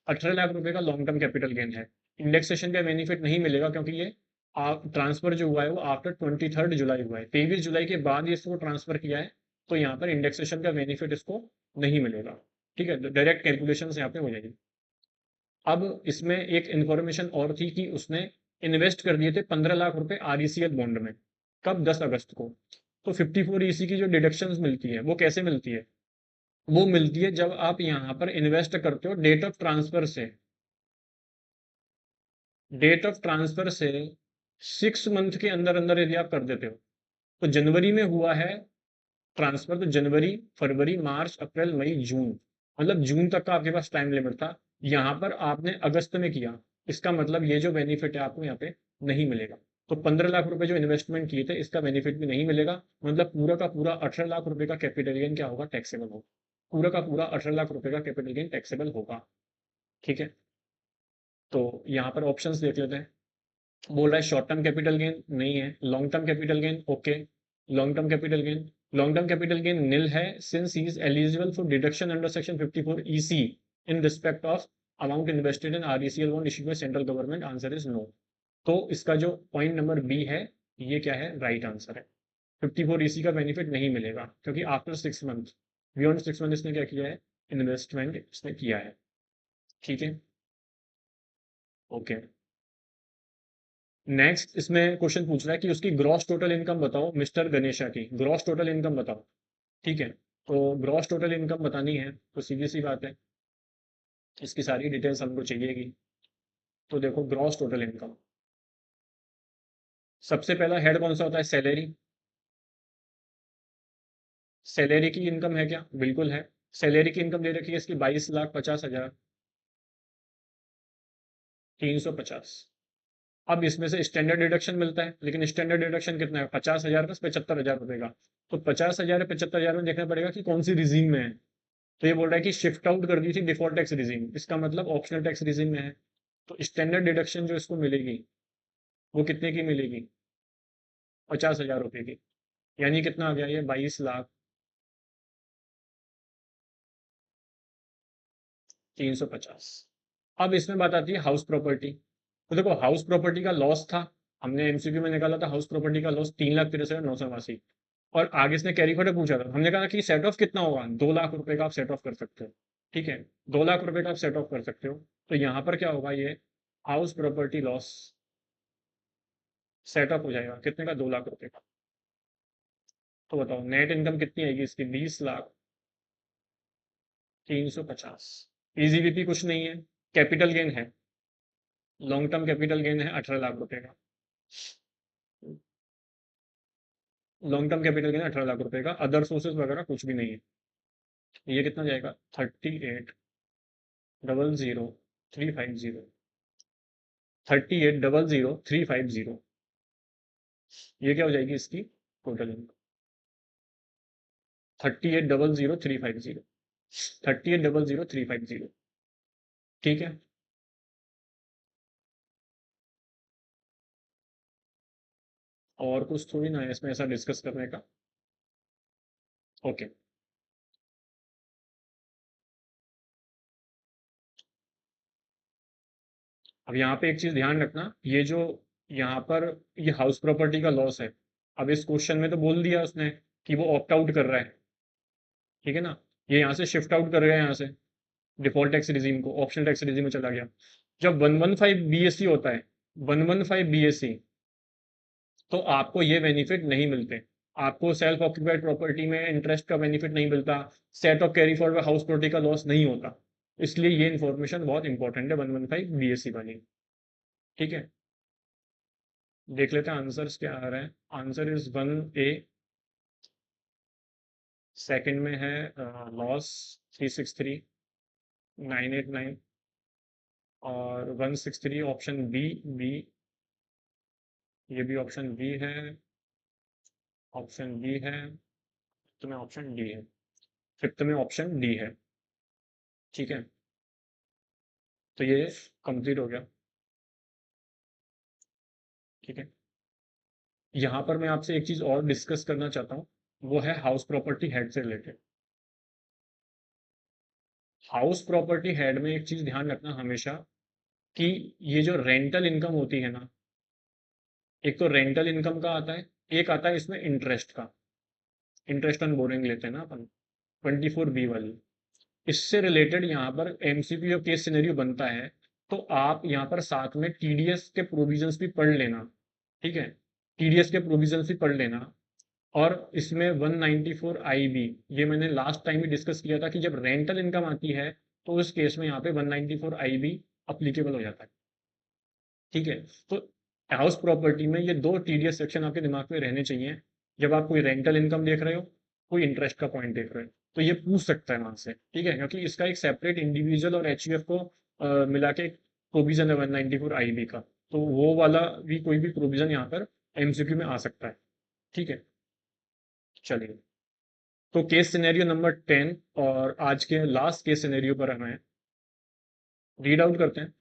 [SPEAKER 1] 18 लाख रुपए का लॉन्ग टर्म कैपिटल गेन है। इंडेक्सेशन का बेनिफिट नहीं मिलेगा क्योंकि ये ट्रांसफर जो हुआ है वो आफ्टर 23 जुलाई हुआ है, 23 जुलाई के बाद ये इसको ट्रांसफर किया है, तो यहाँ पर इंडेक्सेशन का बेनिफिट इसको नहीं मिलेगा। ठीक है, डायरेक्ट कैलकुलेशन यहाँ पे हो जाएगी। अब इसमें एक इंफॉर्मेशन और थी कि उसने इन्वेस्ट कर दिए थे 15 लाख रुपए आरईसीएल बॉन्ड में, कब, 10 अगस्त को। तो 54 ईसी की जो डिडक्शंस मिलती है वो कैसे मिलती है, वो मिलती है जब आप यहाँ पर इन्वेस्ट करते हो डेट ऑफ ट्रांसफर से, डेट ऑफ ट्रांसफर से 6 मंथ के अंदर अंदर यदि आप कर देते हो, तो जनवरी में हुआ है ट्रांसफर, तो जनवरी, फरवरी, मार्च, अप्रैल, मई, जून, मतलब जून तक का आपके पास टाइम लिमिट था, यहाँ पर आपने अगस्त में किया, इसका मतलब ये जो बेनिफिट है आपको यहाँ पे नहीं मिलेगा। तो 15 लाख रुपए जो इन्वेस्टमेंट किए थे इसका बेनिफिट भी नहीं मिलेगा, मतलब पूरा का पूरा 18 लाख रुपए का कैपिटल गेन क्या होगा, टैक्सेबल होगा, पूरा का पूरा 18 लाख रुपए का कैपिटल गेन टैक्सेबल होगा। ठीक है, तो यहाँ पर ऑप्शंस देख लेते हैं। बोल रहा है शॉर्ट टर्म कैपिटल गेन नहीं है, long term capital gain okay, long term capital gain, long term capital gain nil है since he is eligible for deduction under section 54 EC in respect of amount invested in RECL bond issued by central government, answer is no. तो इसका जो पॉइंट नंबर बी है ये क्या है, राइट आंसर है। 54 ईसी का बेनिफिट नहीं मिलेगा क्योंकि आफ्टर 6 मंथ, बियॉन्ड 6 मंथ इसने क्या किया है, इन्वेस्टमेंट इसने किया है। ठीक है, ओके। नेक्स्ट इसमें क्वेश्चन पूछ रहा है कि उसकी ग्रॉस टोटल इनकम बताओ, मिस्टर गणेशा की ग्रॉस टोटल इनकम बताओ। ठीक है, तो ग्रॉस टोटल इनकम बतानी है तो सीधी सी बात है, इसकी सारी डिटेल्स हमको चाहिएगी। तो देखो ग्रॉस टोटल इनकम, सबसे पहला हेड कौन सा होता है, सैलरी। सैलरी की इनकम है क्या, बिल्कुल है। सैलरी की इनकम दे रखी है इसकी 22,50,350। अब इसमें से स्टैंडर्ड डिडक्शन मिलता है, लेकिन स्टैंडर्ड डिडक्शन कितना है, 50,000 प्लस 75,000 रुपए का। तो 50,000 75,000 में देखना पड़ेगा कि कौन सी रिजीम में है। तो ये बोल रहा है कि शिफ्ट आउट कर दी थी डिफॉल्ट टैक्स रिजीम, इसका मतलब ऑप्शनल टैक्स रिजीम में है। तो स्टैंडर्ड डिडक्शन जो इसको मिलेगी वो कितने की मिलेगी, 50,000 रुपए की, यानी कितना आ गया ये, 22,350। अब इसमें बात आती है हाउस प्रॉपर्टी। तो देखो हाउस प्रॉपर्टी का लॉस था, हमने एमसीक्यू में निकाला था, हाउस प्रॉपर्टी का लॉस 3,63,989। और आगे इसने कैरी फॉरवर्ड पूछा था, हमने कहा कि सेट ऑफ कितना होगा, 2 लाख रुपए का आप सेट ऑफ कर सकते हो। ठीक है, 2 लाख रुपए का आप सेट ऑफ कर सकते हो। तो यहाँ पर क्या होगा, ये house property loss set of हो जाएगा कितने का, 2 लाख रुपए का। तो बताओ नेट इनकम कितनी आएगी इसकी, 20,03,50। पीजीबीपी कुछ नहीं है, कैपिटल गेन है, लॉन्ग टर्म कैपिटल गेन है 18 लाख रुपए का, long term capital gain 18 lakh रुपए का, अदर सोर्सेज वगैरह कुछ भी नहीं है। ये कितना जाएगा, 38,00,0350, 38,00,0350, ये क्या हो जाएगी इसकी टोटल इनकम, 38,00,0350, 38,00,0350। ठीक है, और कुछ थोड़ी ना है इसमें ऐसा डिस्कस करने का। ओके। अब यहाँ पे एक चीज ध्यान रखना, ये जो यहाँ पर ये हाउस प्रॉपर्टी का लॉस है, अब इस क्वेश्चन में तो बोल दिया उसने कि वो ऑप्ट आउट कर रहा है, ठीक है ना, ये यहाँ से शिफ्ट आउट कर रहे हैं, यहाँ से डिफॉल्ट टैक्स रिजीम को ऑप्शनल टैक्स रिजीम में चला गया। जब 115 बीएससी होता है, 115 बीएससी, तो आपको ये बेनिफिट नहीं मिलते। आपको सेल्फ ऑक्यूपाइड प्रॉपर्टी में इंटरेस्ट का बेनिफिट नहीं मिलता, set of carry forward house property का लॉस नहीं होता। इसलिए ये इन्फॉर्मेशन बहुत इंपॉर्टेंट है 115 बीएससी वाली, ठीक है। देख लेते हैं आंसर्स क्या आ रहे हैं। आंसर इज 1A, सेकंड में है लॉस 363989, और 163 ऑप्शन बी, बी, ये भी ऑप्शन बी है, ऑप्शन बी है, फिफ्थ में ऑप्शन डी है, फिफ्थ में ऑप्शन डी है, ठीक है। तो ये कंप्लीट हो गया, ठीक है। यहाँ पर मैं आपसे एक चीज और डिस्कस करना चाहता हूँ, वो है हाउस प्रॉपर्टी हेड से रिलेटेड। हाउस प्रॉपर्टी हेड में एक चीज ध्यान रखना हमेशा, कि ये जो रेंटल इनकम होती है ना, एक तो रेंटल इनकम का आता है, एक आता है इसमें इंटरेस्ट का, इंटरेस्ट ऑन बोरिंग लेते हैं ना अपन, 24B वाली। इससे रिलेटेड यहाँ पर एमसीक्यू केस सिनेरियो बनता है, तो आप यहाँ पर साथ में टीडीएस के प्रोविजंस भी पढ़ लेना, ठीक है, टीडीएस के प्रोविजंस भी पढ़ लेना। और इसमें 194 आईबी, ये मैंने लास्ट टाइम भी डिस्कस किया था कि जब रेंटल इनकम आती है तो उस केस में यहाँ पे 194 आईबी अप्लीकेबल हो जाता है, ठीक है। तो हाउस प्रॉपर्टी में ये दो टीडीएस सेक्शन आपके दिमाग में रहने चाहिए, जब आप कोई रेंटल इनकम देख रहे हो, कोई इंटरेस्ट का पॉइंट देख रहे हो, तो ये पूछ सकता है वहां से, ठीक है, क्योंकि इसका एक सेपरेट इंडिविजुअल और एचयूएफ को मिला के प्रोविजन है 194 आईबी का, तो वो वाला भी कोई भी प्रोविजन यहाँ पर एमसीक्यू में आ सकता है, ठीक है। चलिए, तो केस सिनेरियो नंबर 10 और आज के लास्ट केस सिनेरियो पर हमें रीड आउट करते हैं।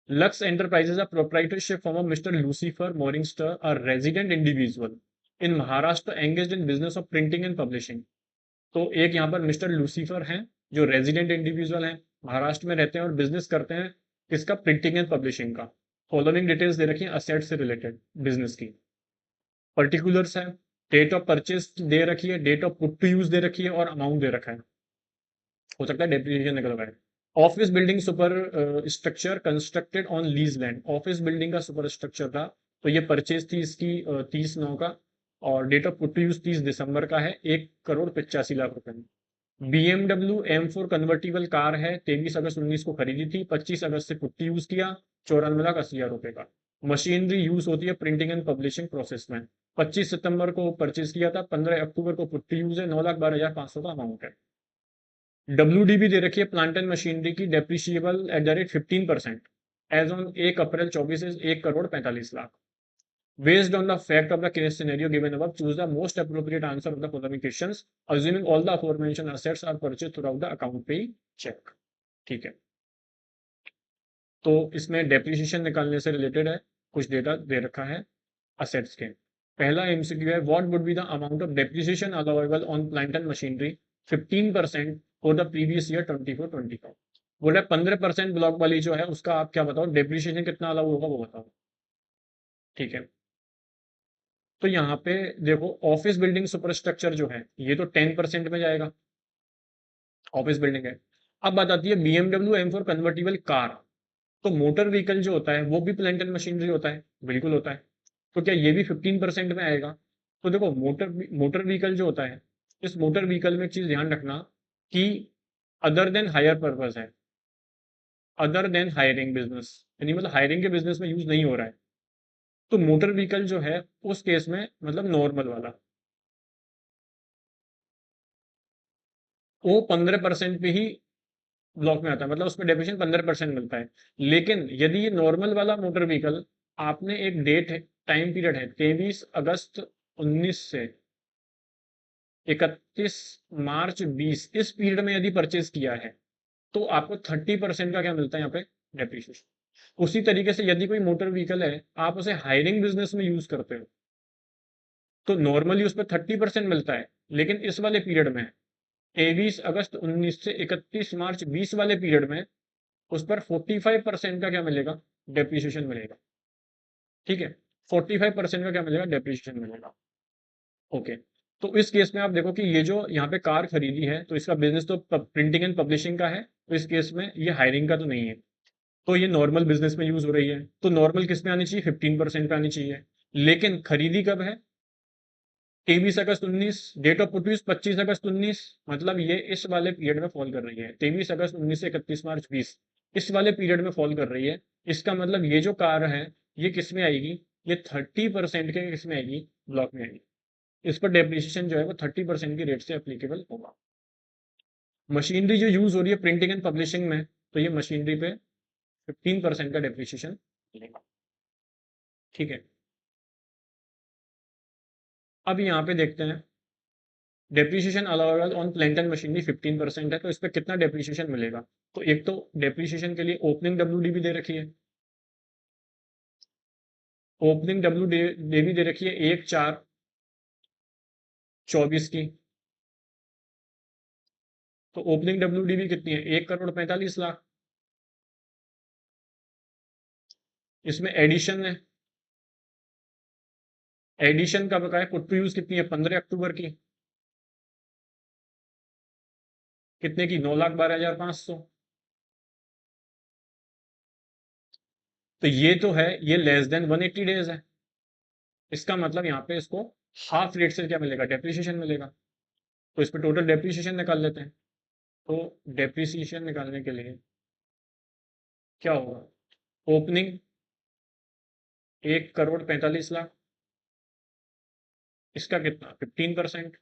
[SPEAKER 1] Lux Enterprises, a proprietorship firm of Mr. Lucifer Morningstar, a resident individual in Maharashtra engaged in business of printing and publishing। तो एक यहाँ पर मिस्टर लूसीफर हैं, जो रेजिडेंट इंडिविजुअल हैं, महाराष्ट्र में रहते हैं और बिजनेस करते हैं किसका, प्रिंटिंग एंड पब्लिशिंग का। फॉलोइंग डिटेल्स दे रखी हैं असेट से रिलेटेड बिजनेस की, पर्टिकुलर्स है, डेट ऑफ परचेज दे रखी है, date of put to use दे रखी है, और अमाउंट दे रखा है, हो सकता है डेप्रिसिएशन निकल रहा है। Office building super structure constructed on lease land, office building का सुपर स्ट्रक्चर था, तो ये परचेज थी इसकी 30/9 का, और date of put to use 30 दिसंबर का है, 1,85,00,000 रुपए में। BMW M4 कन्वर्टिबल कार है, 23 अगस्त 2019 को खरीदी थी, 25 अगस्त से पुट्टी यूज किया, 94,80,000 रुपए का। मशीनरी यूज होती है प्रिंटिंग एंड पब्लिशिंग प्रोसेस में, 25 सितंबर को परचेज किया था, 15 अक्टूबर को पुट्टी यूज है, 9,12,500 का अमाउंट है। WDB दे रखी है प्लांट एंड मशीनरी की, depreciable at the rate 15% as on 1 April 2024 is 1,45,00,000। Based on the fact of the case scenario given above, choose the most appropriate answer of the following questions, assuming all the aforementioned assets are purchased throughout the account pay check। ठीक है, तो इसमें डेप्रिसिएशन निकालने से रिलेटेड है, कुछ डेटा दे रखा है असेट्स के। पहला एमसीक्यू है, what would be the amount of depreciation allowable on plant and machinery 15% for the previous year 24-25। बोला 15% ब्लॉक वाली जो है उसका आप क्या बताओ, डेप्रिसिएशन कितना अलाउ होगा वो बताओ, ठीक है। तो यहाँ पे देखो, ऑफिस बिल्डिंग सुपरस्ट्रक्चर जो है ये तो 10% में जाएगा, ऑफिस बिल्डिंग है। अब बात आती है BMW M4 कन्वर्टिबल कार, तो मोटर व्हीकल जो होता है वो भी प्लांट एंड मशीनरी होता है, बिल्कुल होता है, तो क्या ये भी 15% में आएगा। तो देखो, मोटर व्हीकल जो होता है, इस मोटर व्हीकल में एक चीज ध्यान रखना कि अदर देन हायर पर्पज है, अदर देन हायरिंग बिजनेस, यानी मतलब हायरिंग के बिजनेस में यूज नहीं हो रहा है, तो मोटर व्हीकल जो है उस केस में मतलब नॉर्मल वाला, वो 15% पे ही ब्लॉक में आता है, मतलब उसमें डेप्रिसिएशन 15% मिलता है। लेकिन यदि ये नॉर्मल वाला मोटर व्हीकल, आपने एक डेट है, टाइम पीरियड है 23 अगस्त 2019 से 31 मार्च 2020, इस पीरियड में यदि परचेज किया है, तो आपको 30% का क्या मिलता है यहाँ पे, डेप्रिसिएशन। उसी तरीके से यदि कोई मोटर व्हीकल है, आप उसे हायरिंग बिजनेस में यूज करते हो, तो नॉर्मली उस पर 30% मिलता है, लेकिन इस वाले पीरियड में 23 अगस्त 2019 से 31 मार्च 2020 वाले पीरियड में उस पर 45% का क्या मिलेगा, डेप्रिसिएशन मिलेगा। ठीक है, 45% का क्या मिलेगा, डेप्रिसिएशन मिलेगा। ओके, तो इस केस में आप देखो कि ये जो यहाँ पे कार खरीदी है तो इसका बिजनेस तो प्रिंटिंग एंड पब्लिशिंग का है, तो इस केस में ये हायरिंग का तो नहीं है, तो ये नॉर्मल बिजनेस में यूज हो रही है, तो नॉर्मल किस में आनी चाहिए, 15% पे आनी चाहिए। लेकिन खरीदी कब है, 23 अगस्त 19, डेट ऑफ प्रोड्यूस 25 अगस्त 19, मतलब ये इस वाले पीरियड में फॉल कर रही है, 23 अगस्त 19 से 31 मार्च 20, इस वाले पीरियड में फॉल कर रही है। इसका मतलब ये जो कार है ये किस में आएगी, ये 30% के किस में आएगी, ब्लॉक में आएगी। इस पर डेप्रिसिएशन जो है वो 30% के रेट से एप्लीकेबल होगा। मशीनरी जो यूज हो रही है प्रिंटिंग एंड पब्लिशिंग में, तो ये मशीनरी पे 15% का डेप्रिसिएशन मिलेगा। ठीक है, अब यहाँ पे देखते हैं depreciation allowed on plant and machinery 15% है, तो इस पर कितना डेप्रिसिएशन मिलेगा। तो एक तो डेप्रिसिएशन के लिए ओपनिंग डब्ल्यू डी दे रखी है, ओपनिंग डब्ल्यू डी दे रखी है 1/4/24 की, तो ओपनिंग डब्ल्यू डी कितनी है, 1,45,00,000। इसमें एडिशन है, एडिशन का बकाया पुट टू यूज कितनी है, 15 अक्टूबर की, कितने की, 9,12,500। तो ये तो है, ये लेस देन 180 डेज है, इसका मतलब यहाँ पे इसको हाफ रेट से क्या मिलेगा, डेप्रिसिएशन मिलेगा। तो इस पर टोटल डेप्रिसिएशन निकाल लेते हैं। तो डेप्रिसिएशन निकालने के लिए क्या होगा, ओपनिंग 1,45,00,000, इसका कितना, 15%,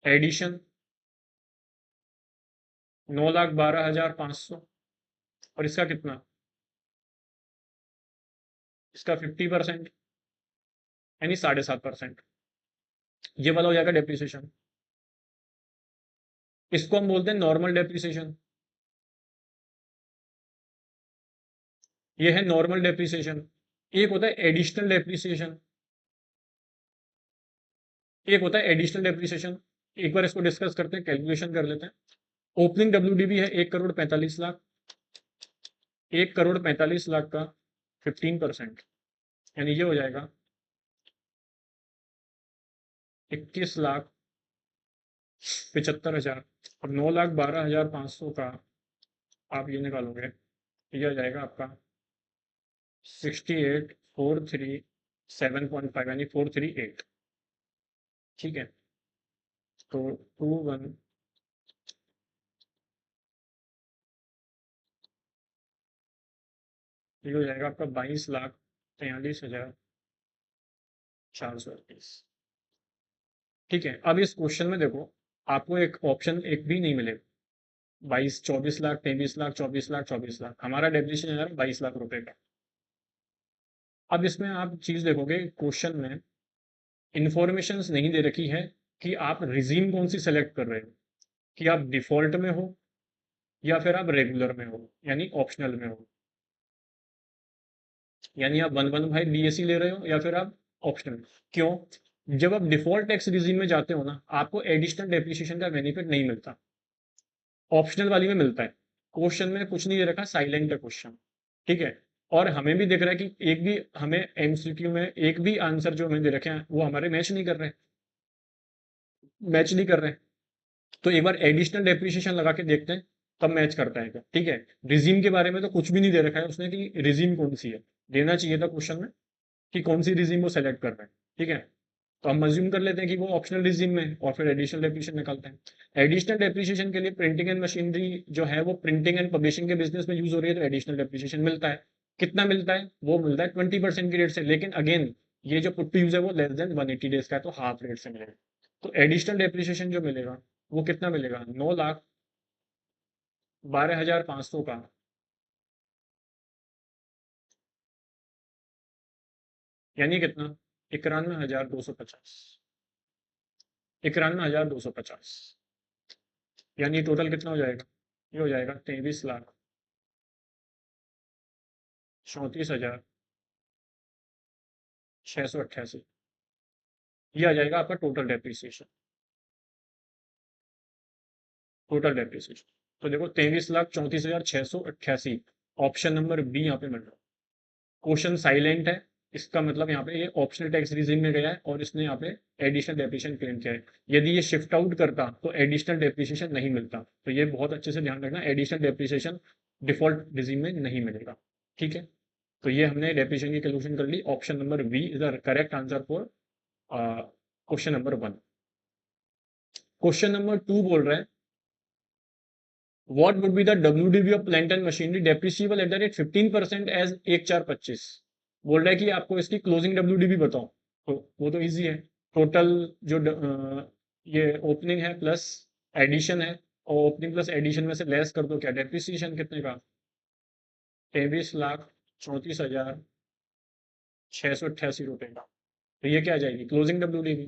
[SPEAKER 1] एडिशन 9,12,500, और इसका कितना, इसका 50%, यानी 7.5%, ये वाला हो जाएगा डेप्रिसिएशन। इसको हम बोलते हैं नॉर्मल डेप्रिसिएशन, ये है नॉर्मल डेप्रिसिएशन। एक होता है एडिशनल डेप्रिसिएशन, एक होता है एडिशनल डेप्रिसिएशन। एक बार इसको डिस्कस करते हैं, कैलकुलेशन कर लेते हैं। ओपनिंग डब्ल्यू है 1,45,00,000, 1,45,00,000 का 15%, यानी ये हो जाएगा 21,75,000, और 9,12,500 का आप ये निकालोगे, ये हो जाएगा आपका 68,437.5, यानी 438। ठीक है, तो 21, ये हो जाएगा आपका 22,43,438। ठीक है, अब इस क्वेश्चन में देखो, आपको एक ऑप्शन एक भी नहीं मिलेगा, 22, 24 लाख, 23 लाख, 24 लाख, 24 लाख, हमारा डेफिनेशन है 22 लाख रुपए का। अब इसमें आप चीज देखोगे, क्वेश्चन में इंफॉर्मेशन नहीं दे रखी है कि आप रिजीम कौन सी सेलेक्ट कर रहे हो, कि आप डिफॉल्ट में हो या फिर आप रेगुलर में हो, यानी ऑप्शनल में हो, यानी आप 115 बीएससी ले रहे हो या फिर आप ऑप्शनल। क्यों, जब आप डिफॉल्ट टैक्स रिजीम में जाते हो ना, आपको एडिशनल डेप्रिसिएशन का बेनिफिट नहीं मिलता, ऑप्शनल वाली में मिलता है। क्वेश्चन में कुछ नहीं दे रखा, साइलेंट है क्वेश्चन। ठीक है, और हमें भी दिख रहा है कि एक भी हमें एमसीक्यू में एक भी आंसर जो हमें दे रखे हैं वो हमारे मैच नहीं कर रहे, मैच नहीं कर रहे। तो एक बार एडिशनल डेप्रिसिएशन लगा के देखते हैं, तब मैच करता है क्या। ठीक है, रिजीम के बारे में तो कुछ भी नहीं दे रखा है उसने कि रिजीम कौन सी है, देना चाहिए था क्वेश्चन में कि कौन सी रिजीम वो सेलेक्ट कर रहे हैं। ठीक है, तो हम अज्यूम कर लेते हैं कि वो ऑप्शनल रिजीम में, और फिर एडिशनल डेप्रिसिएशन निकालते हैं। एडिशनल डेप्रिसिएशन के लिए प्रिंटिंग एंड मशीनरी जो है वो प्रिंटिंग एंड पब्लिशिंग के बिजनेस में यूज हो रही है, तो एडिशनल डेप्रिसिएशन मिलता है। कितना मिलता है, वो मिलता है 20% की रेट से, लेकिन अगेन ये जो पुट टू यूज है वो लेस देन 180 डेज का है, तो हाफ रेट से मिलेगा। तो एडिशनल डेप्रिसिएशन जो मिलेगा वो कितना मिलेगा, 9,12,500 का, यानी कितना, 91,250, 91,250, यानी टोटल कितना हो जाएगा, ये हो जाएगा 23,34,688, ये आ जाएगा आपका टोटल डेप्रिसिएशन, टोटल डेप्रिसिएशन। तो देखो 23,34,688, ऑप्शन नंबर बी यहाँ पे मिल रहा है। क्वेश्चन साइलेंट है, इसका मतलब यहाँ पे ये ऑप्शनल टैक्स रीजन में गया है और इसने यहाँ पे एडिशनल डेप्रिसिएशन क्लेम किया है। यदि ये शिफ्ट आउट करता तो एडिशनल डेप्रिसिएशन नहीं मिलता, तो ये बहुत अच्छे से ध्यान रखना, एडिशनल डेप्रिसिएशन डिफॉल्ट रिजीम में नहीं मिलेगा। ठीक है, तो ये हमने डेप्रिसिएशन की कैलकुलेशन कर ली। Option number B is the correct answer for question number 1। Question number 2 बोल रहा है what would be the WDV of plant and machinery depreciable at the rate 15% as 1/4/25। बोल रहा है कि आपको इसकी क्लोजिंग WDV बताओ। तो वो तो इजी है, टोटल जो ये ओपनिंग है प्लस एडिशन है, और ओपनिंग प्लस एडिशन में से लेस कर दो क्या, डेप्रिसिएशन कितने का, 23,34,688 का। तो ये क्या आ जाएगी क्लोजिंग WDV,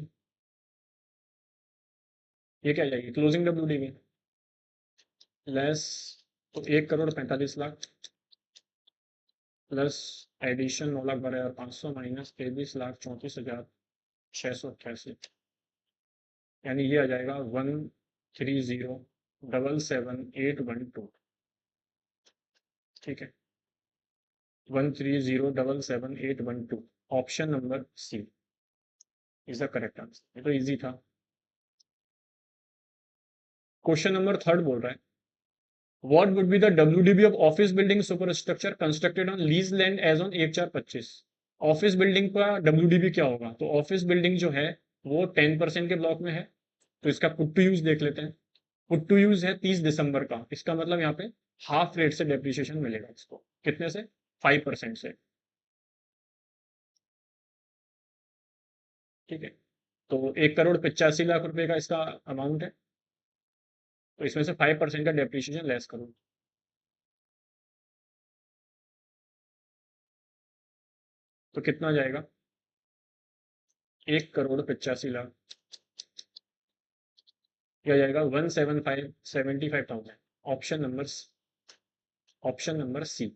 [SPEAKER 1] ये क्या आ जाएगी क्लोजिंग WDV लेस, तो 1,45,00,000 प्लस एडिशन 9,12,500 माइनस 23,34,688, यानी ये आ जाएगा 130,77,812। ठीक है, 130,77,812, option number C is the correct answer. ये तो इजी था। क्वेश्चन नंबर 3 बोल रहा है What would be the WDB of office building superstructure constructed on leased land as on 1/4/25। Office building का WDB क्या होगा, तो ऑफिस बिल्डिंग जो है वो 10% के ब्लॉक में है, तो इसका पुट टू यूज देख लेते हैं। पुट टू यूज है 30 दिसंबर का, इसका मतलब यहाँ पे हाफ रेट से डेप्रिसिएशन मिलेगा इसको, कितने से, 5% से। ठीक है, तो 1,85,00,000 रुपए का इसका अमाउंट है, तो इसमें से 5% का डेप्रिसिएशन लेस करो, तो कितना जाएगा, 1,85,00,000 क्या जाएगा, 175,75,000। Option number option number C,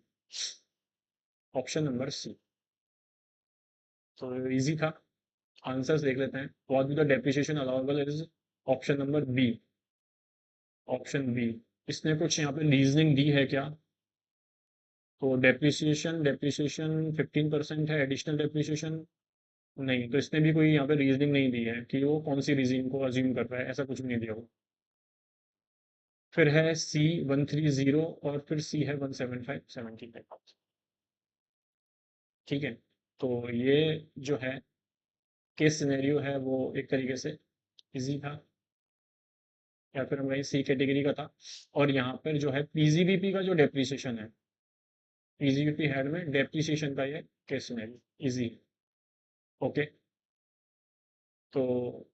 [SPEAKER 1] option number C. तो इजी था, आंसर्स देख लेते हैं। What be the depreciation allowable is option number B, option B. इसने कुछ यहाँ पे रीजनिंग दी है क्या, तो डेप्रिसिएशन डेप्रिसिएशन 15% है, एडिशनल डेप्रिसिएशन नहीं, तो इसने भी कोई यहाँ पे रीजनिंग नहीं दी है कि वो कौन सी रीजनिंग को अज्यूम कर रहा है, ऐसा कुछ भी नहीं दिया हो। फिर है सी 130 और फिर सी है 175,75। ठीक है, तो ये जो है केस सिनेरियो है वो एक तरीके से इजी था, या फिर वही सी कैटेगरी का था। और यहाँ पर जो है पीजीबीपी का जो डेप्रिसिएशन है, पीजीबीपी हेड में डेप्रिसिएशन का ये केस सिनेरियो इजी है। ओके, तो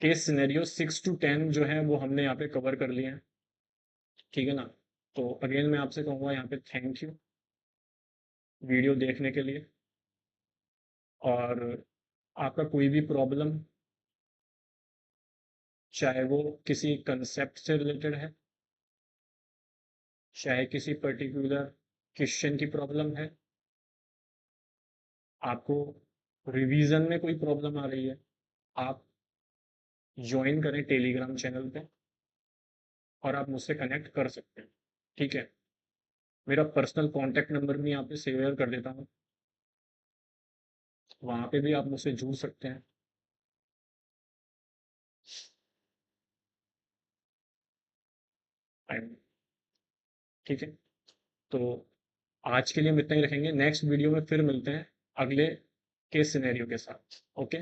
[SPEAKER 1] केस सिनेरियो 6 to 10 जो है वो हमने यहाँ पे कवर कर लिए हैं। ठीक है ना, तो अगेन मैं आपसे कहूँगा यहाँ पे थैंक यू वीडियो देखने के लिए। और आपका कोई भी प्रॉब्लम, चाहे वो किसी कंसेप्ट से रिलेटेड है, चाहे किसी पर्टिकुलर क्वेश्चन की प्रॉब्लम है, आपको रिवीजन में कोई प्रॉब्लम आ रही है, आप ज्वाइन करें टेलीग्राम चैनल पे और आप मुझसे कनेक्ट कर सकते हैं। ठीक है, मेरा पर्सनल कॉन्टैक्ट नंबर भी यहाँ पे शेयर कर देता हूँ, वहाँ पे भी आप मुझसे जुड़ सकते हैं। ठीक है, तो आज के लिए हम इतना ही रखेंगे, नेक्स्ट वीडियो में फिर मिलते हैं अगले केस सिनेरियो के साथ। ओके।